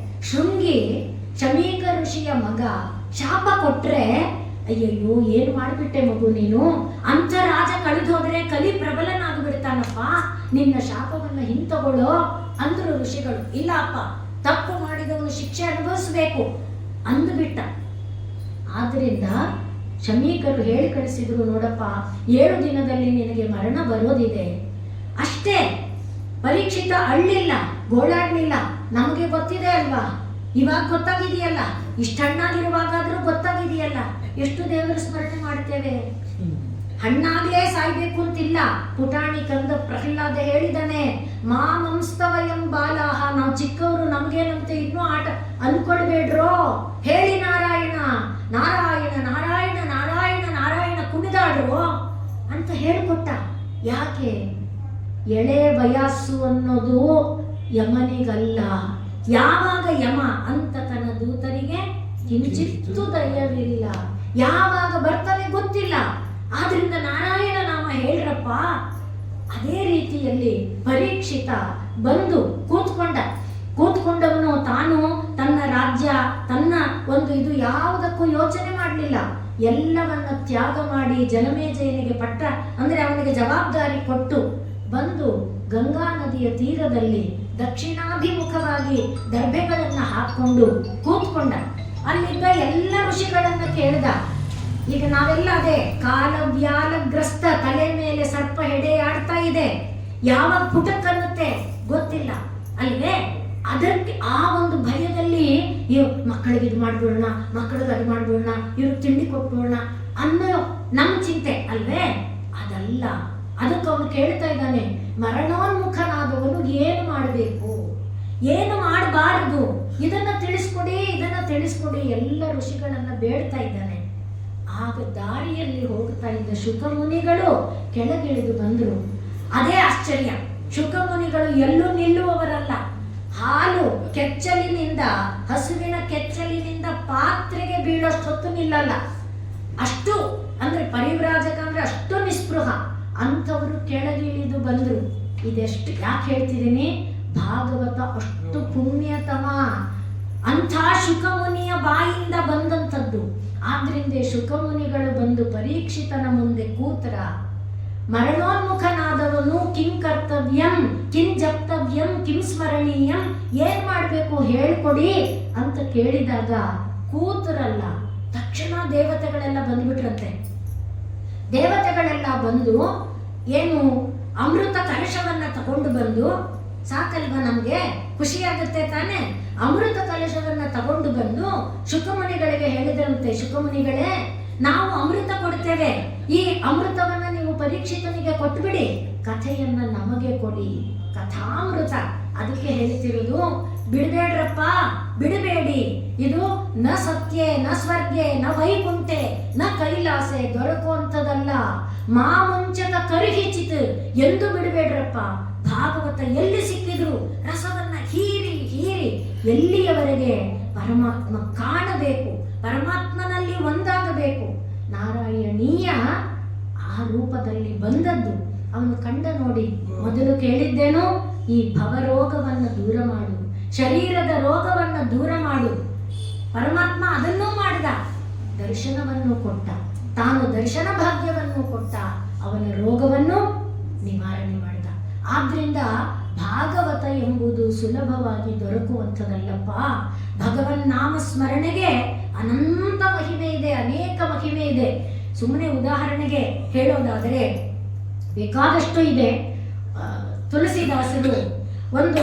ಶೃಂಗಿ ಶಮೀಕ ಋಷಿಯ ಮಗ ಶಾಪ ಕೊಟ್ರೆ, ಅಯ್ಯಯ್ಯೋ ಏನು ಮಾಡಿಬಿಟ್ಟೆ ಮಗು ನೀನು, ಅಂಥ ರಾಜ ಕಳೆದು ಹೋದ್ರೆ ಕಲಿ ಪ್ರಬಲನಾಗ್ಬಿಡ್ತಾನಪ್ಪ, ನಿನ್ನ ಶಾಪವನ್ನ ಹಿಂತಗೊಳ್ಳೋ ಅಂದ್ರು ಋಷಿಗಳು. ಇಲ್ಲ ಅಪ್ಪ, ತಪ್ಪು ಮಾಡಿದವನು ಶಿಕ್ಷೆ ಅನುಭವಿಸ್ಬೇಕು ಅಂದುಬಿಟ್ಟ. ಆದ್ರಿಂದ ಶಮೀಕರು ಹೇಳಿ ಕಳಿಸಿದ್ರು, ನೋಡಪ್ಪ 7 ದಿನದಲ್ಲಿ ನಿನಗೆ ಮರಣ ಬರೋದಿದೆ ಅಷ್ಟೇ. ಪರೀಕ್ಷಿತ ಅಳ್ಳಿಲ್ಲ, ಗೋಳಾಡ್ಲಿಲ್ಲ. ನಮಗೆ ಗೊತ್ತಿದೆ ಅಲ್ವಾ, ಇವಾಗ ಗೊತ್ತಾಗಿದೆಯಲ್ಲ, ಇಷ್ಟಣ್ಣಾಗಿರುವಾಗಾದ್ರೂ ಗೊತ್ತಾಗಿದೆಯಲ್ಲ. ಎಷ್ಟು ದೇವರ ಸ್ಮರಣೆ ಮಾಡ್ತೇವೆ. ಹಣ್ಣಾಗ್ಲೇ ಸಾಯ್ಬೇಕು ಅಂತಿಲ್ಲ. ಪುಟಾಣಿ ಕಂದ ಪ್ರಹ್ಲಾದ ಹೇಳಿದಾನೆ, ಮಾಂಸ್ತವಯಂ ಬಾಲಾಹ, ನಾವು ಚಿಕ್ಕವರು ನಮ್ಗೇನಂತೆ ಇನ್ನೂ ಆಟ ಅನ್ಕೊಳ್ಬೇಡ್ರೋ, ಹೇಳಿ ನಾರಾಯಣ ನಾರಾಯಣ ನಾರಾಯಣ ನಾರಾಯಣ ನಾರಾಯಣ ಕುಣಿದಾಡ್ರು ಅಂತ ಹೇಳಿಕೊಟ್ಟ. ಯಾಕೆ? ಎಳೆ ವಯಸ್ಸು ಅನ್ನೋದು ಯಮನಿಗಲ್ಲ. ಯಾವಾಗ ಯಮ ಅಂತ ತನ್ನ ದೂತರಿಗೆ ಕಿಂಚಿತ್ತೂ ದಯವಿಲ್ಲ, ಯಾವಾಗ ಬರ್ತಾನೆ ಗೊತ್ತಿಲ್ಲ. ಆದ್ರಿಂದ ನಾರಾಯಣ ನಾಮ ಹೇಳ್ರಪ್ಪ. ಅದೇ ರೀತಿಯಲ್ಲಿ ಪರೀಕ್ಷಿತ ಬಂದು ಕೂತ್ಕೊಂಡವನು ತಾನು ತನ್ನ ರಾಜ್ಯ, ತನ್ನ ಒಂದು ಇದು ಯಾವುದಕ್ಕೂ ಯೋಚನೆ ಮಾಡಲಿಲ್ಲ. ಎಲ್ಲವನ್ನ ತ್ಯಾಗ ಮಾಡಿ ಜನಮೇಜಯನಿಗೆ ಪಟ್ಟ ಅಂದ್ರೆ ಅವನಿಗೆ ಜವಾಬ್ದಾರಿ ಕೊಟ್ಟು ಬಂದು ಗಂಗಾ ನದಿಯ ತೀರದಲ್ಲಿ ದಕ್ಷಿಣಾಭಿಮುಖವಾಗಿ ದರ್ಭೆಗಳನ್ನ ಹಾಕೊಂಡು ಕೂತ್ಕೊಂಡ. ಅಲ್ಲಿದ್ದ ಎಲ್ಲ ಋಷಿಗಳನ್ನ ಕೇಳ್ದ. ಈಗ ನಾವೆಲ್ಲ ಅದೇ ಕಾಲವ್ಯಾಲಗ್ರಸ್ತ, ತಲೆ ಮೇಲೆ ಸರ್ಪ ಹೆಡೆಯಾಡ್ತಾ ಇದೆ, ಯಾವಾಗ ಪುಟಕ್ಕನ್ನುತ್ತೆ ಗೊತ್ತಿಲ್ಲ ಅಲ್ವೇ? ಅದಕ್ಕೆ ಆ ಒಂದು ಭಯದಲ್ಲಿ ಮಕ್ಕಳಿಗೆ ಇದು ಮಾಡ್ಬಿಡೋಣ, ಮಕ್ಕಳಿಗೆ ಅದು ಮಾಡ್ಬಿಡೋಣ, ಇವ್ರಿಗೆ ತಿಂಡಿ ಕೊಟ್ಬಿಡೋಣ ಅನ್ನೋ ನಮ್ಮ ಚಿಂತೆ ಅಲ್ವೇ? ಅದಲ್ಲ. ಅದಕ್ಕೆ ಅವನು ಕೇಳ್ತಾ ಇದ್ದಾನೆ, ಮರಣೋನ್ಮುಖನಾದವನು ಏನು ಮಾಡಬೇಕು, ಏನು ಮಾಡಬಾರದು, ಇದನ್ನ ತಿಳಿಸ್ಕೊಡಿ ಎಲ್ಲ ಋಷಿಗಳನ್ನ ಬೇಡ್ತಾ ಇದ್ದಾನೆ. ಆಗ ದಾರಿಯಲ್ಲಿ ಹೋಗ್ತಾ ಇದ್ದ ಶುಕಮುನಿಗಳು ಕೆಳಗಿಳಿದು ಬಂದರು. ಅದೇ ಆಶ್ಚರ್ಯ, ಶುಕಮುನಿಗಳು ಎಲ್ಲೂ ನಿಲ್ಲುವವರಲ್ಲ. ಹಾಲು ಕೆಚ್ಚಲಿನಿಂದ, ಹಸುವಿನ ಕೆಚ್ಚಲಿನಿಂದ ಪಾತ್ರೆಗೆ ಬೀಳೋಷ್ಟೊತ್ತು ನಿಲ್ಲಲ್ಲ. ಅಷ್ಟು ಅಂದ್ರೆ ಪರಿವ್ರಾಜಕ ಅಂದ್ರೆ ಅಷ್ಟು ನಿಸ್ಪೃಹ. ಅಂಥವರು ಕೆಳಗಿಳಿದು ಬಂದರು. ಇದೆಷ್ಟು ಯಾಕೆ ಹೇಳ್ತಿದ್ದೀನಿ, ಭಾಗವತ ಅಷ್ಟು ಪುಣ್ಯತಮ. ಅಂಥ ಶುಕಮುನಿಯ ಬಾಯಿಂದ ಬಂದಂಥದ್ದು. ಆದ್ರಿಂದ ಶುಕಮುನಿಗಳು ಬಂದು ಪರೀಕ್ಷಿತನ ಮುಂದೆ ಕೂತರ. ಮರಣೋನ್ಮುಖನಾದವನು ಕಿಂ ಕರ್ತವ್ಯಂ, ಕಿಂ ಜಪ್ತವ್ಯಂ, ಕಿಂ ಸ್ಮರಣೀಯಂ, ಏನ್ ಮಾಡ್ಬೇಕು ಹೇಳ್ಕೊಡಿ ಅಂತ ಕೇಳಿದಾಗ ಕೂತರಲ್ಲ, ತಕ್ಷಣ ದೇವತೆಗಳೆಲ್ಲ ಬಂದ್ಬಿಟ್ರಂತೆ. ದೇವತೆಗಳೆಲ್ಲ ಬಂದು ಏನು ಅಮೃತ ಕಲಶವನ್ನ ತಗೊಂಡು ಬಂದು, ಸಾಕಲ್ವಾ ನಮ್ಗೆ, ಖುಷಿಯಾಗುತ್ತೆ ತಾನೆ, ಅಮೃತ ಕಲಶವನ್ನ ತಗೊಂಡು ಬಂದು ಶುಕಮುನಿಗಳಿಗೆ ಹೇಳಿದ್ರಂತೆ, ಶುಕಮುನಿಗಳೇ ನಾವು ಅಮೃತ ಕೊಡ್ತೇವೆ, ಈ ಅಮೃತವನ್ನ ನೀವು ಪರೀಕ್ಷಿತನಿಗೆ ಕೊಟ್ಬಿಡಿ, ಕಥೆಯನ್ನ ನಮಗೆ ಕೊಡಿ, ಕಥಾಮೃತ. ಅದಕ್ಕೆ ಹೇಳ್ತಿರೋದು, ಬಿಡಬೇಡ್ರಪ್ಪ, ಬಿಡಬೇಡಿ, ಇದು ನ ಸತ್ಯೆ ನ ಸ್ವರ್ಗೆ ನ ವೈಕುಂಠೆ ನ ಕೈಲಾಸೆ, ದೊರಕುವಂಥದ್ದಲ್ಲ. ಮಾ ಮುಂಚಕ ಕರಿಹಿಚಿತ್, ಎಂದು ಬಿಡಬೇಡ್ರಪ್ಪ. ಭಾಗವತ ಎಲ್ಲಿ ಸಿಕ್ಕಿದ್ರು ರಸವನ್ನ ಹೀರಿ ಹೀರಿ ಎಲ್ಲಿಯವರೆಗೆ ಪರಮಾತ್ಮ ಕಾಣಬೇಕು, ಪರಮಾತ್ಮನಲ್ಲಿ ಒಂದಾಗಬೇಕು. ನಾರಾಯಣೀಯ ಆ ರೂಪದಲ್ಲಿ ಬಂದದ್ದು ಅವನು ಕಂಡ ನೋಡಿ. ಮೊದಲು ಕೇಳಿದ್ದೇನು, ಈ ಭವರೋಗವನ್ನು ದೂರ ಮಾಡು, ಶರೀರದ ರೋಗವನ್ನು ದೂರ ಮಾಡು. ಪರಮಾತ್ಮ ಅದನ್ನೂ ಮಾಡಿದ, ದರ್ಶನವನ್ನು ಕೊಟ್ಟ, ತಾನು ದರ್ಶನ ಭಾಗ್ಯವನ್ನು ಕೊಟ್ಟ, ಅವನ ರೋಗವನ್ನು ನಿವಾರಣೆ ಮಾಡಿದ. ಆದ್ರಿಂದ ಭಾಗವತ ಎಂಬುದು ಸುಲಭವಾಗಿ ದೊರಕುವಂಥದ್ದಲ್ಲಪ್ಪ. ಭಗವನ್ ನಾಮ ಸ್ಮರಣೆಗೆ ಅನಂತ ಮಹಿಮೆ ಇದೆ, ಅನೇಕ ಮಹಿಮೆ ಇದೆ. ಸುಮ್ಮನೆ ಉದಾಹರಣೆಗೆ ಹೇಳೋದಾದರೆ ಬೇಕಾದಷ್ಟು ಇದೆ. ತುಳಸಿದಾಸರು ಒಂದು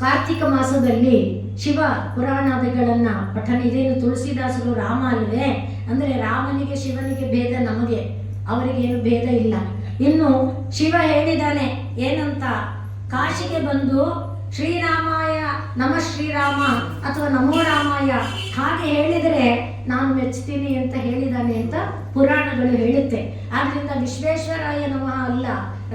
ಕಾರ್ತಿಕ ಮಾಸದಲ್ಲಿ ಶಿವ ಪುರಾಣಾದಿಗಳನ್ನ ಪಠನೆ, ಇದೇನು ತುಳಸಿದಾಸರು ರಾಮ ಅಲ್ವೇ, ಅಂದ್ರೆ ರಾಮನಿಗೆ ಶಿವನಿಗೆ ಭೇದ, ನಮಗೆ ಅವರಿಗೇನು ಭೇದ ಇಲ್ಲ. ಇನ್ನು ಶಿವ ಹೇಳಿದಾನೆ ಏನಂತ, ಕಾಶಿಗೆ ಬಂದು ಶ್ರೀರಾಮಾಯ ನಮ ಶ್ರೀರಾಮ ಅಥವಾ ನಮೋ ರಾಮಾಯ ಹಾಗೆ ಹೇಳಿದರೆ ನಾನು ಮೆಚ್ತೀನಿ ಅಂತ ಹೇಳಿದಾನೆ ಅಂತ ಪುರಾಣಗಳು ಹೇಳುತ್ತೆ. ಆದ್ರಿಂದ ವಿಶ್ವೇಶ್ವರಾಯ ನಮಃ ಅಲ್ಲ,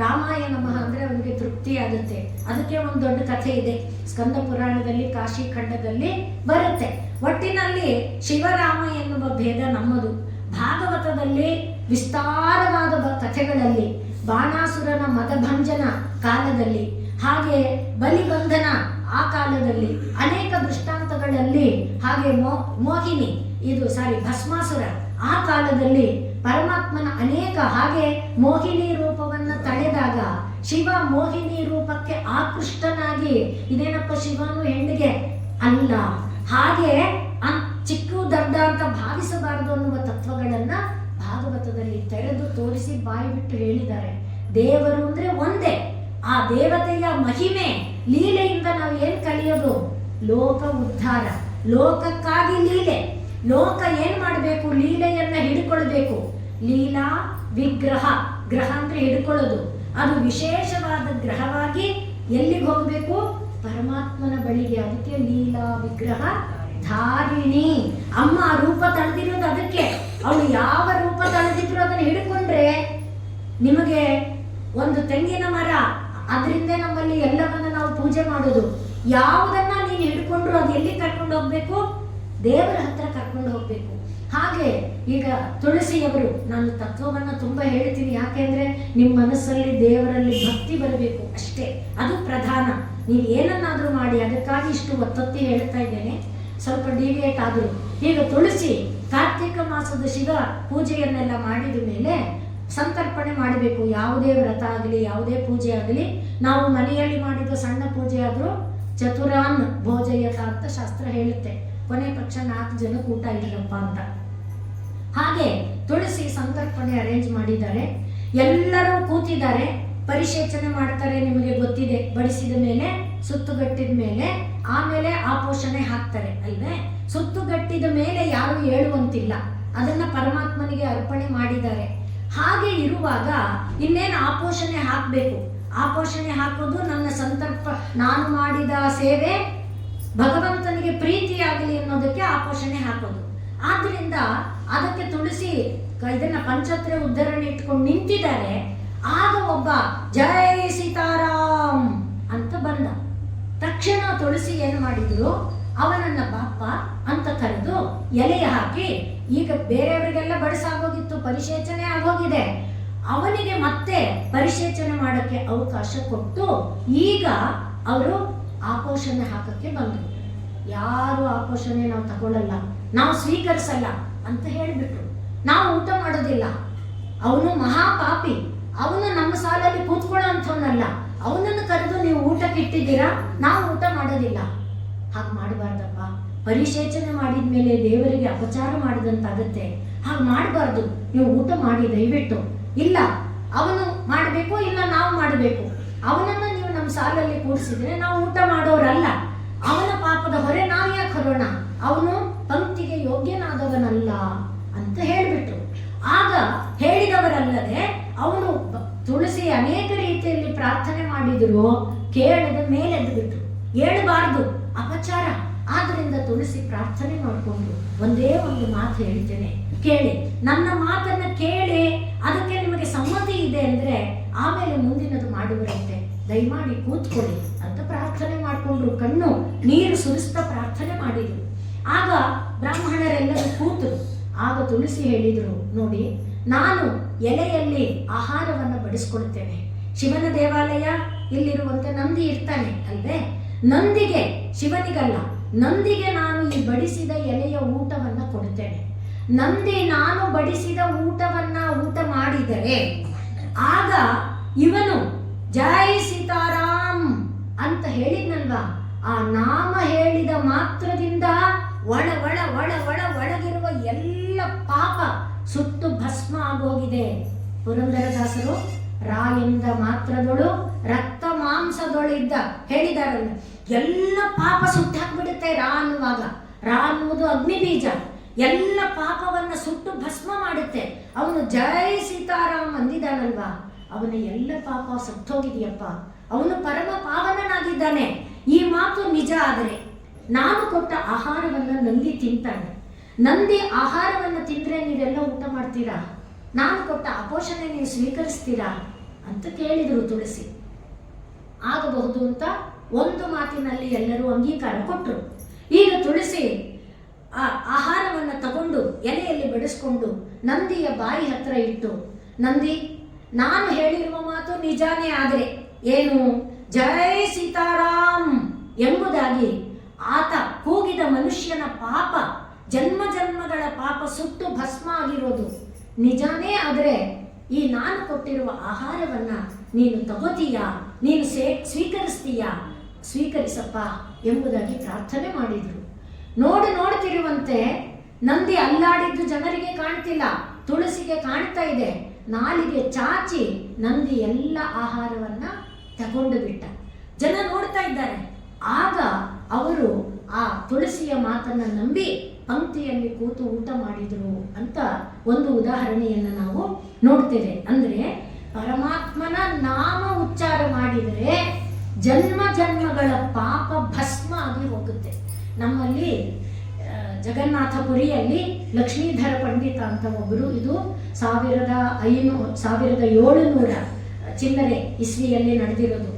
ರಾಮಾಯ ನಮಃ ಅಂದ್ರೆ ಅವನಿಗೆ ತೃಪ್ತಿ ಆಗುತ್ತೆ. ಅದಕ್ಕೆ ಒಂದು ದೊಡ್ಡ ಕಥೆ ಇದೆ, ಸ್ಕಂದ ಪುರಾಣದಲ್ಲಿ ಕಾಶಿ ಖಂಡದಲ್ಲಿ ಬರುತ್ತೆ. ಒಟ್ಟಿನಲ್ಲಿ ಶಿವರಾಮ ಎನ್ನುವ ಭೇದ ನಮ್ಮದು. ಭಾಗವತದಲ್ಲಿ ವಿಸ್ತಾರವಾದ ಕಥೆಗಳಲ್ಲಿ ಬಾಣಾಸುರನ ಮದಭಂಜನ ಕಾಲದಲ್ಲಿ, ಹಾಗೆ ಬಲಿಬಂಧನ ಆ ಕಾಲದಲ್ಲಿ, ಅನೇಕ ದೃಷ್ಟಾಂತಗಳಲ್ಲಿ, ಹಾಗೆ ಮೋಹಿನಿ ಭಸ್ಮಾಸುರ ಆ ಕಾಲದಲ್ಲಿ ಪರಮಾತ್ಮನ ಅನೇಕ, ಹಾಗೆ ಮೋಹಿನಿ ರೂಪವನ್ನು ತಳೆದಾಗ ಶಿವ ಮೋಹಿನಿ ರೂಪಕ್ಕೆ ಆಕೃಷ್ಟನಾಗಿ, ಇದೇನಪ್ಪ ಶಿವನು ಹೆಣ್ಣಿಗೆ ಅಲ್ಲ, ಹಾಗೆ ಚಿಕ್ಕ ದೊಡ್ಡ ಅಂತ ಭಾವಿಸಬಾರದು ಅನ್ನುವ ತತ್ವಗಳನ್ನ ಭಾಗವತದಲ್ಲಿ ತೆರೆದು ತೋರಿಸಿ ಬಾಯಿ ಬಿಟ್ಟು ಹೇಳಿದ್ದಾರೆ. ದೇವರು ಅಂದ್ರೆ ಒಂದೇ, ಆ ದೇವತೆಯ ಮಹಿಮೆ ಲೀಲೆಯಿಂದ ನಾವು ಏನ್ ಕಲಿಯೋದು, ಲೋಕ ಉದ್ಧಾರ, ಲೋಕಕ್ಕಾಗಿ ಲೀಲೆ. ಲೋಕ ಏನ್ ಮಾಡಬೇಕು, ಲೀಲೆಯನ್ನ ಹಿಡ್ಕೊಳ್ಬೇಕು. ಲೀಲಾ ವಿಗ್ರಹ, ಗ್ರಹ ಅಂದ್ರೆ ಹಿಡ್ಕೊಳ್ಳೋದು, ಅದು ವಿಶೇಷವಾದ ಗ್ರಹವಾಗಿ ಎಲ್ಲಿಗೆ ಹೋಗ್ಬೇಕು, ಪರಮಾತ್ಮನ ಬಳಿಗೆ. ಅದಕ್ಕೆ ಲೀಲಾ ವಿಗ್ರಹ ಧಾರಿಣಿ, ಅಮ್ಮ ರೂಪ ತಳೆದಿರೋದು ಅದಕ್ಕೆ. ಅವಳು ಯಾವ ರೂಪ ತಳೆದಿದ್ರು ಅದನ್ನು ಹಿಡ್ಕೊಂಡ್ರೆ, ನಿಮಗೆ ಒಂದು ತೆಂಗಿನ ಮರ, ಅದರಿಂದ ನಮ್ಮಲ್ಲಿ ಎಲ್ಲವನ್ನ ನಾವು ಪೂಜೆ ಮಾಡೋದು. ಯಾವುದನ್ನ ನೀನು ಹಿಡ್ಕೊಂಡ್ರು ಅದು ಎಲ್ಲಿ ಕರ್ಕೊಂಡು ಹೋಗ್ಬೇಕು, ದೇವರ ಹತ್ರ ಕರ್ಕೊಂಡು ಹೋಗ್ಬೇಕು. ಹಾಗೆ ಈಗ ತುಳಸಿಯವರು, ನಾನು ತತ್ವವನ್ನ ತುಂಬಾ ಹೇಳ್ತೀನಿ, ಯಾಕೆಂದ್ರೆ ನಿಮ್ಮ ಮನಸ್ಸಲ್ಲಿ ದೇವರಲ್ಲಿ ಭಕ್ತಿ ಬರಬೇಕು ಅಷ್ಟೇ, ಅದು ಪ್ರಧಾನ. ನೀವು ಏನನ್ನಾದ್ರೂ ಮಾಡಿ, ಅದಕ್ಕಾಗಿ ಇಷ್ಟು ಒತ್ತೊತ್ತಿ ಹೇಳ್ತಾ ಇದ್ದೇನೆ, ಸ್ವಲ್ಪ ಡಿವಿಯೇಟ್ ಆದ್ರು. ಈಗ ತುಳಸಿ ಕಾರ್ತಿಕ ಮಾಸದ ಶಿವ ಪೂಜೆಯನ್ನೆಲ್ಲ ಮಾಡಿದ ಮೇಲೆ ಸಂತರ್ಪಣೆ ಮಾಡಬೇಕು. ಯಾವುದೇ ವ್ರತ ಆಗಲಿ, ಯಾವುದೇ ಪೂಜೆ ಆಗಲಿ, ನಾವು ಮನೆಯಲ್ಲಿ ಮಾಡಿದ ಸಣ್ಣ ಪೂಜೆ ಆದ್ರೂ ಚತುರಾನ್ ಭೋಜಯತ ಅಂತ ಶಾಸ್ತ್ರ ಹೇಳುತ್ತೆ. ಕೊನೆ ಪಕ್ಷ 4 ಜನಕ್ಕೆ ಊಟ ಇಲ್ಲಪ್ಪ ಅಂತ. ಹಾಗೆ ತುಳಸಿ ಸಂತರ್ಪಣೆ ಅರೇಂಜ್ ಮಾಡಿದ್ದಾರೆ. ಎಲ್ಲರೂ ಕೂತಿದ್ದಾರೆ, ಪರಿಶೇಚನೆ ಮಾಡ್ತಾರೆ, ನಿಮಗೆ ಗೊತ್ತಿದೆ. ಬಡಿಸಿದ ಮೇಲೆ ಸುತ್ತುಗಟ್ಟಿದ ಮೇಲೆ ಆಮೇಲೆ ಆ ಪೋಷಣೆ ಹಾಕ್ತಾರೆ ಅಲ್ವೇ. ಸುತ್ತುಗಟ್ಟಿದ ಮೇಲೆ ಯಾರು ಹೇಳುವಂತಿಲ್ಲ, ಅದನ್ನ ಪರಮಾತ್ಮನಿಗೆ ಅರ್ಪಣೆ ಮಾಡಿದ್ದಾರೆ. ಹಾಗೆ ಇರುವಾಗ ಇನ್ನೇನು ಆಪೋಷಣೆ ಹಾಕಬೇಕು. ಆಪೋಷಣೆ ಹಾಕೋದು ನನ್ನ ಸಂತರ್ಪ, ನಾನು ಮಾಡಿದ ಸೇವೆ ಭಗವಂತನಿಗೆ ಪ್ರೀತಿಯಾಗಲಿ ಅನ್ನೋದಕ್ಕೆ ಆಪೋಷಣೆ ಹಾಕೋದು. ಆದ್ರಿಂದ ಅದಕ್ಕೆ ತುಳಸಿ ಇದನ್ನ ಪಂಚತ್ರ ಉದ್ಧರಣೆ ಇಟ್ಕೊಂಡು ನಿಂತಿದ್ದಾರೆ. ಆಗ ಒಬ್ಬ ಜೈ ಸೀತಾರಾಮ್ ಅಂತ ಬಂದ. ತಕ್ಷಣ ತುಳಸಿ ಏನು ಮಾಡಿದ್ರು, ಅವನನ್ನ ಬಾಪ್ಪ ಅಂತ ಕರೆದು ಎಲೆಯ ಹಾಕಿ, ಈಗ ಬೇರೆಯವರಿಗೆಲ್ಲ ಬಡಿಸಾಗೋಗಿತ್ತು, ಪರಿಶೇಚನೆ ಆಗೋಗಿದೆ, ಅವನಿಗೆ ಮತ್ತೆ ಪರಿಶೇಚನೆ ಮಾಡಕ್ಕೆ ಅವಕಾಶ ಕೊಟ್ಟು ಈಗ ಅವರು ಆಪೋಷಣೆ ಹಾಕಕ್ಕೆ ಬಂದರು. ಯಾರು ಆಪೋಷಣೆ ನಾವು ತಗೊಳ್ಳಲ್ಲ, ನಾವು ಸ್ವೀಕರಿಸಲ್ಲ ಅಂತ ಹೇಳಿಬಿಟ್ರು. ನಾವು ಊಟ ಮಾಡೋದಿಲ್ಲ, ಅವನು ಮಹಾಪಾಪಿ, ಅವನು ನಮ್ಮ ಸಾಲಲ್ಲಿ ಕೂತ್ಕೊಳ್ಳೋ ಅಂಥವನಲ್ಲ, ಅವನನ್ನು ಕರೆದು ನೀವು ಊಟಕ್ಕೆ ಇಟ್ಟಿದ್ದೀರಾ, ನಾವು ಊಟ ಮಾಡೋದಿಲ್ಲ. ಹಾಗೆ ಮಾಡಬಾರ್ದಪ್ಪ. ಪರಿಶೇಚನೆ ಮಾಡಿದ ಮೇಲೆ ದೇವರಿಗೆ ಅಪಚಾರ ಮಾಡಿದಂತಾಗತ್ತೆ. ಹಾಗೆ ಮಾಡಬಾರ್ದು. ನೀವು ಊಟ ಮಾಡಿ ದಯವಿಟ್ಟು. ಇಲ್ಲ, ಅವನು ಮಾಡಬೇಕು, ಇಲ್ಲ ನಾವು ಮಾಡಬೇಕು. ಅವನನ್ನು ನೀವು ನಮ್ಮ ಸಾಲಲ್ಲಿ ಕೂಡಿಸಿದ್ರೆ ನಾವು ಊಟ ಮಾಡೋರಲ್ಲ. ಅವನ ಪಾಪದ ಹೊರೆ ನಾವು ಯಾಕೆ ಹೊರೋಣ? ಅವನು ಪಂಕ್ತಿಗೆ ಯೋಗ್ಯನಾದವನಲ್ಲ ಅಂತ ಹೇಳಿಬಿಟ್ರು. ಆಗ ಹೇಳಿದವರಲ್ಲದೆ ಅವನು ತುಳಸಿ ಅನೇಕ ರೀತಿಯಲ್ಲಿ ಪ್ರಾರ್ಥನೆ ಮಾಡಿದ್ರು, ಕೇಳದ ಮೇಲೆದ್ದು ಬಿಟ್ರು. ಹೇಳಬಾರ್ದು, ಅಪಚಾರ. ಆದ್ರಿಂದ ತುಳಸಿ ಪ್ರಾರ್ಥನೆ ಮಾಡಿಕೊಂಡು ಒಂದೇ ಒಂದು ಮಾತು ಹೇಳ್ತೇನೆ, ಕೇಳಿ, ನನ್ನ ಮಾತನ್ನ ಕೇಳಿ, ಅದಕ್ಕೆ ನಿಮಗೆ ಸಮ್ಮತಿ ಇದೆ ಅಂದ್ರೆ ಆಮೇಲೆ ಮುಂದಿನದು ಮಾಡುವರಂತೆ, ದಯಮಾಡಿ ಕೂತ್ಕೊಳ್ಳಿ ಅಂತ ಪ್ರಾರ್ಥನೆ ಮಾಡಿಕೊಂಡ್ರು. ಕಣ್ಣು ನೀರು ಸುರಿಸ್ತಾ ಪ್ರಾರ್ಥನೆ ಮಾಡಿದ್ರು. ಆಗ ಬ್ರಾಹ್ಮಣರೆಲ್ಲರೂ ಕೂತರು. ಆಗ ತುಳಸಿ ಹೇಳಿದ್ರು, ನೋಡಿ, ನಾನು ಎಲೆಯಲ್ಲಿ ಆಹಾರವನ್ನು ಬಡಿಸ್ಕೊಳ್ತೇನೆ. ಶಿವನ ದೇವಾಲಯ ಇಲ್ಲಿರುವಂತೆ ನಂದಿ ಇರ್ತಾನೆ ಅಲ್ವೇ, ನಂದಿಗೆ, ಶಿವನಿಗಲ್ಲ, ನಂದಿಗೆ ನಾನು ಈ ಬಡಿಸಿದ ಎಲೆಯ ಊಟವನ್ನ ಕೊಡ್ತೇನೆ. ನಂದಿ ನಾನು ಬಡಿಸಿದ ಊಟ ಮಾಡಿದರೆ ಆಗ ಇವನು ಜೈ ಸೀತಾರಾಮ್ ಅಂತ ಹೇಳಿದ್ನಲ್ವಾ, ಆ ನಾಮ ಹೇಳಿದ ಮಾತ್ರದಿಂದ ಒಳಗಿರುವ ಎಲ್ಲ ಪಾಪ ಸುಟ್ಟು ಭಸ್ಮ ಆಗೋಗಿದೆ. ಪುರಂದರದಾಸರು ರಾಯಿಂದ ಮಾತ್ರದೊಳು ರಕ್ತ ಮಾಂಸದೊಳಿದ್ದ ಹೇಳಿದಾರಲ್ಲ, ಎಲ್ಲ ಪಾಪ ಸುಟ್ಟಾಕ್ಬಿಡುತ್ತೆ ರಾ ಅನ್ನುವಾಗ. ರಾ ಅನ್ನುವುದು ಅಗ್ನಿ ಬೀಜ, ಎಲ್ಲ ಪಾಪವನ್ನ ಸುಟ್ಟು ಭಸ್ಮ ಮಾಡುತ್ತೆ. ಅವನು ಜೈ ಸೀತಾರಾಮ್ ಅಂದಿದ್ದಾನಲ್ವಾ, ಅವನ ಎಲ್ಲ ಪಾಪ ಸತ್ತೋಗಿದೆಯಪ್ಪ, ಅವನು ಪರಮ ಪಾವನನಾಗಿದ್ದಾನೆ. ಈ ಮಾತು ನಿಜ. ಆದರೆ ನಾನು ಕೊಟ್ಟ ಆಹಾರವನ್ನ ನಂದಿ ತಿಂತಾನೆ. ನಂದಿ ಆಹಾರವನ್ನ ತಿಂದ್ರೆ ನೀವೆಲ್ಲ ಊಟ ಮಾಡ್ತೀರಾ? ನಾನು ಕೊಟ್ಟ ಅಪೋಷಣೆ ನೀವು ಸ್ವೀಕರಿಸ್ತೀರಾ ಅಂತ ಕೇಳಿದರು ತುಳಸಿ. ಆಗಬಹುದು ಅಂತ ಒಂದು ಮಾತಿನಲ್ಲಿ ಎಲ್ಲರೂ ಅಂಗೀಕಾರ ಕೊಟ್ಟರು. ಈಗ ತುಳಸಿ ಆ ಆಹಾರವನ್ನು ತಗೊಂಡು ಎಲೆಯಲ್ಲಿ ಬಡಿಸ್ಕೊಂಡು ನಂದಿಯ ಬಾಯಿ ಹತ್ರ ಇಟ್ಟು, ನಂದಿ, ನಾನು ಹೇಳಿರುವ ಮಾತು ನಿಜಾನೇ ಆದರೆ ಏನು, ಜೈ ಸೀತಾರಾಮ್ ಎಂಬುದಾಗಿ ಆತ ಕೂಗಿದ ಮನುಷ್ಯನ ಪಾಪ, ಜನ್ಮಗಳ ಪಾಪ ಸುಟ್ಟು ಭಸ್ಮ ಆಗಿರೋದು ನಿಜಾನೇ ಆದರೆ ಈ ನಾನು ಕೊಟ್ಟಿರುವ ಆಹಾರವನ್ನ ನೀನು ತಗೋತೀಯಾ, ನೀನು ಸ್ವೀಕರಿಸ್ತೀಯಾ? ಸ್ವೀಕರಿಸಪ್ಪ ಎಂಬುದಾಗಿ ಪ್ರಾರ್ಥನೆ ಮಾಡಿದ್ರು. ನೋಡ್ತಿರುವಂತೆ ನಂದಿ ಅಲ್ಲಾಡಿದ್ದು ಜನರಿಗೆ ಕಾಣ್ತಿಲ್ಲ, ತುಳಸಿಗೆ ಕಾಣ್ತಾ ಇದೆ. ನಾಲಿಗೆ ಚಾಚಿ ನಂದಿ ಎಲ್ಲ ಆಹಾರವನ್ನ ತಗೊಂಡು ಬಿಟ್ಟ. ಜನ ನೋಡ್ತಾ ಇದ್ದಾರೆ. ಆಗ ಅವರು ಆ ತುಳಸಿಯ ಮಾತನ್ನ ನಂಬಿ ಪಂಕ್ತಿಯಲ್ಲಿ ಕೂತು ಊಟ ಮಾಡಿದ್ರು ಅಂತ ಒಂದು ಉದಾಹರಣೆಯನ್ನು ನಾವು ನೋಡ್ತೇವೆ. ಅಂದ್ರೆ ಪರಮಾತ್ಮನ ನಾಮ ಉಚ್ಚಾರ ಮಾಡಿದರೆ ಜನ್ಮಗಳ ಪಾಪ ಭಸ್ಮ ಆಗಿ ಹೋಗುತ್ತೆ. ನಮ್ಮಲ್ಲಿ ಜಗನ್ನಾಥಪುರಿಯಲ್ಲಿ ಲಕ್ಷ್ಮೀಧರ ಪಂಡಿತ ಅಂತ ಒಬ್ಬರು, ಇದು 1700 ಚಿಲ್ಲರೆ ಇಸ್ವಿಯಲ್ಲಿ ನಡೆದಿರೋದು.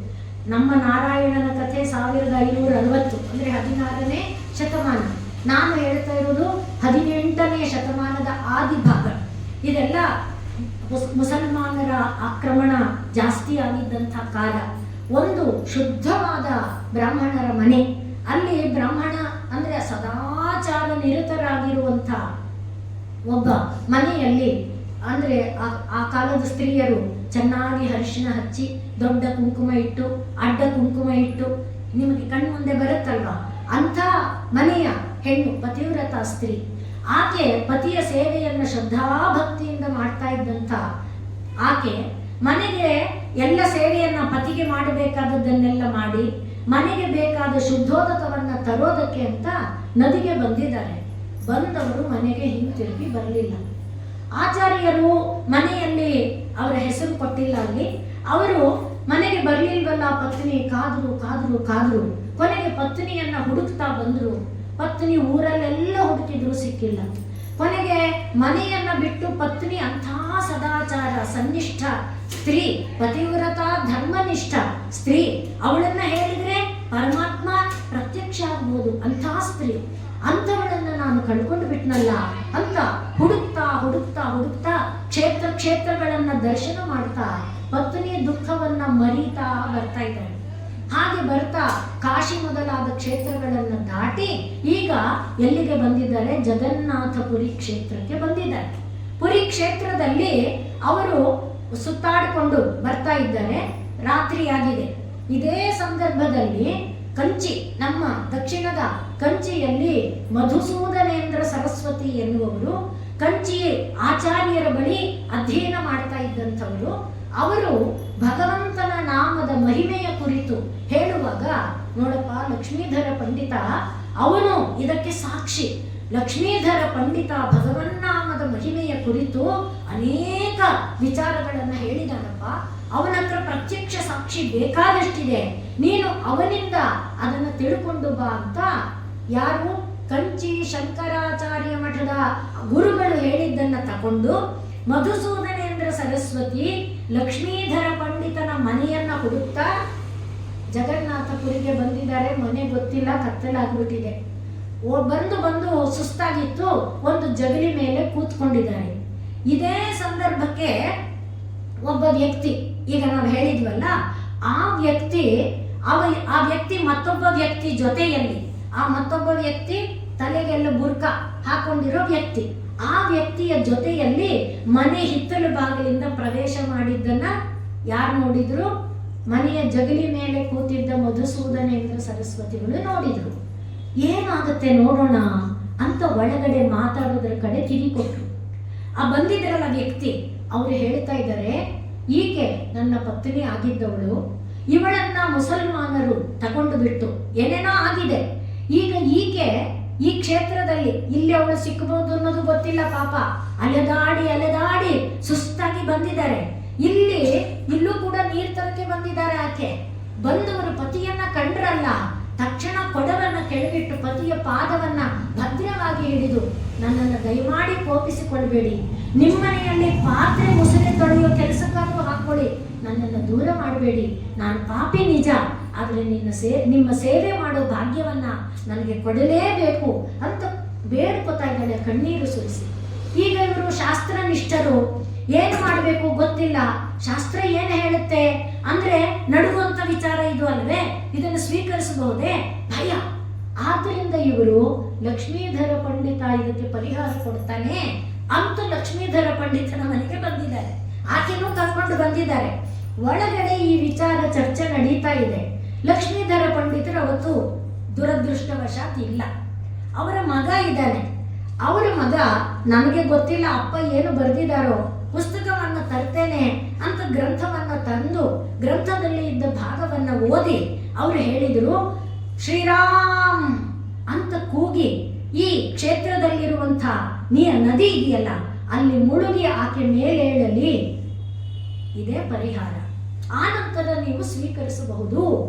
ನಮ್ಮ ನಾರಾಯಣನ ಕಥೆ 1560, ಅಂದರೆ 16ನೇ ಶತಮಾನ. ನಾನು ಹೇಳ್ತಾ ಇರೋದು 18ನೇ ಶತಮಾನದ ಆದಿಭಾಗ. ಇದೆಲ್ಲ ಮುಸಲ್ಮಾನರ ಆಕ್ರಮಣ ಜಾಸ್ತಿ ಆಗಿದ್ದಂಥ ಕಾಲ. ಒಂದು ಶುದ್ಧವಾದ ಬ್ರಾಹ್ಮಣರ ಮನೆ. ಅಲ್ಲಿ ಬ್ರಾಹ್ಮಣ ಅಂದರೆ ಸದಾಚಾರ ನಿರತರಾಗಿರುವಂಥ ಒಬ್ಬ ಮನೆಯಲ್ಲಿ, ಅಂದರೆ ಆ ಕಾಲದ ಸ್ತ್ರೀಯರು ಚೆನ್ನಾಗಿ ಅರಿಶಿನ ಹಚ್ಚಿ, ದೊಡ್ಡ ಕುಂಕುಮ ಇಟ್ಟು, ಅಡ್ಡ ಕುಂಕುಮ ಇಟ್ಟು, ನಿಮಗೆ ಕಣ್ಣು ಮುಂದೆ ಬರುತ್ತಲ್ವಾ, ಅಂಥ ಮನೆಯ ಹೆಣ್ಣು ಪತಿವ್ರತ ಸ್ತ್ರೀ. ಆಕೆ ಪತಿಯ ಸೇವೆಯನ್ನು ಶ್ರದ್ಧಾಭಕ್ತಿಯಿಂದ ಮಾಡ್ತಾ ಇದ್ದಂಥ ಆಕೆ ಮನೆಗೆ ಎಲ್ಲ ಸೇವೆಯನ್ನ ಪತಿಗೆ ಮಾಡಬೇಕಾದದ್ದನ್ನೆಲ್ಲ ಮಾಡಿ, ಮನೆಗೆ ಬೇಕಾದ ಶುದ್ಧೋದಕವನ್ನ ತರೋದಕ್ಕೆ ಅಂತ ನದಿಗೆ ಬಂದಿದ್ದಾರೆ. ಬಂದವರು ಮನೆಗೆ ಹಿಂತಿರುಗಿ ಬರಲಿಲ್ಲ. ಆಚಾರ್ಯರು ಮನೆಯಲ್ಲಿ ಅವರ ಹೆಸರು ಕೊಟ್ಟಿಲ್ಲ ಅಲ್ಲಿ. ಅವರು ಮನೆಗೆ ಬರಲಿಲ್ವಲ್ಲ ಪತ್ನಿ, ಕಾದ್ರು ಕಾದ್ರು ಕಾದ್ರು. ಕೊನೆಗೆ ಪತ್ನಿಯನ್ನ ಹುಡುಕ್ತಾ ಬಂದ್ರು. ಪತ್ನಿ ಊರಲ್ಲೆಲ್ಲ ಹುಡುಕಿದ್ರು, ಸಿಕ್ಕಿಲ್ಲ. ಕೊನೆಗೆ ಮನೆಯನ್ನ ಬಿಟ್ಟು ಪತ್ನಿ ಅಂಥ ಸದಾಚಾರ ಸನ್ನಿಷ್ಠ ಸ್ತ್ರೀ, ಪತಿವ್ರತ ಧರ್ಮನಿಷ್ಠ ಸ್ತ್ರೀ, ಅವಳನ್ನ ಹೇಳಿದ್ರೆ ಪರಮಾತ್ಮ ಪ್ರತ್ಯಕ್ಷ ಆಗ್ಬೋದು, ಅಂಥ ಸ್ತ್ರೀ, ಅಂಥವಳನ್ನ ನಾನು ಕಳ್ಕೊಂಡು ಬಿಟ್ನಲ್ಲ ಅಂತ ಹುಡುಕ್ತಾ ಹುಡುಕ್ತಾ ಹುಡುಕ್ತಾ ಕ್ಷೇತ್ರಗಳನ್ನ ದರ್ಶನ ಮಾಡ್ತಾ ಪತ್ನಿಯ ದುಃಖವನ್ನ ಮರೀತಾ ಬರ್ತಾ ಇದ್ದಾಳೆ. ಹಾಗೆ ಬರ್ತಾ ಕಾಶಿ ಮೊದಲಾದ ಕ್ಷೇತ್ರಗಳನ್ನು ದಾಟಿ ಈಗ ಎಲ್ಲಿಗೆ ಬಂದಿದ್ದಾರೆ? ಜಗನ್ನಾಥಪುರಿ ಕ್ಷೇತ್ರಕ್ಕೆ ಬಂದಿದ್ದಾರೆ. ಪುರಿ ಕ್ಷೇತ್ರದಲ್ಲಿ ಅವರು ಸುತ್ತಾಡಿಕೊಂಡು ಬರ್ತಾ ಇದ್ದಾರೆ. ರಾತ್ರಿಯಾಗಿದೆ. ಇದೇ ಸಂದರ್ಭದಲ್ಲಿ ಕಂಚಿ, ನಮ್ಮ ದಕ್ಷಿಣದ ಕಂಚಿಯಲ್ಲಿ ಮಧುಸೂದನೇಂದ್ರ ಸರಸ್ವತಿ ಎನ್ನುವವರು ಕಂಚಿ ಆಚಾರ್ಯರ ಬಳಿ ಅಧ್ಯಯನ ಮಾಡ್ತಾ ಇದ್ದಂಥವರು. ಅವರು ಭಗವಂತನ ನಾಮದ ಮಹಿಮೆಯ ಕುರಿತು ಹೇಳುವಾಗ, ನೋಡಪ್ಪ ಲಕ್ಷ್ಮೀಧರ ಪಂಡಿತ ಅವನು ಇದಕ್ಕೆ ಸಾಕ್ಷಿ. ಲಕ್ಷ್ಮೀಧರ ಪಂಡಿತ ಭಗವನ್ನಾಮದ ಮಹಿಮೆಯ ಕುರಿತು ಅನೇಕ ವಿಚಾರಗಳನ್ನು ಹೇಳಿದಾನಪ್ಪ. ಅವನ ಹತ್ರ ಪ್ರತ್ಯಕ್ಷ ಸಾಕ್ಷಿ ಬೇಕಾದಷ್ಟಿದೆ, ನೀನು ಅವನಿಂದ ಅದನ್ನು ತಿಳ್ಕೊಂಡು ಬಾ ಅಂತ ಯಾರು? ಕಂಚಿ ಶಂಕರಾಚಾರ್ಯ ಮಠದ ಗುರುಗಳು ಹೇಳಿದ್ದನ್ನ ತಕೊಂಡು ಮಧುಸೂದನೇಂದ್ರ ಸರಸ್ವತಿ ಲಕ್ಷ್ಮೀಧರ ಪಂಡಿತನ ಮನೆಯನ್ನ ಹುಡುಕ್ತಾ ಜಗನ್ನಾಥಪುರಿಗೆ ಬಂದಿದ್ದಾರೆ. ಮನೆ ಗೊತ್ತಿಲ್ಲ, ಕತ್ತಲಾಗ್ಬಿಟ್ಟಿದೆ. ಬಂದು ಬಂದು ಸುಸ್ತಾಗಿತ್ತು, ಒಂದು ಜಗಲಿ ಮೇಲೆ ಕೂತ್ಕೊಂಡಿದ್ದಾರೆ. ಇದೇ ಸಂದರ್ಭಕ್ಕೆ ಒಬ್ಬ ವ್ಯಕ್ತಿ, ಈಗ ನಾವು ಹೇಳಿದ್ವಲ್ಲ, ಆ ವ್ಯಕ್ತಿ ಮತ್ತೊಬ್ಬ ವ್ಯಕ್ತಿ ಜೊತೆಯಲ್ಲಿ, ಆ ಮತ್ತೊಬ್ಬ ವ್ಯಕ್ತಿ ತಲೆಗೆಲ್ಲ ಬುರ್ಕ ಹಾಕೊಂಡಿರೋ ವ್ಯಕ್ತಿ, ಆ ವ್ಯಕ್ತಿಯ ಜೊತೆಯಲ್ಲಿ ಮನೆ ಹಿತ್ತಲು ಬಾಗಿಲಿಂದ ಪ್ರವೇಶ ಮಾಡಿದ್ದನ್ನ ಯಾರು ನೋಡಿದ್ರು? ಮನೆಯ ಜಗಲಿ ಮೇಲೆ ಕೂತಿದ್ದ ಮಧುಸೂದನೇಂದ್ರ ಸರಸ್ವತಿಗಳು ನೋಡಿದ್ರು. ಏನಾಗುತ್ತೆ ನೋಡೋಣ ಅಂತ ಒಳಗಡೆ ಮಾತಾಡೋದ್ರ ಕಡೆ ಕಿವಿ ಕೊಟ್ರು. ಆ ಬಂದಿದ್ರಲ್ಲ ವ್ಯಕ್ತಿ, ಅವರು ಹೇಳ್ತಾ ಇದ್ದಾರೆ, ಈಕೆ ನನ್ನ ಪತ್ನಿ ಆಗಿದ್ದವಳು, ಇವಳನ್ನ ಮುಸಲ್ಮಾನರು ತಗೊಂಡು ಬಿಟ್ಟು ಏನೇನೋ ಆಗಿದೆ. ಈಗ ಈಕೆ ಈ ಕ್ಷೇತ್ರದಲ್ಲಿ ಇಲ್ಲಿ ಅವಳು ಸಿಕ್ಕಬಹುದು ಅನ್ನೋದು ಗೊತ್ತಿಲ್ಲ. ಪಾಪ ಅಲೆದಾಡಿ ಸುಸ್ತಾಗಿ ಬಂದಿದ್ದಾರೆ. ಇಲ್ಲೂ ಕೂಡ ನೀರ್ ತರಕ್ಕೆ ಬಂದಿದ್ದಾರೆ. ಆಕೆ ಬಂದವರು ಪತಿಯನ್ನ ಕಂಡ್ರಲ್ಲ, ತಕ್ಷಣ ಕೊಡವನ್ನ ಕೆಳಗಿಟ್ಟು ಪತಿಯ ಪಾದವನ್ನ ಭದ್ರವಾಗಿ ಹಿಡಿದು, ನನ್ನನ್ನು ದಯಮಾಡಿ ಕೋಪಿಸಿಕೊಳ್ಬೇಡಿ, ನಿಮ್ಮನೆಯಲ್ಲಿ ಪಾತ್ರೆ ಮುಸುರೆ ತೊಳೆಯುವ ಕೆಲಸಕ್ಕಾದ್ರೂ ಹಾಕೊಳ್ಳಿ, ನನ್ನನ್ನು ದೂರ ಮಾಡಬೇಡಿ, ನಾನು ಪಾಪಿ ನಿಜ, ಆದರೆ ನಿಮ್ಮ ಸೇವೆ ಮಾಡೋ ಭಾಗ್ಯವನ್ನ ನನಗೆ ಕೊಡಲೇಬೇಕು ಅಂತ ಬೇಡ್ಕೊತಾ ಇದ್ದಾಳೆ ಕಣ್ಣೀರು ಸುರಿಸಿ. ಈಗ ಇವರು ಶಾಸ್ತ್ರನಿಷ್ಠರು, ಏನು ಮಾಡಬೇಕು ಗೊತ್ತಿಲ್ಲ. ಶಾಸ್ತ್ರ ಏನು ಹೇಳುತ್ತೆ ಅಂದ್ರೆ ನಡುವಂತ ವಿಚಾರ ಇದು ಅಲ್ವೇ, ಇದನ್ನು ಸ್ವೀಕರಿಸಬಹುದೇ? ಭಯ. ಆದ್ದರಿಂದ ಇವರು ಲಕ್ಷ್ಮೀಧರ ಪಂಡಿತ ಇದಕ್ಕೆ ಪರಿಹಾರ ಕೊಡ್ತಾನೆ ಅಂತ ಲಕ್ಷ್ಮೀಧರ ಪಂಡಿತನ ಮನೆಗೆ ಬಂದಿದ್ದಾರೆ. ಆಕೆನೂ ಕರ್ಕೊಂಡು ಬಂದಿದ್ದಾರೆ. ಒಳಗಡೆ ಈ ವಿಚಾರ ಚರ್ಚೆ ನಡೀತಾ ಇದೆ. ಲಕ್ಷ್ಮೀಧರ ಪಂಡಿತರು ಅವತ್ತು ದುರದೃಷ್ಟವಶಾತ್ ಇಲ್ಲ. ಅವರ ಮಗ ಇದ್ದಾನೆ. ಅವರ ಮಗ ನಮಗೆ ಗೊತ್ತಿಲ್ಲ ಅಪ್ಪ ಏನು ಬರೆದಿದ್ದಾರೋ, ಪುಸ್ತಕವನ್ನು ತರ್ತೇನೆ ಅಂತ ಗ್ರಂಥವನ್ನು ತಂದು ಗ್ರಂಥದಲ್ಲಿ ಇದ್ದ ಭಾಗವನ್ನ ಓದಿ ಅವರು ಹೇಳಿದರು, ಶ್ರೀರಾಮ್ ಅಂತ ಕೂಗಿ ಈ ಕ್ಷೇತ್ರದಲ್ಲಿರುವಂಥ ನದಿ ಇದೆಯಲ್ಲ ಅಲ್ಲಿ ಮುಳುಗಿ ಆಕೆ ಮೇಲೇಳಲಿ, ಇದೇ ಪರಿಹಾರ, ಆ ನಂತರ ನೀವು ಸ್ವೀಕರಿಸಬಹುದು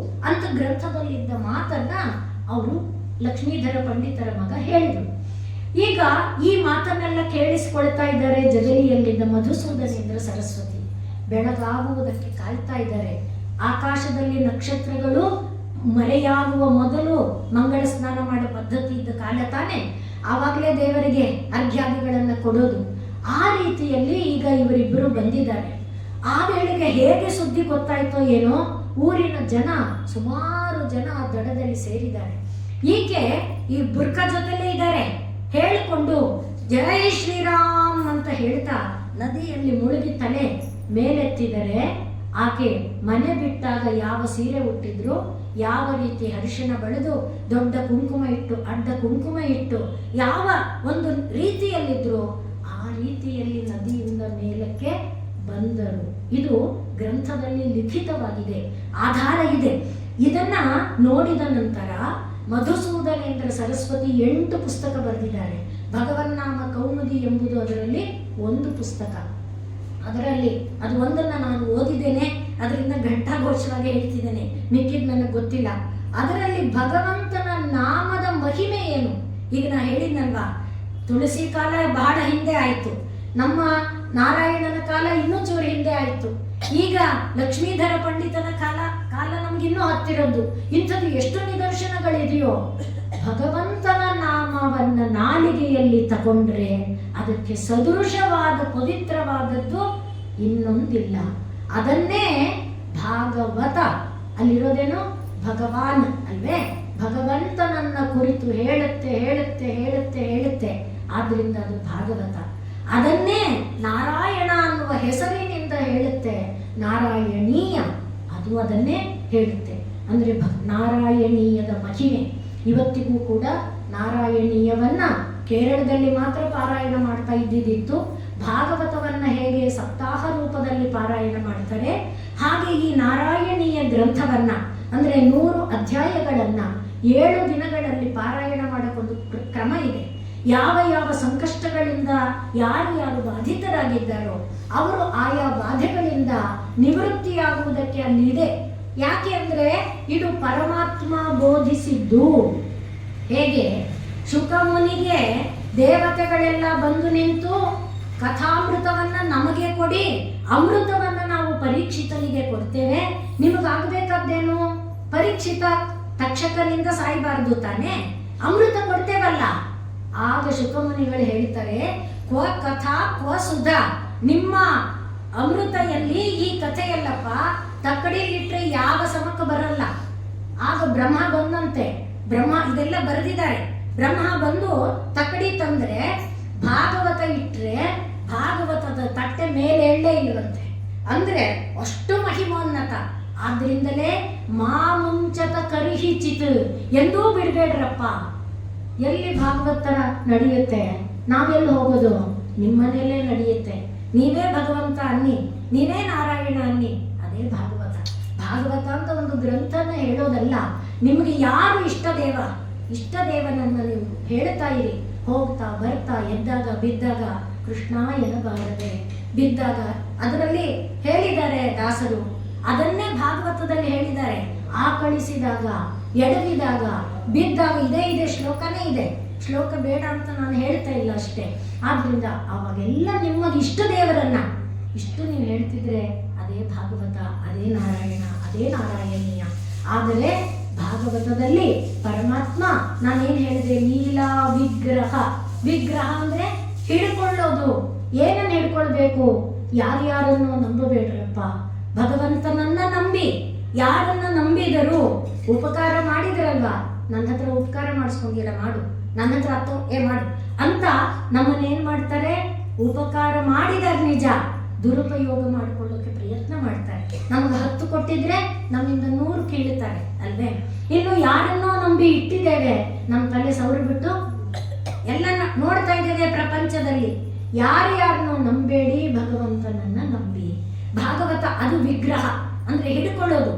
ಅಂತ ಗ್ರಂಥದಲ್ಲಿದ್ದ ಮಾತನ್ನ ಅವರು ಲಕ್ಷ್ಮೀಧರ ಪಂಡಿತರ ಮಗ ಹೇಳಿದರು. ಈಗ ಈ ಮಾತನ್ನೆಲ್ಲ ಕೇಳಿಸಿಕೊಳ್ತಾ ಇದ್ದಾರೆ ಜಗಲಿಯಲ್ಲಿದ್ದ ಮಧುಸೂದನೇಂದ್ರ ಸರಸ್ವತಿ. ಬೆಳಗಾಗುವುದಕ್ಕೆ ಕಾಯ್ತಾ ಇದ್ದಾರೆ. ಆಕಾಶದಲ್ಲಿ ನಕ್ಷತ್ರಗಳು ಮರೆಯಾಗುವ ಮೊದಲು ಮಂಗಳ ಸ್ನಾನ ಮಾಡೋ ಪದ್ಧತಿ ಇದ್ದ ಕಾಲ ತಾನೆ, ಆವಾಗಲೇ ದೇವರಿಗೆ ಅರ್ಘ್ಯಾದಿಗಳನ್ನು ಕೊಡೋದು. ಆ ರೀತಿಯಲ್ಲಿ ಈಗ ಇವರಿಬ್ಬರು ಬಂದಿದ್ದಾರೆ. ಆ ವೇಳೆಗೆ ಹೇಗೆ ಸುದ್ದಿ ಗೊತ್ತಾಯ್ತೋ ಏನೋ, ಊರಿನ ಜನ ಸುಮಾರು ಜನ ಆ ದಡದಲ್ಲಿ ಸೇರಿದ್ದಾರೆ. ಈಕೆ ಈ ಬುರ್ಕ ಜೊತೆಲೇ ಇದ್ದಾರೆ. ಹೇಳಿಕೊಂಡು ಜೈ ಶ್ರೀರಾಮ್ ಅಂತ ಹೇಳ್ತಾ ನದಿಯಲ್ಲಿ ಮುಳುಗಿ ತಲೆ ಮೇಲೆತ್ತಿದರೆ, ಆಕೆ ಮನೆ ಬಿಟ್ಟಾಗ ಯಾವ ಸೀರೆ ಉಟ್ಟಿದ್ರು, ಯಾವ ರೀತಿ ಅರಿಶಿಣ ಬಳಿದು ದೊಡ್ಡ ಕುಂಕುಮ ಇಟ್ಟು ಅಡ್ಡ ಕುಂಕುಮ ಇಟ್ಟು ಯಾವ ಒಂದು ರೀತಿಯಲ್ಲಿದ್ರು ಆ ರೀತಿಯಲ್ಲಿ ನದಿಯಿಂದ ಮೇಲಕ್ಕೆ ಬಂದರು. ಇದು ಗ್ರಂಥದಲ್ಲಿ ಲಿಖಿತವಾಗಿದೆ, ಆಧಾರ ಇದೆ. ಇದನ್ನ ನೋಡಿದ ನಂತರ ಮಧುಸೂದನೇಂದ್ರ ಸರಸ್ವತಿ 8 ಪುಸ್ತಕ ಬರೆದಿದ್ದಾರೆ. ಭಗವನ್ನಾಮ ಕೌಮುದಿ ಎಂಬುದು ಅದರಲ್ಲಿ ಒಂದು ಪುಸ್ತಕ. ಅದರಲ್ಲಿ ಅದು ಒಂದನ್ನು ನಾನು ಓದಿದ್ದೇನೆ, ಅದರಿಂದ ಘಂಟಾಘೋಷವಾಗಿ ಹೇಳ್ತಿದ್ದೇನೆ, ಮಿಕ್ಕಿದ್ದು ನನಗೆ ಗೊತ್ತಿಲ್ಲ. ಅದರಲ್ಲಿ ಭಗವಂತನ ನಾಮದ ಮಹಿಮೆ ಏನು? ಈಗ ನಾ ಹೇಳಿದ್ನಲ್ವಾ, ತುಳಸಿ ಕಾಲ ಬಹಳ ಹಿಂದೆ ಆಯಿತು, ನಮ್ಮ ನಾರಾಯಣನ ಕಾಲ ಇನ್ನೂ ಚೂರು ಹಿಂದೆ ಆಯಿತು, ಈಗ ಲಕ್ಷ್ಮೀಧರ ಪಂಡಿತನ ಕಾಲ ನಮ್ಗಿನ್ನೂ ಹತ್ತಿರದ್ದು. ಇಂಥದ್ದು ಎಷ್ಟು ನಿದರ್ಶನಗಳಿದೆಯೋ. ಭಗವಂತನ ನಾಮವನ್ನ ನಾಲಿಗೆಯಲ್ಲಿ ತಗೊಂಡ್ರೆ ಅದಕ್ಕೆ ಸದೃಶವಾದ ಪವಿತ್ರವಾದದ್ದು ಇನ್ನೊಂದಿಲ್ಲ. ಅದನ್ನೇ ಭಾಗವತ, ಅಲ್ಲಿರೋದೇನು ಭಗವಾನ್ ಅಲ್ವೇ, ಭಗವಂತನನ್ನ ಕುರಿತು ಹೇಳುತ್ತೆ ಹೇಳುತ್ತೆ ಹೇಳುತ್ತೆ ಹೇಳುತ್ತೆ. ಆದ್ರಿಂದ ಅದು ಭಾಗವತ. ಅದನ್ನೇ ನಾರಾಯಣ ಅನ್ನುವ ಹೆಸರಿನಿಂದ ಹೇಳುತ್ತೆ, ನಾರಾಯಣೀಯ, ಅದು ಅದನ್ನೇ ಹೇಳುತ್ತೆ. ಅಂದ್ರೆ ನಾರಾಯಣೀಯದ ಮಹಿಮೆ. ಇವತ್ತಿಗೂ ಕೂಡ ನಾರಾಯಣೀಯವನ್ನ ಕೇರಳದಲ್ಲಿ ಮಾತ್ರ ಪಾರಾಯಣ ಮಾಡ್ತಾ ಇದ್ದಿದ್ದು. ಭಾಗವತವನ್ನ ಹೇಗೆ ಸಪ್ತಾಹ ರೂಪದಲ್ಲಿ ಪಾರಾಯಣ ಮಾಡ್ತಾರೆ, ಹಾಗೆ ಈ ನಾರಾಯಣೀಯ ಗ್ರಂಥವನ್ನ ಅಂದ್ರೆ 100 ಅಧ್ಯಾಯಗಳನ್ನ 7 ದಿನಗಳಲ್ಲಿ ಪಾರಾಯಣ ಮಾಡೋಕ್ಕೊಂದು ಕ್ರಮ ಇದೆ. ಯಾವ ಯಾವ ಸಂಕಷ್ಟಗಳಿಂದ ಯಾರು ಯಾರು ಬಾಧಿತರಾಗಿದ್ದಾರೋ ಅವರು ಆಯಾ ಬಾಧೆಗಳಿಂದ ನಿವೃತ್ತಿಯಾಗುವುದಕ್ಕೆ ಅಲ್ಲಿದೆ. ಯಾಕೆ ಅಂದ್ರೆ ಇದು ಪರಮಾತ್ಮ ಬೋಧಿಸಿದ್ದು. ಹೇಗೆ ಶುಕಮುನಿಗೆ ದೇವತೆಗಳೆಲ್ಲ ಬಂದು ನಿಂತು ಕಥಾಮೃತವನ್ನ ನಮಗೆ ಕೊಡಿ, ಅಮೃತವನ್ನ ನಾವು ಪರೀಕ್ಷಿತನಿಗೆ ಕೊಡ್ತೇವೆ, ನಿಮಗಾಗಬೇಕಾದ್ದೇನು? ಪರೀಕ್ಷಿತ ತಕ್ಷಕನಿಂದ ಸಾಯಬಾರದು ತಾನೆ, ಅಮೃತ ಕೊಡ್ತೇವಲ್ಲ. ಆಗ ಶುಕಮುನಿಗಳು ಹೇಳ್ತಾರೆ, ಕ್ವ ಕಥಾ ಕ್ವ ಸುಧಾ, ನಿಮ್ಮ ಅಮೃತ ಎಲ್ಲಿ, ಈ ಕಥೆಯಲ್ಲಪ್ಪ, ತಕ್ಕಡಿಲಿಟ್ರೆ ಯಾವ ಸಮಕ್ಕ ಬರಲ್ಲ. ಆಗ ಬ್ರಹ್ಮ ಬಂದಂತೆ, ಬ್ರಹ್ಮ ಇದೆಲ್ಲ ಬರೆದಿದ್ದಾರೆ, ಬ್ರಹ್ಮ ಬಂದು ತಕ್ಕಡಿ ತಂದ್ರೆ ಭಾಗವತ ಇಟ್ರೆ ಭಾಗವತದ ತಟ್ಟೆ ಮೇಲೆ ಎಳ್ಳೇ ಇಲ್ಲವಂತೆ. ಅಂದ್ರೆ ಅಷ್ಟು ಮಹಿಮೋನ್ನತ. ಆದ್ರಿಂದಲೇ ಮಾ ಮುಂಚತ ಕರಿಹಿಚಿತ್, ಎಂದೂ ಬಿಡ್ಬೇಡ್ರಪ್ಪ. ಎಲ್ಲಿ ಭಾಗವತರ ನಡೆಯುತ್ತೆ, ನಾವೆಲ್ಲಿ ಹೋಗೋದು? ನಿಮ್ಮನೇಲೇ ನಡೆಯುತ್ತೆ. ನೀವೇ ಭಗವಂತ ಅನ್ನಿ, ನೀವೇ ನಾರಾಯಣ ಅನ್ನಿ, ಅದೇ ಭಾಗವತ. ಭಾಗವತ ಅಂತ ಒಂದು ಗ್ರಂಥನ ಹೇಳೋದಲ್ಲ. ನಿಮಗೆ ಯಾರು ಇಷ್ಟ ದೇವನನ್ನ ನೀವು ಹೇಳ್ತಾ ಇರಿ, ಹೋಗ್ತಾ ಬರ್ತಾ ಎದ್ದಾಗ ಬಿದ್ದಾಗ ಕೃಷ್ಣ ಎನ್ನಬಾರದೆ, ಬಿದ್ದಾಗ ಅದರಲ್ಲಿ ಹೇಳಿದ್ದಾರೆ ದಾಸರು, ಅದನ್ನೇ ಭಾಗವತದಲ್ಲಿ ಹೇಳಿದ್ದಾರೆ. ಆಕಳಿಸಿದಾಗ, ಎಡವಿದಾಗ, ಬಿದ್ದಾಗ, ಇದೇ ಶ್ಲೋಕನೇ ಇದೆ. ಶ್ಲೋಕ ಬೇಡ ಅಂತ ನಾನು ಹೇಳ್ತಾ ಇಲ್ಲ ಅಷ್ಟೇ. ಆದ್ರಿಂದ ಅವಾಗೆಲ್ಲ ನಿಮ್ಮದು ಇಷ್ಟ ದೇವರನ್ನ ಇಷ್ಟು ನೀವು ಹೇಳ್ತಿದ್ರೆ ಅದೇ ಭಾಗವತ, ಅದೇ ನಾರಾಯಣ, ಅದೇ ನಾರಾಯಣೀಯ. ಆದರೆ ಭಾಗವತದಲ್ಲಿ ಪರಮಾತ್ಮ, ನಾನೇನ್ ಹೇಳಿದೆ, ಲೀಲಾ ವಿಗ್ರಹ. ವಿಗ್ರಹ ಅಂದ್ರೆ ಹಿಡ್ಕೊಳ್ಳೋದು. ಏನನ್ನ ಹಿಡ್ಕೊಳ್ಬೇಕು? ಯಾರ್ಯಾರನ್ನು ನಂಬಬೇಡ್ರಪ್ಪ, ಭಗವಂತನನ್ನ ನಂಬಿ. ಯಾರನ್ನ ನಂಬಿದರು? ಉಪಕಾರ ಮಾಡಿದ್ರಲ್ವಾ, ನನ್ನ ಹತ್ರ ಉಪಕಾರ ಮಾಡಿಸ್ಕೊಂಡಿಲ್ಲ, ಮಾಡು, ನನ್ನ ಹತ್ರ ಮಾಡು ಅಂತ ನಮ್ಮನ್ನೇನ್ ಮಾಡ್ತಾರೆ? ಉಪಕಾರ ಮಾಡಿದಾರೆ ನಿಜ, ದುರುಪಯೋಗ ಮಾಡಿಕೊಳ್ಳೋಕೆ ಪ್ರಯತ್ನ ಮಾಡ್ತಾರೆ. ನಮ್ಗೆ 10 ಕೊಟ್ಟಿದ್ರೆ ನಮ್ಮಿಂದ 100 ಕೀಳುತ್ತಾರೆ ಅಲ್ವೇ? ಇನ್ನು ಯಾರನ್ನೋ ನಂಬಿ ಇಟ್ಟಿದ್ದೇವೆ, ನಮ್ಮ ತಲೆ ಸೌರು ಬಿಟ್ಟು ಎಲ್ಲ ನೋಡ್ತಾ ಇದ್ದೇವೆ ಪ್ರಪಂಚದಲ್ಲಿ. ಯಾರ್ಯಾರನ್ನೋ ನಂಬೇಡಿ, ಭಗವಂತನನ್ನ ನಂಬಿ. ಭಾಗವತ ಅದು ವಿಗ್ರಹ ಅಂದ್ರೆ ಹಿಡ್ಕೊಳ್ಳೋದು.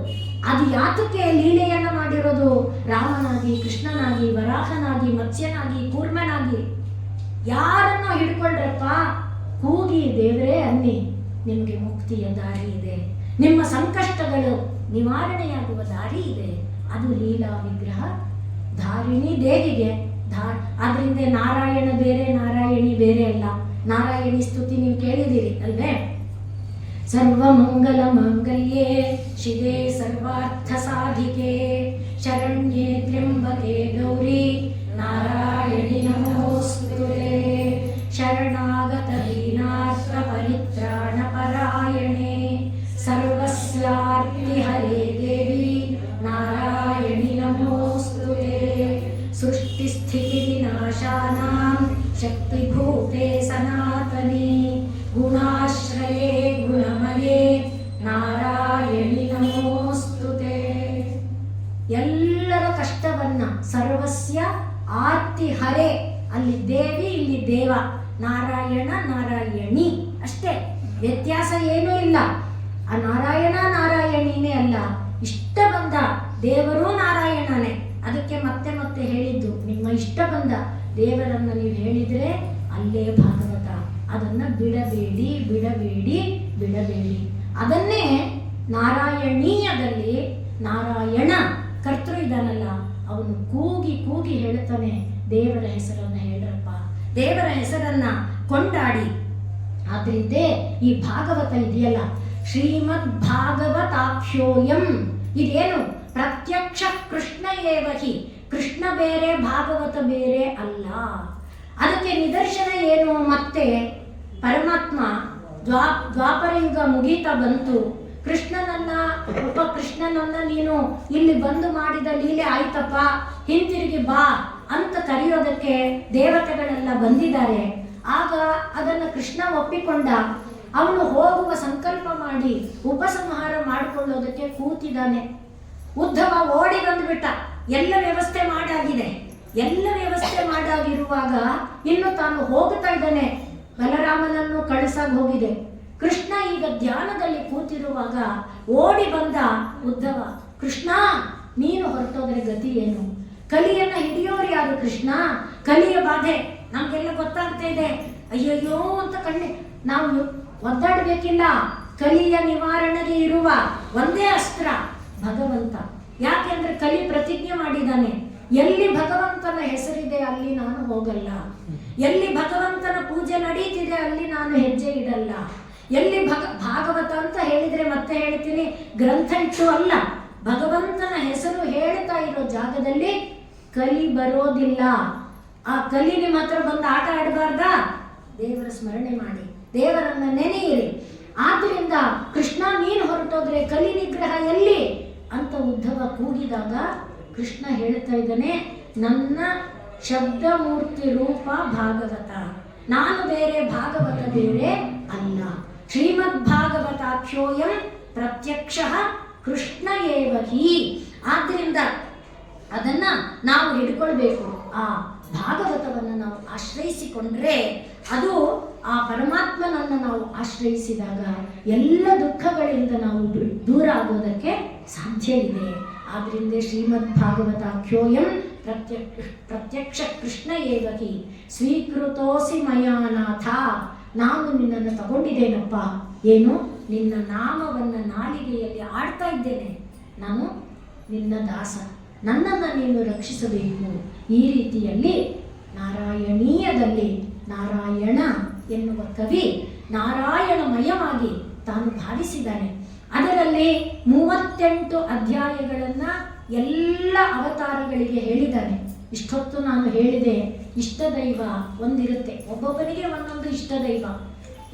ಅದು ಯಾತಕ್ಕೆ ಲೀಲೆಯನ್ನ ಮಾಡಿರೋದು? ರಾಮನಾಗಿ, ಕೃಷ್ಣನಾಗಿ, ವರಾಹನಾಗಿ, ಮತ್ಸ್ಯನಾಗಿ, ಕೂರ್ಮನಾಗಿ ಯಾರನ್ನೋ ಹಿಡ್ಕೊಳ್ರಪ್ಪ, ಕೂಗಿ ದೇವರೇ ಅನ್ನಿ, ನಿಮಗೆ ಮುಕ್ತಿಯ ದಾರಿ ಇದೆ, ನಿಮ್ಮ ಸಂಕಷ್ಟಗಳು ನಿವಾರಣೆಯಾಗುವ ದಾರಿ ಇದೆ. ಅದು ಲೀಲಾ ವಿಗ್ರಹ, ಧಾರಿಣಿ ದೇವಿಗೆ. ಆದ್ರಿಂದ ನಾರಾಯಣ ಬೇರೆ, ನಾರಾಯಣಿ ಬೇರೆ ಅಲ್ಲ. ನಾರಾಯಣಿ ಸ್ತುತಿ ನೀವು ಕೇಳಿದಿರಿ ಅಲ್ವೇ? ಸರ್ವಮಂಗಲ ಮಾಂಗಲ್ಯೆ ಶಿವೆ ಸರ್ವಾರ್ಥ ಸಾಧಿಕೆ ಶರಣ್ಯೆ ತ್ರ್ಯಂಬಕೆ ಗೌರಿ ನಾರಾಯಣಿ ನಮೋಸ್ತುತೆ. ಶರಣಾಗತ ದೀನಾರ್ಥ ಪರಿತ್ರಾಣ ಪರಾಯಣೆ ಸರ್ವಸ್ಯಾರ್ತಿ ಹರೇ ದೇವಿ ನಾರಾಯಣಿ ನಮೋಸ್ತುತೆ. ಸೃಷ್ಟಿ ಸ್ಥಿತಿ ವಿನಾಶಾನಾಂ ಶಕ್ತಿಭೂತೆ ಸನಾತನಿ ಗುಣಾಶ್ರಯೇ ಗುಣಮಯೇ ನಾರಾಯಣಿ ನಮೋಸ್ತುತೆ. ಎಲ್ಲರ ಕಷ್ಟವನ್ನ ಸರ್ವಸ್ಯ ಆರ್ತಿ ಹರೆ, ಅಲ್ಲಿ ದೇವಿ ಇಲ್ಲಿ ದೇವ, ನಾರಾಯಣ ನಾರಾಯಣಿ ಅಷ್ಟೇ, ವ್ಯತ್ಯಾಸ ಏನೂ ಇಲ್ಲ. ಆ ನಾರಾಯಣ ನಾರಾಯಣಿನೇ ಅಲ್ಲ, ಇಷ್ಟ ಬಂದ ದೇವರು ನಾರಾಯಣನೇ. ಅದಕ್ಕೆ ಮತ್ತೆ ಮತ್ತೆ ಹೇಳಿದ್ದು, ನಿಮ್ಮ ಇಷ್ಟ ಬಂದ ದೇವರನ್ನ ನೀವು ಹೇಳಿದ್ರೆ ಅಲ್ಲೇ ಭಾಗವತ. ಅದನ್ನು ಬಿಡಬೇಡಿ ಬಿಡಬೇಡಿ ಬಿಡಬೇಡಿ. ಅದನ್ನೇ ನಾರಾಯಣೀಯದಲ್ಲಿ ನಾರಾಯಣ ಕರ್ತೃ ಇದ್ದಾನಲ್ಲ, ಅವನು ಕೂಗಿ ಕೂಗಿ ಹೇಳ್ತಾನೆ, ದೇವರ ಹೆಸರನ್ನು ಹೇಳ್ರಪ್ಪ, ದೇವರ ಹೆಸರನ್ನ ಕೊಂಡಾಡಿ. ಆದ್ರಿಂದ ಈ ಭಾಗವತ ಇದೆಯಲ್ಲ, ಶ್ರೀಮದ್ ಭಾಗವತಾಖ್ಯೋಯಂ, ಇದೇನು ಪ್ರತ್ಯಕ್ಷ ಕೃಷ್ಣ ಏವಹಿ, ಕೃಷ್ಣ ಬೇರೆ ಭಾಗವತ ಬೇರೆ ಅಲ್ಲ. ಅದಕ್ಕೆ ನಿದರ್ಶನ ಏನು? ಮತ್ತೆ ಪರಮಾತ್ಮ ದ್ವಾಪರ ಯುಗ ಮುಗೀತಾ ಬಂತು, ಕೃಷ್ಣನನ್ನ ಕೃಷ್ಣನನ್ನ ನೀನು ಇಲ್ಲಿ ಬಂದು ಮಾಡಿದ ಲೀಲೆ ಆಯ್ತಪ್ಪ, ಹಿಂತಿರುಗಿ ಬಾ ಅಂತ ಕರೆಯೋದಕ್ಕೆ ದೇವತೆಗಳೆಲ್ಲ ಬಂದಿದ್ದಾರೆ. ಆಗ ಅದನ್ನು ಕೃಷ್ಣ ಒಪ್ಪಿಕೊಂಡ. ಅವನು ಹೋಗುವ ಸಂಕಲ್ಪ ಮಾಡಿ ಉಪಸಂಹಾರ ಮಾಡಿಕೊಳ್ಳೋದಕ್ಕೆ ಕೂತಿದ್ದಾನೆ. ಉದ್ಧವ ಓಡಿ ಬಂದ್ಬಿಟ್ಟ. ಎಲ್ಲ ವ್ಯವಸ್ಥೆ ಮಾಡಾಗಿದೆ. ಎಲ್ಲ ವ್ಯವಸ್ಥೆ ಮಾಡಾಗಿರುವಾಗ ಇನ್ನು ತಾನು ಹೋಗ್ತಾ ಇದ್ದಾನೆ. ಬಲರಾಮನನ್ನು ಕಳಿಸಾಗ ಹೋಗಿದೆ. ಕೃಷ್ಣ ಈಗ ಧ್ಯಾನದಲ್ಲಿ ಕೂತಿರುವಾಗ ಓಡಿ ಬಂದ ಉದ್ಧವ. ಕೃಷ್ಣ, ನೀನು ಹೊರಟೋದ್ರೆ ಗತಿ ಏನು? ಕಲಿಯನ್ನ ಹಿಡಿಯೋರು ಯಾರು? ಕೃಷ್ಣ, ಕಲಿಯ ಬಾಧೆ ನಮ್ಗೆಲ್ಲ ಗೊತ್ತಾಗ್ತಾ ಇದೆ. ಅಯ್ಯಯ್ಯೋ ಅಂತ ನಾವು ಒದ್ದಾಡಬೇಕಿಲ್ಲ. ಕಲಿಯ ನಿವಾರಣೆಗೆ ಇರುವ ಒಂದೇ ಅಸ್ತ್ರ ಭಗವಂತ. ಯಾಕೆಂದ್ರೆ ಕಲಿ ಪ್ರತಿಜ್ಞೆ ಮಾಡಿದ್ದಾನೆ, ಎಲ್ಲಿ ಭಗವಂತನ ಹೆಸರಿದೆ ಅಲ್ಲಿ ನಾನು ಹೋಗಲ್ಲ, ಎಲ್ಲಿ ಭಗವಂತನ ಪೂಜೆ ನಡೀತಿದೆ ಅಲ್ಲಿ ನಾನು ಹೆಜ್ಜೆ ಇಡಲ್ಲ. ಎಲ್ಲಿ ಭಾಗವತ ಅಂತ ಹೇಳಿದ್ರೆ ಮತ್ತೆ ಹೇಳ್ತೀನಿ, ಗ್ರಂಥ ಇಟ್ಟು ಅಲ್ಲ, ಭಗವಂತನ ಹೆಸರು ಹೇಳ್ತಾ ಇರೋ ಜಾಗದಲ್ಲಿ ಕಲಿ ಬರೋದಿಲ್ಲ. ಆ ಕಲಿ ನಿಮ್ಮ ಹತ್ರ ಬಂದು ಆಟ ಆಡಬಾರ್ದಾ? ದೇವರ ಸ್ಮರಣೆ ಮಾಡಿ, ದೇವರನ್ನ ನೆನೆಯಿರಿ. ಆದ್ರಿಂದ ಕೃಷ್ಣ, ನೀನು ಹೊರಟೋದ್ರೆ ಕಲಿ ನಿಗ್ರಹ ಎಲ್ಲಿ ಅಂತ ಉದ್ಧವ ಕೂಗಿದಾಗ ಕೃಷ್ಣ ಹೇಳ್ತಾ ಇದ್ದಾನೆ, ನನ್ನ ಶಬ್ದಮೂರ್ತಿ ರೂಪ ಭಾಗವತ, ನಾನು ಬೇರೆ ಭಾಗವತ ಬೇರೆ ಅಲ್ಲ. ಶ್ರೀಮದ್ ಭಾಗವತಾಖ್ಯೋಯಂ ಪ್ರತ್ಯಕ್ಷ ಕೃಷ್ಣ ಏವಹಿ. ಆದ್ರಿಂದ ಅದನ್ನ ನಾವು ಹಿಡ್ಕೊಳ್ಬೇಕು. ಆ ಭಾಗವತವನ್ನು ನಾವು ಆಶ್ರಯಿಸಿಕೊಂಡ್ರೆ ಅದು ಆ ಪರಮಾತ್ಮನನ್ನು ನಾವು ಆಶ್ರಯಿಸಿದಾಗ ಎಲ್ಲ ದುಃಖಗಳಿಂದ ನಾವು ದೂರ ಆಗೋದಕ್ಕೆ ಸಾಧ್ಯ ಇದೆ. ಆದ್ರಿಂದ ಶ್ರೀಮದ್ ಭಾಗವತಾಖ್ಯೋಯಂ ಪ್ರತ್ಯಕ್ಷ ಕೃಷ್ಣ ಏವಹಿ ಸ್ವೀಕೃತೋಸಿ ಮಯಾನಾಥ. ನಾನು ನಿನ್ನನ್ನು ತಗೊಂಡಿದ್ದೇನಪ್ಪ. ಏನು? ನಿನ್ನ ನಾಮವನ್ನು ನಾಲಿಗೆಯಲ್ಲಿ ಆಡ್ತಾ ಇದ್ದೇನೆ. ನಾನು ನಿನ್ನ ದಾಸ, ನನ್ನನ್ನು ನೀನು ರಕ್ಷಿಸಬೇಕು. ಈ ರೀತಿಯಲ್ಲಿ ನಾರಾಯಣೀಯದಲ್ಲಿ ನಾರಾಯಣ ಎನ್ನುವ ಕವಿ ನಾರಾಯಣಮಯವಾಗಿ ತಾನು ಭಾವಿಸಿದ್ದಾನೆ. ಅದರಲ್ಲಿ 38 ಅಧ್ಯಾಯಗಳನ್ನು ಎಲ್ಲ ಅವತಾರಗಳಿಗೆ ಹೇಳಿದ್ದಾನೆ. ಇಷ್ಟೊತ್ತು ನಾನು ಹೇಳಿದೆ, ಇಷ್ಟ ದೈವ ಒಂದಿರುತ್ತೆ, ಒಬ್ಬೊಬ್ಬನಿಗೆ ಒಂದೊಂದು ಇಷ್ಟ ದೈವ.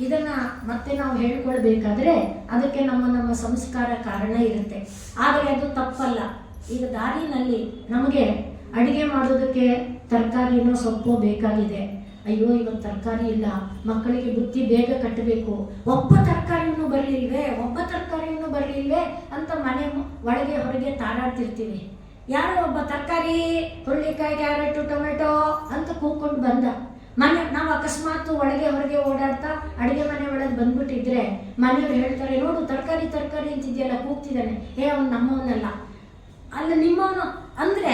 ಇದನ್ನ ಮತ್ತೆ ನಾವು ಹೇಳ್ಕೊಳ್ಬೇಕಾದ್ರೆ ಅದಕ್ಕೆ ನಮ್ಮ ಸಂಸ್ಕಾರ ಕಾರಣ ಇರುತ್ತೆ. ಆದರೆ ಅದು ತಪ್ಪಲ್ಲ. ಈಗ ದಾರಿನಲ್ಲಿ ನಮಗೆ ಅಡಿಗೆ ಮಾಡೋದಕ್ಕೆ ತರಕಾರಿನೋ ಸೊಪ್ಪು ಬೇಕಾಗಿದೆ. ಅಯ್ಯೋ, ಇವತ್ತು ತರಕಾರಿ ಇಲ್ಲ, ಮಕ್ಕಳಿಗೆ ಬುತ್ತಿ ಬೇಗ ಕಟ್ಟಬೇಕು, ಒಬ್ಬ ತರಕಾರಿನೂ ಬರಲಿಲ್ವೇ ಅಂತ ಮನೆ ಒಳಗೆ ಹೊರಗೆ ತಾರಾಡ್ತಿರ್ತೀವಿ. ಯಾರೋ ಒಬ್ಬ ತರಕಾರಿ, ಹುರುಳಿಕಾಯಿ, ಕ್ಯಾರೆಟು, ಟೊಮೆಟೊ ಅಂತ ಕೂತ್ಕೊಂಡು ಬಂದ. ನಾವು ಅಕಸ್ಮಾತ್ ಒಳಗೆ ಹೊರಗೆ ಓಡಾಡ್ತಾ ಅಡುಗೆ ಮನೆ ಒಳಗೆ ಬಂದ್ಬಿಟ್ಟಿದ್ರೆ ಮನೆಯವ್ರು ಹೇಳ್ತಾರೆ, ನೋಡು ತರಕಾರಿ ಅಂತಿದೆಯಲ್ಲ, ಕೂಗ್ತಿದ್ದಾನೆ. ಅವನು ನಮ್ಮವನಲ್ಲ, ಅಲ್ಲ ನಿಮ್ಮವನು ಅಂದ್ರೆ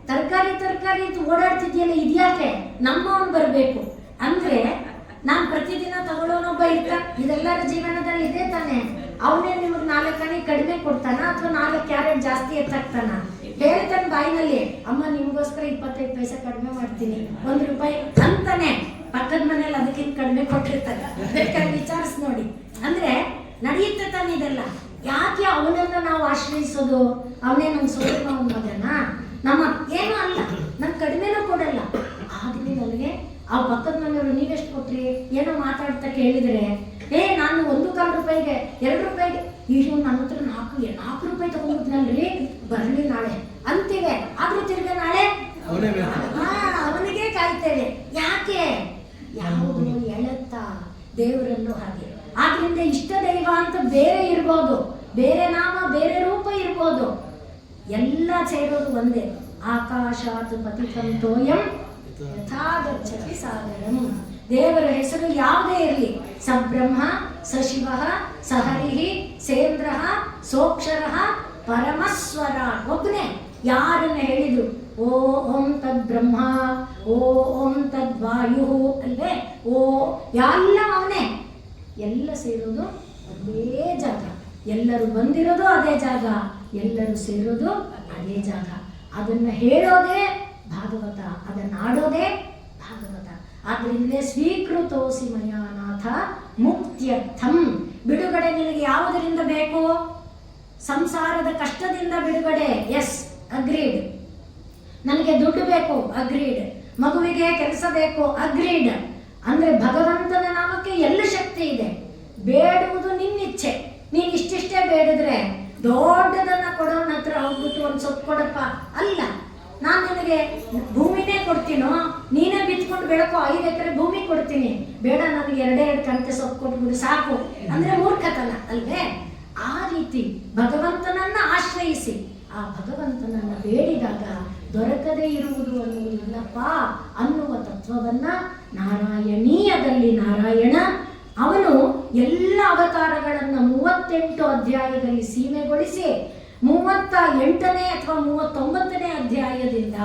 ತರಕಾರಿ ಅಂತ ಓಡಾಡ್ತಿದ್ಯಲ್ಲ, ಇದ್ಯಾಕೆ ನಮ್ಮವನು ಬರಬೇಕು ಅಂದ್ರೆ ನಾನು ಪ್ರತಿದಿನ ತಗೊಳ್ಳೋನೊಬ್ಬ ಇರ್ತ. ಇದೆಲ್ಲರ ಜೀವನದಲ್ಲಿ ಇದೆ ತಾನೆ. ಅವನೇ ನಿಮಗೆ 4 ಆಣೆ ಕಡಿಮೆ ಕೊಡ್ತಾನ ಅಥವಾ 4 ಕ್ಯಾರೆಟ್ ಜಾಸ್ತಿ ಎತ್ತಾಕ್ತಾನ? ಹೇಳ್ತಾನೆ ಬಾಯಿನಲ್ಲಿ, ಅಮ್ಮ ನಿಮಗೋಸ್ಕರ 25 ಪೈಸೆ ಕಡಿಮೆ ಮಾಡ್ತೀನಿ, 1 ರೂಪಾಯಿ ಅಂತಾನೆ. ಪಕ್ಕದ ಮನೇಲಿ ಅದಕ್ಕಿಂತ ಕಡಿಮೆ ಕೊಟ್ಟಿರ್ತಾನೆ, ಬೇಕಾದ್ರೆ ವಿಚಾರಿಸಿ ನೋಡಿ. ಅಂದ್ರೆ ನಡೆಯುತ್ತೆ ತಾನೆ ಇದೆಲ್ಲ. ಯಾಕೆ ಅವನನ್ನ ನಾವು ಆಶ್ರಯಿಸೋದು? ಅವನೇ ನಮ್ಮ ಸೋದರ ಮಗನ, ನಮ್ಮ ಏನೂ ಅಲ್ಲ, ನನ್ ಕಡಿಮೆನೂ ಕೊಡಲ್ಲ. ಆದ್ರೆ ನನಗೆ ಆ ಪಕ್ಕದ ಮನೆಯವರು ನೀವೆಷ್ಟು ಕೊಟ್ರಿ ಏನೋ ಮಾತಾಡ್ತಾ ಕೇಳಿದ್ರೆ, ನಾನು 1 ರೂಪಾಯಿಗೆ 2 ರೂಪಾಯಿಗೆ, ಈಗ ನನ್ನ ಹತ್ರ 4 ರೂಪಾಯಿ ತಗೊಂಡ್ಬಿಟ್ನಲ್ರಿ, ಬರ್ಲಿ ನಾಳೆ ಅಂತೀವಿ. ಆದ್ರೂ ತಿರ್ಗ ನಾಳೆ ಅವನಿಗೆ ಕಾಯ್ತೇವೆ. ಯಾಕೆ? ಯಾವುದು ಎಳತ್ತ ದೇವರನ್ನು ಹಾಗೆ. ಆದ್ರಿಂದ ಇಷ್ಟ ದೈವ ಅಂತ ಬೇರೆ ಇರ್ಬೋದು, ಬೇರೆ ನಾಮ ಬೇರೆ ರೂಪ ಇರ್ಬೋದು, ಎಲ್ಲ ಸೇರೋದು ಒಂದೇ. ಆಕಾಶಾತ್ ಪತಿತಂತೋಯಂ ಯಥಾ ಗಚ್ಚತಿ ಸಾಗರಂ. ದೇವರ ಹೆಸರು ಯಾವುದೇ ಇರಲಿ, ಸಬ್ರಹ್ಮ ಸಶಿವ ಸಹರಿ ಸೇಂದ್ರ ಸೋಕ್ಷರ ಪರಮಸ್ವರ, ಒಬ್ಬನೇ. ಯಾರನ್ನ ಹೇಳಿದ್ರು ಓಂ ತದ್ ಬ್ರಹ್ಮ, ಓಂ ತದ್ ವಾಯು ಅಲ್ವೇ, ಓ ಎಲ್ಲ ಅವನೇ, ಎಲ್ಲ ಸೇರೋದು ಅದೇ ಜಾಗ, ಎಲ್ಲರೂ ಬಂದಿರೋದು ಅದೇ ಜಾಗ, ಎಲ್ಲರೂ ಸೇರೋದು ಅದೇ ಜಾಗ. ಅದನ್ನು ಹೇಳೋದೇ ಭಾಗವತ, ಅದನ್ನು ಆಡೋದೇ ಭಾಗವತ. ಆದ್ರಿಂದಲೇ ಸ್ವೀಕೃತೋಸಿ ಮಯಾನಾಥ ಮುಕ್ತ್ಯರ್ಥಂ. ಬಿಡುಗಡೆ ನಿನಗೆ ಯಾವುದರಿಂದ ಬೇಕು? ಸಂಸಾರದ ಕಷ್ಟದಿಂದ ಬಿಡುಗಡೆ, ಎಸ್ ಅಗ್ರೀಡ್. ನನಗೆ ದುಡ್ಡು ಬೇಕು, ಅಗ್ರೀಡ್. ಮಗುವಿಗೆ ಕೆಲಸ ಬೇಕು, ಅಗ್ರೀಡ್. ಅಂದ್ರೆ ಭಗವಂತನ ನಾಮಕ್ಕೆ ಎಲ್ಲ ಶಕ್ತಿ ಇದೆ. ಬೇಡುವುದು ನಿನ್ನಿಚ್ಛೆ. ನೀನು ಇಷ್ಟಿಷ್ಟೇ ಬೇಡಿದ್ರೆ ದೊಡ್ಡದನ್ನ ಕೊಡೋನ ಹತ್ರ ಹೋಗ್ಬಿಟ್ಟು ಒಂದು ಸೊಪ್ಪು ಕೊಡಪ್ಪ ಅಲ್ಲ, ನಾನು ನಿನಗೆ ಭೂಮಿನೇ ಕೊಡ್ತೀನೋ, ನೀನೇ ಬಿತ್ಕೊಂಡು ಬೆಳಕೋ, 5 ಎಕರೆ ಭೂಮಿ ಕೊಡ್ತೀನಿ, ಬೇಡ ನನಗೆ 2 ಕಂತೆ ಸೊಪ್ಪು ಕೊಟ್ಬಿಡು ಸಾಕು ಅಂದ್ರೆ ಮೂರ್ಖತನ ಅಲ್ವೇ? ಆ ರೀತಿ ಭಗವಂತನನ್ನ ಆಶ್ರಯಿಸಿ ಆ ಭಗವಂತನನ್ನ ಬೇಡಿದಾಗ ದೊರಕದೇ ಇರುವುದು ಅನ್ನುವುದಿಲ್ಲಪ್ಪ ಅನ್ನುವ ತತ್ವವನ್ನ ನಾರಾಯಣೀಯದಲ್ಲಿ ನಾರಾಯಣ ಅವನು ಎಲ್ಲ ಅವತಾರಗಳನ್ನು 38 ಅಧ್ಯಾಯದಲ್ಲಿ ಸೀಮೆಗೊಳಿಸಿ 38ನೇ ಅಥವಾ 39ನೇ ಅಧ್ಯಾಯದಿಂದ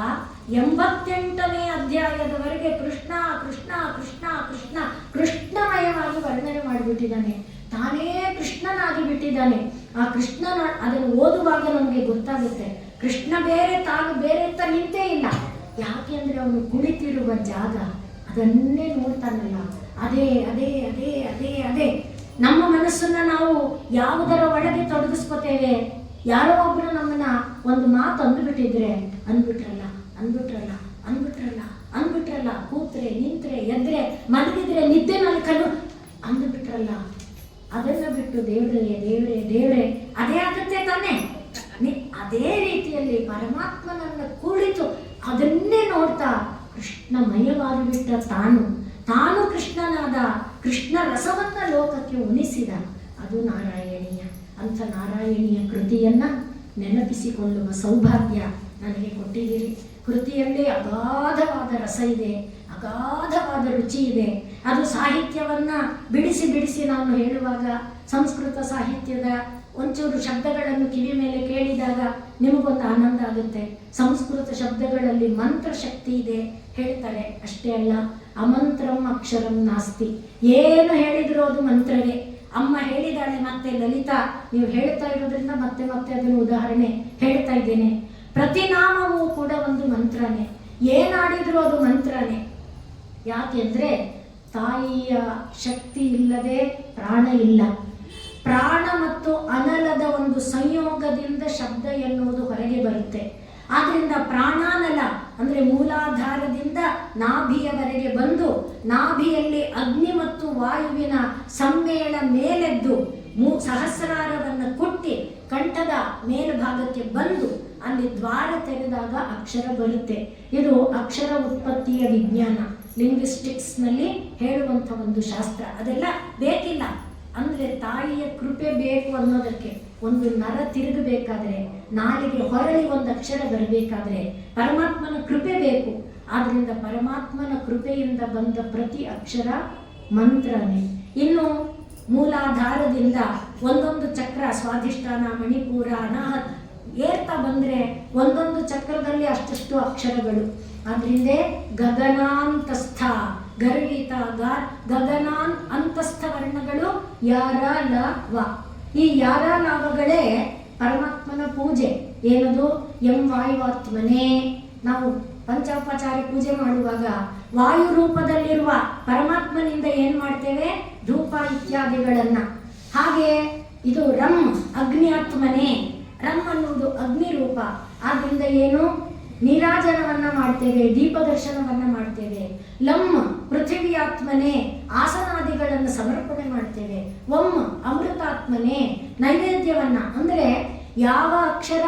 88ನೇ ಅಧ್ಯಾಯದವರೆಗೆ ಕೃಷ್ಣ ಕೃಷ್ಣ ಕೃಷ್ಣ ಕೃಷ್ಣ ಕೃಷ್ಣಮಯವಾಗಿ ವರ್ಣನೆ ಮಾಡಿಬಿಟ್ಟಿದ್ದಾನೆ. ತಾನೇ ಕೃಷ್ಣನಾಗಿ ಬಿಟ್ಟಿದ್ದಾನೆ. ಆ ಕೃಷ್ಣನ ಅದನ್ನು ಓದುವಾಗ ನಮಗೆ ಗೊತ್ತಾಗುತ್ತೆ, ಕೃಷ್ಣ ಬೇರೆ ತಾನು ಬೇರೆ ಅಂತ ನಿಂತೇ ಇಲ್ಲ. ಯಾಕೆ ಅಂದ್ರೆ ಅವನು ಕುಳಿತಿರುವ ಜಾಗ ಅದನ್ನೇ ನೋಡ್ತಾನಲ್ಲ. ಅದೇ ಅದೇ ಅದೇ ಅದೇ ಅದೇ ನಮ್ಮ ಮನಸ್ಸನ್ನ ನಾವು ಯಾವುದರ ಒಳಗೆ ತೊಡಗಿಸ್ಕೋತೇವೆ. ಯಾರೋ ಒಬ್ರು ನಮ್ಮನ್ನ ಒಂದು ಮಾತು ಅಂದ್ಬಿಟ್ಟಿದ್ರೆ ಅಂದ್ಬಿಟ್ರಲ್ಲ ಅಂದ್ಬಿಟ್ರಲ್ಲ ಅಂದ್ಬಿಟ್ರಲ್ಲ ಅಂದ್ಬಿಟ್ರಲ್ಲ, ಕೂತ್ರೆ ನಿಂತ್ರೆ ಎದ್ರೆ ಮಲಗಿದ್ರೆ ನಿದ್ದೆ ನಲ್ಕಲು ಅಂದ್ಬಿಟ್ರಲ್ಲ, ಅದನ್ನ ಬಿಟ್ಟು ದೇವ್ರೆ ದೇವ್ರೆ ದೇವ್ರೆ ಅದೇ ಆಗತ್ತೆ ತಾನೆ. ಅದೇ ರೀತಿಯಲ್ಲಿ ಪರಮಾತ್ಮನನ್ನ ಕುಳಿತು ಅದನ್ನೇ ನೋಡ್ತಾ ಕೃಷ್ಣಮಯವಾಗಿ ಬಿಟ್ಟ ತಾನು ಕೃಷ್ಣನಾದ, ಕೃಷ್ಣ ರಸವನ್ನ ಲೋಕಕ್ಕೆ ಉಣಿಸಿದ. ಅದು ನಾರಾಯಣೀಯ. ಅಂಥ ನಾರಾಯಣೀಯ ಕೃತಿಯನ್ನ ನೆನಪಿಸಿಕೊಳ್ಳುವ ಸೌಭಾಗ್ಯ ನನಗೆ ಕೊಟ್ಟಿದ್ದೀರಿ. ಕೃತಿಯಲ್ಲಿ ಅಗಾಧವಾದ ರಸ ಇದೆ, ಅಗಾಧವಾದ ರುಚಿ ಇದೆ. ಅದು ಸಾಹಿತ್ಯವನ್ನ ಬಿಡಿಸಿ ಬಿಡಿಸಿ ನಾನು ಹೇಳುವಾಗ ಸಂಸ್ಕೃತ ಸಾಹಿತ್ಯದ ಒಂಚೂರು ಶಬ್ದಗಳನ್ನು ಕಿವಿ ಮೇಲೆ ಕೇಳಿದಾಗ ನಿಮಗೊಂದು ಆನಂದ ಆಗುತ್ತೆ. ಸಂಸ್ಕೃತ ಶಬ್ದಗಳಲ್ಲಿ ಮಂತ್ರ ಶಕ್ತಿ ಇದೆ ಹೇಳ್ತಾರೆ. ಅಷ್ಟೇ ಅಲ್ಲ, ಅಮಂತ್ರಂ ಅಕ್ಷರಂ ನಾಸ್ತಿ. ಏನು ಹೇಳಿದ್ರು ಅದು ಮಂತ್ರವೇ. ಅಮ್ಮ ಹೇಳಿದಾಳೆ, ಮತ್ತೆ ಲಲಿತಾ ನೀವು ಹೇಳ್ತಾ ಇರೋದ್ರಿಂದ ಮತ್ತೆ ಮತ್ತೆ ಅದನ್ನು ಉದಾಹರಣೆ ಹೇಳ್ತಾ ಇದ್ದೇನೆ. ಪ್ರತಿ ನಾಮವೂ ಕೂಡ ಒಂದು ಮಂತ್ರನೇ. ಏನಾಡಿದ್ರು ಅದು ಮಂತ್ರನೇ. ಯಾಕೆಂದ್ರೆ ತಾಯಿಯ ಶಕ್ತಿ ಇಲ್ಲದೆ ಪ್ರಾಣ ಇಲ್ಲ. ಪ್ರಾಣ ಮತ್ತು ಅನಲದ ಒಂದು ಸಂಯೋಗದಿಂದ ಶಬ್ದ ಎನ್ನುವುದು ಹೊರಗೆ ಬರುತ್ತೆ. ಆದ್ರಿಂದ ಪ್ರಾಣಾನಲ ಅಂದ್ರೆ ಮೂಲಾಧಾರದಿಂದ ನಾಭಿಯವರೆಗೆ ಬಂದು ನಾಭಿಯಲ್ಲಿ ಅಗ್ನಿ ಮತ್ತು ವಾಯುವಿನ ಸಮ್ಮೇಳ ಮೇಲೆದ್ದು ಸಹಸ್ರಾರವನ್ನು ಕುಟ್ಟಿ ಕಂಠದ ಮೇಲ್ಭಾಗಕ್ಕೆ ಬಂದು ಅಲ್ಲಿ ದ್ವಾರ ತೆರೆದಾಗ ಅಕ್ಷರ ಬರುತ್ತೆ. ಇದು ಅಕ್ಷರ ಉತ್ಪತ್ತಿಯ ವಿಜ್ಞಾನ, ಲಿಂಗ್ವಿಸ್ಟಿಕ್ಸ್ ನಲ್ಲಿ ಹೇಳುವಂಥ ಒಂದು ಶಾಸ್ತ್ರ. ಅದೆಲ್ಲ ಬೇಕಿಲ್ಲ. ಅಂದ್ರೆ ತಾಯಿಯ ಕೃಪೆ ಬೇಕು ಅನ್ನೋದಕ್ಕೆ. ಒಂದು ನರ ತಿರುಗಬೇಕಾದ್ರೆ, ನಾಲಿಗೆ ಹೊರಳಿ ಒಂದು ಅಕ್ಷರ ಬರಬೇಕಾದ್ರೆ ಪರಮಾತ್ಮನ ಕೃಪೆ ಬೇಕು. ಆದ್ರಿಂದ ಪರಮಾತ್ಮನ ಕೃಪೆಯಿಂದ ಬಂದ ಪ್ರತಿ ಅಕ್ಷರ ಮಂತ್ರನೇ. ಇನ್ನು ಮೂಲಾಧಾರದಿಂದ ಒಂದೊಂದು ಚಕ್ರ, ಸ್ವಾಧಿಷ್ಠಾನ, ಮಣಿಪೂರ, ಅನಾಹತ್ ಏರ್ತಾ ಬಂದ್ರೆ ಒಂದೊಂದು ಚಕ್ರದಲ್ಲಿ ಅಷ್ಟಷ್ಟು ಅಕ್ಷರಗಳು. ಆದ್ರಿಂದ ಗಗನಾಂತಸ್ಥ ಗರ್ವಿತ ಗಗನಾನ್ ಅಂತಸ್ಥ ವರ್ಣಗಳು ಯಾರ ಲ ವ. ಈ ಯಾರ ಲಾವಗಳೇ ಪರಮಾತ್ಮನ ಪೂಜೆ. ಏನದು? ಎಂ ವಾಯುವಾತ್ಮನೇ. ನಾವು ಪಂಚೋಪಚಾರ ಪೂಜೆ ಮಾಡುವಾಗ ವಾಯು ರೂಪದಲ್ಲಿರುವ ಪರಮಾತ್ಮನಿಂದ ಏನ್ ಮಾಡ್ತೇವೆ? ಧೂಪ ಇತ್ಯಾದಿಗಳನ್ನ. ಹಾಗೆ ಇದು ರಂ ಅಗ್ನಿಯಾತ್ಮನೇ. ರಂ ಅನ್ನುವುದು ಅಗ್ನಿ ರೂಪ. ಆದ್ರಿಂದ ಏನು? ನೀರಾಜನವನ್ನ ಮಾಡ್ತೇವೆ, ದೀಪದರ್ಶನವನ್ನ ಮಾಡ್ತೇವೆ. ಲಂ ಪೃಥಿವಿಯಾತ್ಮನೇ, ಆಸನಾದಿಗಳನ್ನು ಸಮರ್ಪಣೆ ಮಾಡ್ತೇವೆ. ಒಂ ಅಮೃತಾತ್ಮನೇ, ನೈವೇದ್ಯವನ್ನ. ಅಂದ್ರೆ ಯಾವ ಅಕ್ಷರ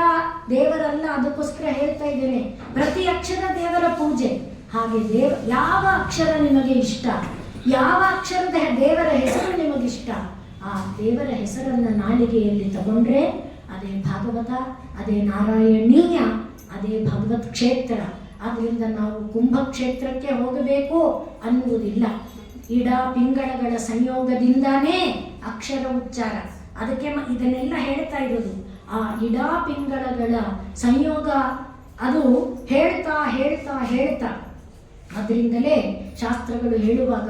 ದೇವರಲ್ಲ, ಅದಕ್ಕೋಸ್ಕರ ಹೇಳ್ತಾ ಇದ್ದೇನೆ, ಪ್ರತಿ ಅಕ್ಷರ ದೇವರ ಪೂಜೆ. ಹಾಗೆ ಯಾವ ಅಕ್ಷರ ನಿಮಗೆ ಇಷ್ಟ, ಯಾವ ಅಕ್ಷರದ ದೇವರ ಹೆಸರು ನಿಮಗಿಷ್ಟ, ಆ ದೇವರ ಹೆಸರನ್ನ ನಾಲಿಗೆಯಲ್ಲಿ ತಗೊಂಡ್ರೆ ಅದೇ ಭಾಗವತ, ಅದೇ ನಾರಾಯಣೀಯ, ಅದೇ ಭಗವತ್ ಕ್ಷೇತ್ರ. ಆದ್ರಿಂದ ನಾವು ಕುಂಭಕ್ಷೇತ್ರಕ್ಕೆ ಹೋಗಬೇಕು ಅನ್ನುವುದಿಲ್ಲ. ಇಡ ಪಿಂಗಳಗಳ ಸಂಯೋಗದಿಂದಾನೇ ಅಕ್ಷರ ಉಚ್ಚಾರ. ಅದಕ್ಕೆ ಇದನ್ನೆಲ್ಲ ಹೇಳ್ತಾ ಇರೋದು. ಆ ಇಡ ಪಿಂಗಳಗಳ ಸಂಯೋಗ ಅದು ಹೇಳ್ತಾ ಹೇಳ್ತಾ ಹೇಳ್ತಾ. ಅದರಿಂದಲೇ ಶಾಸ್ತ್ರಗಳು ಹೇಳುವಾಗ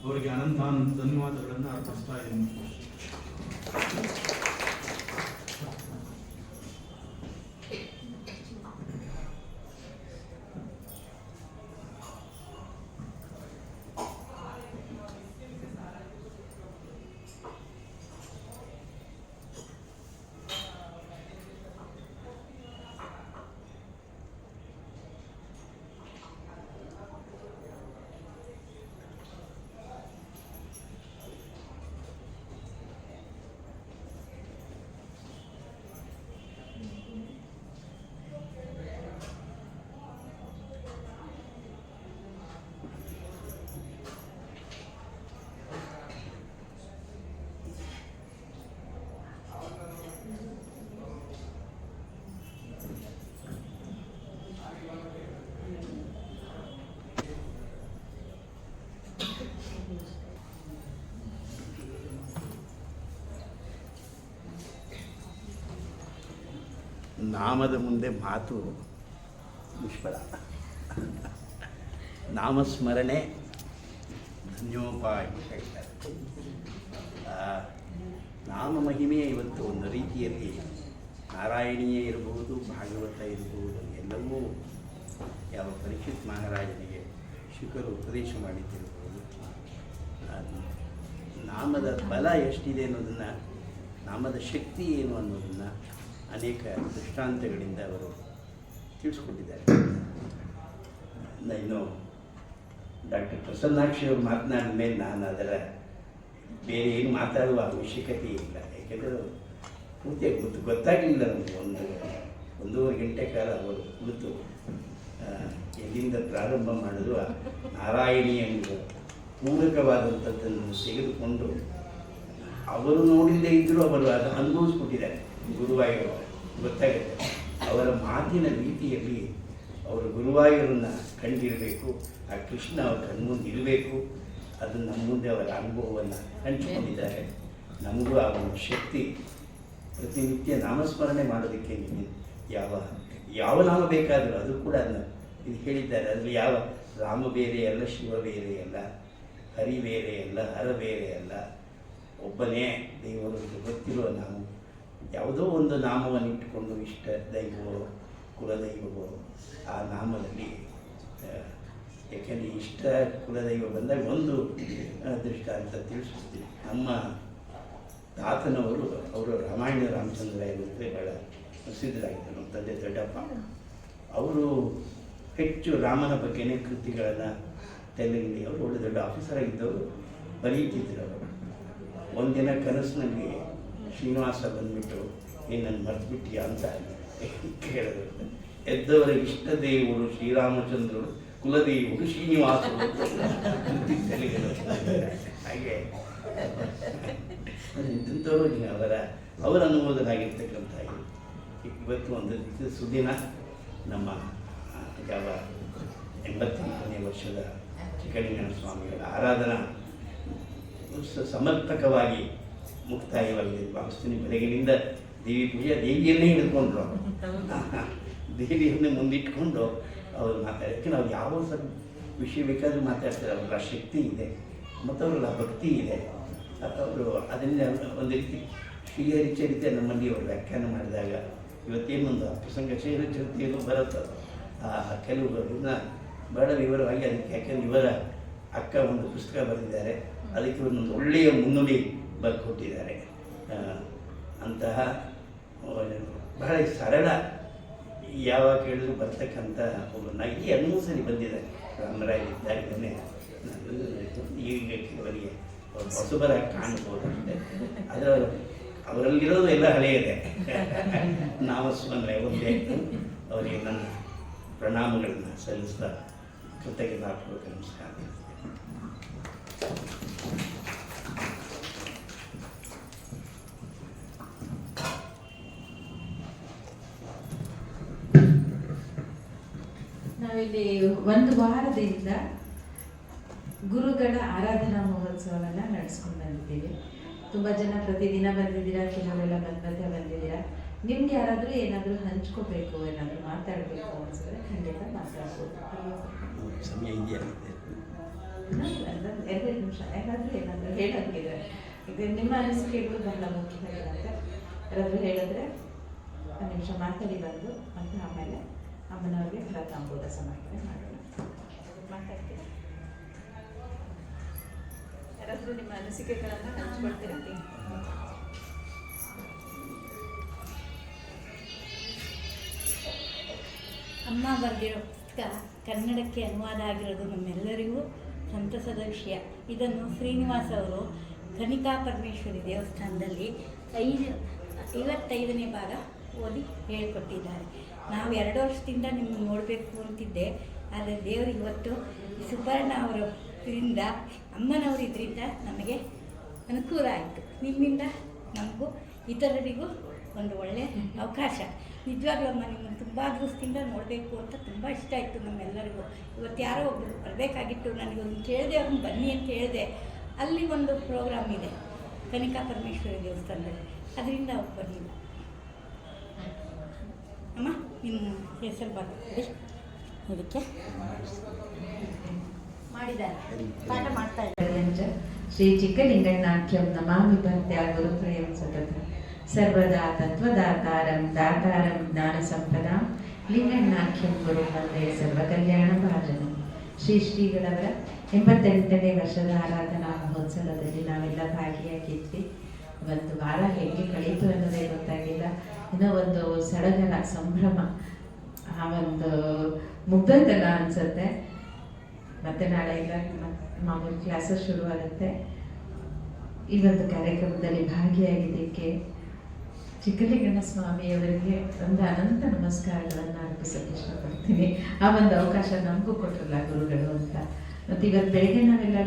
ಅವರಿಗೆ ಅನಂತ ಧನ್ಯವಾದಗಳನ್ನು ಅರ್ಪಿಸ್ತಾ ಇದ್ದೀನಿ. ನಾಮದ ಮುಂದೆ ಮಾತು ನಿಷ್ಫಲ. ನಾಮಸ್ಮರಣೆ ಧನ್ಯೋಪಾಯ ಹೇಳ್ತಾರೆ. ನಾಮ ಮಹಿಮೆಯೇ ಇವತ್ತು ಒಂದು ರೀತಿಯಲ್ಲಿ ನಾರಾಯಣೀಯ ಇರಬಹುದು, ಭಾಗವತ ಇರಬಹುದು, ಎಲ್ಲವೂ ಯಾವ ಪರೀಕ್ಷಿತ್ ಮಹಾರಾಜನಿಗೆ ಶುಕರು ಉಪದೇಶ ಮಾಡಿದ್ದಿರಬಹುದು. ನಾಮದ ಬಲ ಎಷ್ಟಿದೆ ಅನ್ನೋದನ್ನು, ನಾಮದ ಶಕ್ತಿ ಏನು ಅನ್ನೋದನ್ನು ಅನೇಕ ದೃಷ್ಟಾಂತಗಳಿಂದ ಅವರು ತಿಳಿಸ್ಕೊಟ್ಟಿದ್ದಾರೆ. ಇನ್ನು ಡಾಕ್ಟರ್ ಪ್ರಸನ್ನಾಕ್ಷಿ ಅವರು ಮಾತನಾಡಿದ ಮೇಲೆ ನಾನು ಅದರ ಬೇರೆ ಏನು ಮಾತಾಡುವ ಅವಶ್ಯಕತೆ ಇಲ್ಲ. ಯಾಕೆಂದರೆ ಪೂರ್ತಿಯಾಗಿ ಗೊತ್ತಾಗಲಿಲ್ಲ ನಮಗೆ. ಒಂದೂವರೆ ಗಂಟೆ ಕಾಲ ಅವರು ಕುಳಿತು ಎಲ್ಲಿಂದ ಪ್ರಾರಂಭ ಮಾಡಿದ್ರು ನಾರಾಯಣೀಯ ಪೂರಕವಾದಂಥದ್ದನ್ನು ತೆಗೆದುಕೊಂಡು ಅವರು ನೋಡಿಲ್ಲದೇ ಇದ್ದರೂ ಅವರು ಅದು ಅನುಭವಿಸ್ಬಿಟ್ಟಿದ್ದಾರೆ. ಗುರುವಾಯೂರು ಗೊತ್ತಾಗುತ್ತೆ. ಅವರ ಮಾತಿನ ರೀತಿಯಲ್ಲಿ ಅವರು ಗುರುವಾಯೂರನ್ನು ಕಂಡಿರಬೇಕು, ಆ ಕೃಷ್ಣ ಅವರ ಕಣ್ಮುಂದೆ ಇರಬೇಕು. ಅದು ನಮ್ಮ ಮುಂದೆ ಅವರ ಅನುಭವವನ್ನು ಹಂಚಿಕೊಂಡಿದ್ದಾರೆ. ನಮಗೂ ಆ ಒಂದು ಶಕ್ತಿ ಪ್ರತಿನಿತ್ಯ ನಾಮಸ್ಮರಣೆ ಮಾಡೋದಕ್ಕೆ ಯಾವ ನಾಮ ಬೇಕಾದರೂ ಅದು ಕೂಡ ಇದು ಹೇಳಿದ್ದಾರೆ. ಅದರಲ್ಲಿ ಯಾವ ರಾಮ ಬೇರೆ ಅಲ್ಲ, ಶಿವ ಬೇರೆ ಅಲ್ಲ, ಹರಿ ಬೇರೆ ಅಲ್ಲ, ಹರ ಬೇರೆ ಅಲ್ಲ, ಒಬ್ಬನೇ ದೇವರು ಗೊತ್ತಿರುವ ನಾವು ಯಾವುದೋ ಒಂದು ನಾಮವನ್ನು ಇಟ್ಟುಕೊಂಡು ಇಷ್ಟ ದೈವವೋ ಕುಲದೈವವೋ ಆ ನಾಮದಲ್ಲಿ, ಯಾಕೆಂದರೆ ಇಷ್ಟ ಕುಲದೈವ ಬಂದಾಗ ಒಂದು ದೃಷ್ಟಾಂತ ತಿಳಿಸ್ತೀವಿ. ನಮ್ಮ ತಾತನವರು ಅವರು ರಾಮಾಯಣ ರಾಮಚಂದ್ರಾಯರು ಬಹಳ ಪ್ರಸಿದ್ಧರಾಗಿದ್ದರು. ನಮ್ಮ ತಂದೆ ದೊಡ್ಡಪ್ಪ ಅವರು ಹೆಚ್ಚು ರಾಮನ ಬಗ್ಗೆನೇ ಕೃತಿಗಳನ್ನು ತೆಲುಗಿನಲ್ಲಿ, ಅವರು ಒಳ್ಳೆ ದೊಡ್ಡ ಆಫೀಸರ್ ಆಗಿದ್ದವರು, ಬರೀತಿದ್ರು. ಅವರು ಒಂದಿನ ಕನಸಿನಲ್ಲಿ ಶ್ರೀನಿವಾಸ ಬಂದ್ಬಿಟ್ಟು ಏನು ನನ್ನ ಮರೆತುಬಿಟ್ಟಿಯಾ ಅಂತ ಕೇಳಿದ್ರು. ಎದ್ದವರಿಗೆ ಇಷ್ಟ ದೇವರು ಶ್ರೀರಾಮಚಂದ್ರರು, ಕುಲದೇವರು ಶ್ರೀನಿವಾಸರು ಹಾಗೆ ಇಂಥವರು ಅವರ ಅನುಮೋದನಾಗಿರ್ತಕ್ಕಂಥ ಇವತ್ತು ಒಂದು ಸುದಿನ ನಮ್ಮ ಯಾವ 88ನೇ ವರ್ಷದ ಚಿಕ್ಕಲಿಂಗನ ಸ್ವಾಮಿಗಳ ಆರಾಧನಾ ಸಮರ್ಪಕವಾಗಿ ಮುಕ್ತಾಯವಾಗಿದೆ ಭಾವಿಸ್ತೀನಿ. ಬೆಳಗಿನಿಂದ ದೇವಿ ಪೂಜೆ, ದೇವಿಯನ್ನೇ ಹಿಡಿದುಕೊಂಡ್ರು, ದೇವಿಯನ್ನೇ ಮುಂದಿಟ್ಕೊಂಡು ಅವರು ಮಾತಾಡೋಕ್ಕೆ ನಾವು ಯಾವ ವಿಷಯ ಬೇಕಾದರೂ ಮಾತಾಡ್ತಾರೆ. ಅವರ ಶಕ್ತಿ ಇದೆ ಮತ್ತು ಅವರ ಭಕ್ತಿ ಇದೆ. ಅವರು ಅದರಿಂದ ಒಂದು ರೀತಿ ಶ್ರೀಹರಿಚರಿತೆ ನಮ್ಮಲ್ಲಿ ಅವರು ವ್ಯಾಖ್ಯಾನ ಮಾಡಿದಾಗ ಇವತ್ತೇನೊಂದು ಪ್ರಸಂಗ ಶ್ರೀಹರಿಚರಿತೆಯಲ್ಲೂ ಬರುತ್ತೆ. ಕೆಲವು ಬಹಳ ವಿವರವಾಗಿ ಅದಕ್ಕೆ, ಯಾಕೆಂದರೆ ಇವರ ಅಕ್ಕ ಒಂದು ಪುಸ್ತಕ ಬರೆದಿದ್ದಾರೆ, ಅದಕ್ಕೆ ಒಂದೊಂದು ಒಳ್ಳೆಯ ಮುನ್ನುಡಿ ಬರ್ಕೊಟ್ಟಿದ್ದಾರೆ. ಅಂತಹ ಬಹಳ ಸರಳ, ಯಾವಾಗ ಕೇಳಿದ್ರು ಬರ್ತಕ್ಕಂಥ ಒಬ್ಬನ ಈ ಅನುಸರಿ ಬಂದಿದ್ದಾರೆ. ರಾಮರಾಯ ಇದ್ದಾಗಲೇ ಈಗ ಕೆಲವರಿಗೆ ಹೊಸಬರಾಗಿ ಕಾಣ್ಬೋದು ಅಷ್ಟೇ. ಅದರ ಅವರಲ್ಲಿರೋದು ಎಲ್ಲ ಹಳೆಯದೆ. ನಾಮಸ್ಮರಣೆ ಒಂದೇ. ಅವರಿಗೆ ನನ್ನ ಪ್ರಣಾಮಗಳನ್ನು ಸಲ್ಲಿಸ್ತಾ ಕೃತಜ್ಞತಾಪೂರ್ವಕ ನಮಸ್ಕಾರ. ನಾವಿಲ್ಲಿ ಒಂದು ವಾರದಿಂದ ಗುರುಗಳ ಆರಾಧನಾ ಮಹೋತ್ಸವವನ್ನು ನಡೆಸ್ಕೊಂಡು ಬಂದಿದ್ದೀವಿ. ತುಂಬ ಜನ ಪ್ರತಿದಿನ ಬಂದಿದ್ದೀರಾ, ಕೆಲವರೆಲ್ಲ ಮತ್ತೆ ಬಂದಿದ್ದೀರಾ. ನಿಮ್ಗೆ ಯಾರಾದರೂ ಏನಾದರೂ ಹಂಚ್ಕೋಬೇಕು, ಏನಾದರೂ ಮಾತಾಡಬೇಕು ಅನ್ಸಿದ್ರೆ ಖಂಡಿತ ಮಾತಾಡ್ಬೋದು. ಸಮಯ ಇದೆಯಾ? 2 ನಿಮಿಷ ನಿಮಿಷ ಯಾರಾದರೂ ಏನಾದರೂ ಹೇಳೋಂಗಿದ್ರೆ ಇದು ನಿಮ್ಮ ಅನಿಸಿಕೆಗಳು ಬಹಳ ಮುಖ್ಯವಾಗಿರುತ್ತೆ. ಯಾರಾದರೂ ಹೇಳಿದ್ರೆ ಒಂದು ನಿಮಿಷ ಮಾತಾಡಿ ಬಂದು ಮತ್ತು ಆಮೇಲೆ ಅಮ್ಮನವ್ರಿಗೆ ಫಲತಾಂಬೂಲ ಸಮರ್ಪಣೆ ಮಾಡೋಣ. ಮಾತಾಡ್ತೀರಾ? ಯಾರಾದರೂ ನಿಮ್ಮ ಅನಿಸಿಕೆಗಳನ್ನು ಹಂಚ್ಕೊಳ್ತೀರಾ? ಅಮ್ಮ ಬರೆದಿರೋ ಪುಸ್ತಕ ಕನ್ನಡಕ್ಕೆ ಅನುವಾದ ಆಗಿರೋದು ನಮ್ಮೆಲ್ಲರಿಗೂ ಸಂತಸದ ವಿಷಯ. ಇದನ್ನು ಶ್ರೀನಿವಾಸ ಅವರು ಕನಿಕಾ ಪರಮೇಶ್ವರಿ ದೇವಸ್ಥಾನದಲ್ಲಿ 55ನೇ ಭಾಗ ಓದಿ ಹೇಳಿಕೊಟ್ಟಿದ್ದಾರೆ. ನಾವು 2 ವರ್ಷದಿಂದ ನಿಮ್ಮನ್ನು ನೋಡಬೇಕು ಅಂತಿದ್ದೆ, ಆದರೆ ದೇವರು ಇವತ್ತು ಸುಪರ್ಣ ಅವರಿಂದ ಅಮ್ಮನವರು ಇದರಿಂದ ನಮಗೆ ಅನುಕೂಲ ಆಯಿತು. ನಿಮ್ಮಿಂದ ನಮಗೂ ಇತರರಿಗೂ ಒಂದು ಒಳ್ಳೆಯ ಅವಕಾಶ. ನಿಜವಾಗ್ಲೂ ಅಮ್ಮ ನಿಮ್ಮನ್ನು ತುಂಬ ದಿವಸದಿಂದ ನೋಡಬೇಕು ಅಂತ ತುಂಬ ಇಷ್ಟ ಆಯಿತು ನಮ್ಮೆಲ್ಲರಿಗೂ. ಇವತ್ತು ಯಾರೋ ಒಬ್ಬರು ಬರಬೇಕಾಗಿತ್ತು, ನನಗೊಂದು ಕೇಳಿದೆ, ಅವ್ರನ್ನ ಬನ್ನಿ ಅಂತ ಹೇಳಿದೆ. ಅಲ್ಲಿ ಒಂದು ಪ್ರೋಗ್ರಾಮ್ ಇದೆ ಕನಿಕಾ ಪರಮೇಶ್ವರಿ ದೇವಸ್ಥಾನದಲ್ಲಿ, ಅದರಿಂದ ಅವ್ರು ಬರಲಿಲ್ಲ. ಅಮ್ಮ ನಿಮ್ಮ ಹೆಸರು ಬರ್ತೀವಿ ಇದಕ್ಕೆ ಮಾಡಿದ್ದಾರೆ, ಪಾಠ ಮಾಡ್ತಾ ಇದ್ದಾರೆ. ಶ್ರೀ ಚಿಕ್ಕಲಿಂಗಣ್ಣಾಖ್ಯಂ ನಮಾಮಿ ಭಕ್ತ್ಯಾ ಗುರುತ್ರಯಂ ಸತತ ಸರ್ವದಾ ತತ್ವದಾತಾರಂ ದಾತಾರಂ ಜ್ಞಾನ ಸಂಪದಾಂ ಲಿಂಗಣ್ಣಾಖ್ಯಂ ಗುರು ವಂದೇ ಸರ್ವಕಲ್ಯಾಣ ಭಾಜನಂ. ಶ್ರೀಗಳವರ 88ನೇ ವರ್ಷದ ಆರಾಧನಾ ಮಹೋತ್ಸವದಲ್ಲಿ ನಾವೆಲ್ಲ ಭಾಗಿಯಾಗಿದ್ವಿ. ಒಂದು ವಾರ ಹೇಗೆ ಕಳೀತು ಅನ್ನೋದೇ ಗೊತ್ತಾಗಿಲ್ಲ. ಇನ್ನೂ ಒಂದು ಸಡಗರ ಸಂಭ್ರಮ, ಆ ಒಂದು ಮುಗ್ದೋಯ್ತಲ್ಲ ಅನ್ಸುತ್ತೆ. ಮತ್ತೆ ನಾಳೆಯಿಂದ ಮಾಮೂಲಿ ಕ್ಲಾಸಸ್ ಶುರುವಾಗುತ್ತೆ. ಈ ಒಂದು ಕಾರ್ಯಕ್ರಮದಲ್ಲಿ ಭಾಗಿಯಾಗಿದ್ದಕ್ಕೆ ಚಿಕ್ಕಲಿಂಗಣ್ಣ ಸ್ವಾಮಿಯವರಿಗೆ ಒಂದು ಅನಂತ ನಮಸ್ಕಾರಗಳನ್ನು ಅರ್ಪಿಸೋಕ್ಕೆ ಇಷ್ಟಪಡ್ತೀನಿ. ಆ ಒಂದು ಅವಕಾಶ ನಮಗೂ ಕೊಟ್ಟರಲ್ಲ ಗುರುಗಳು ಅಂತ. ಮತ್ತು ಇವತ್ತು ಬೆಳಗ್ಗೆ ನಾವೆಲ್ಲ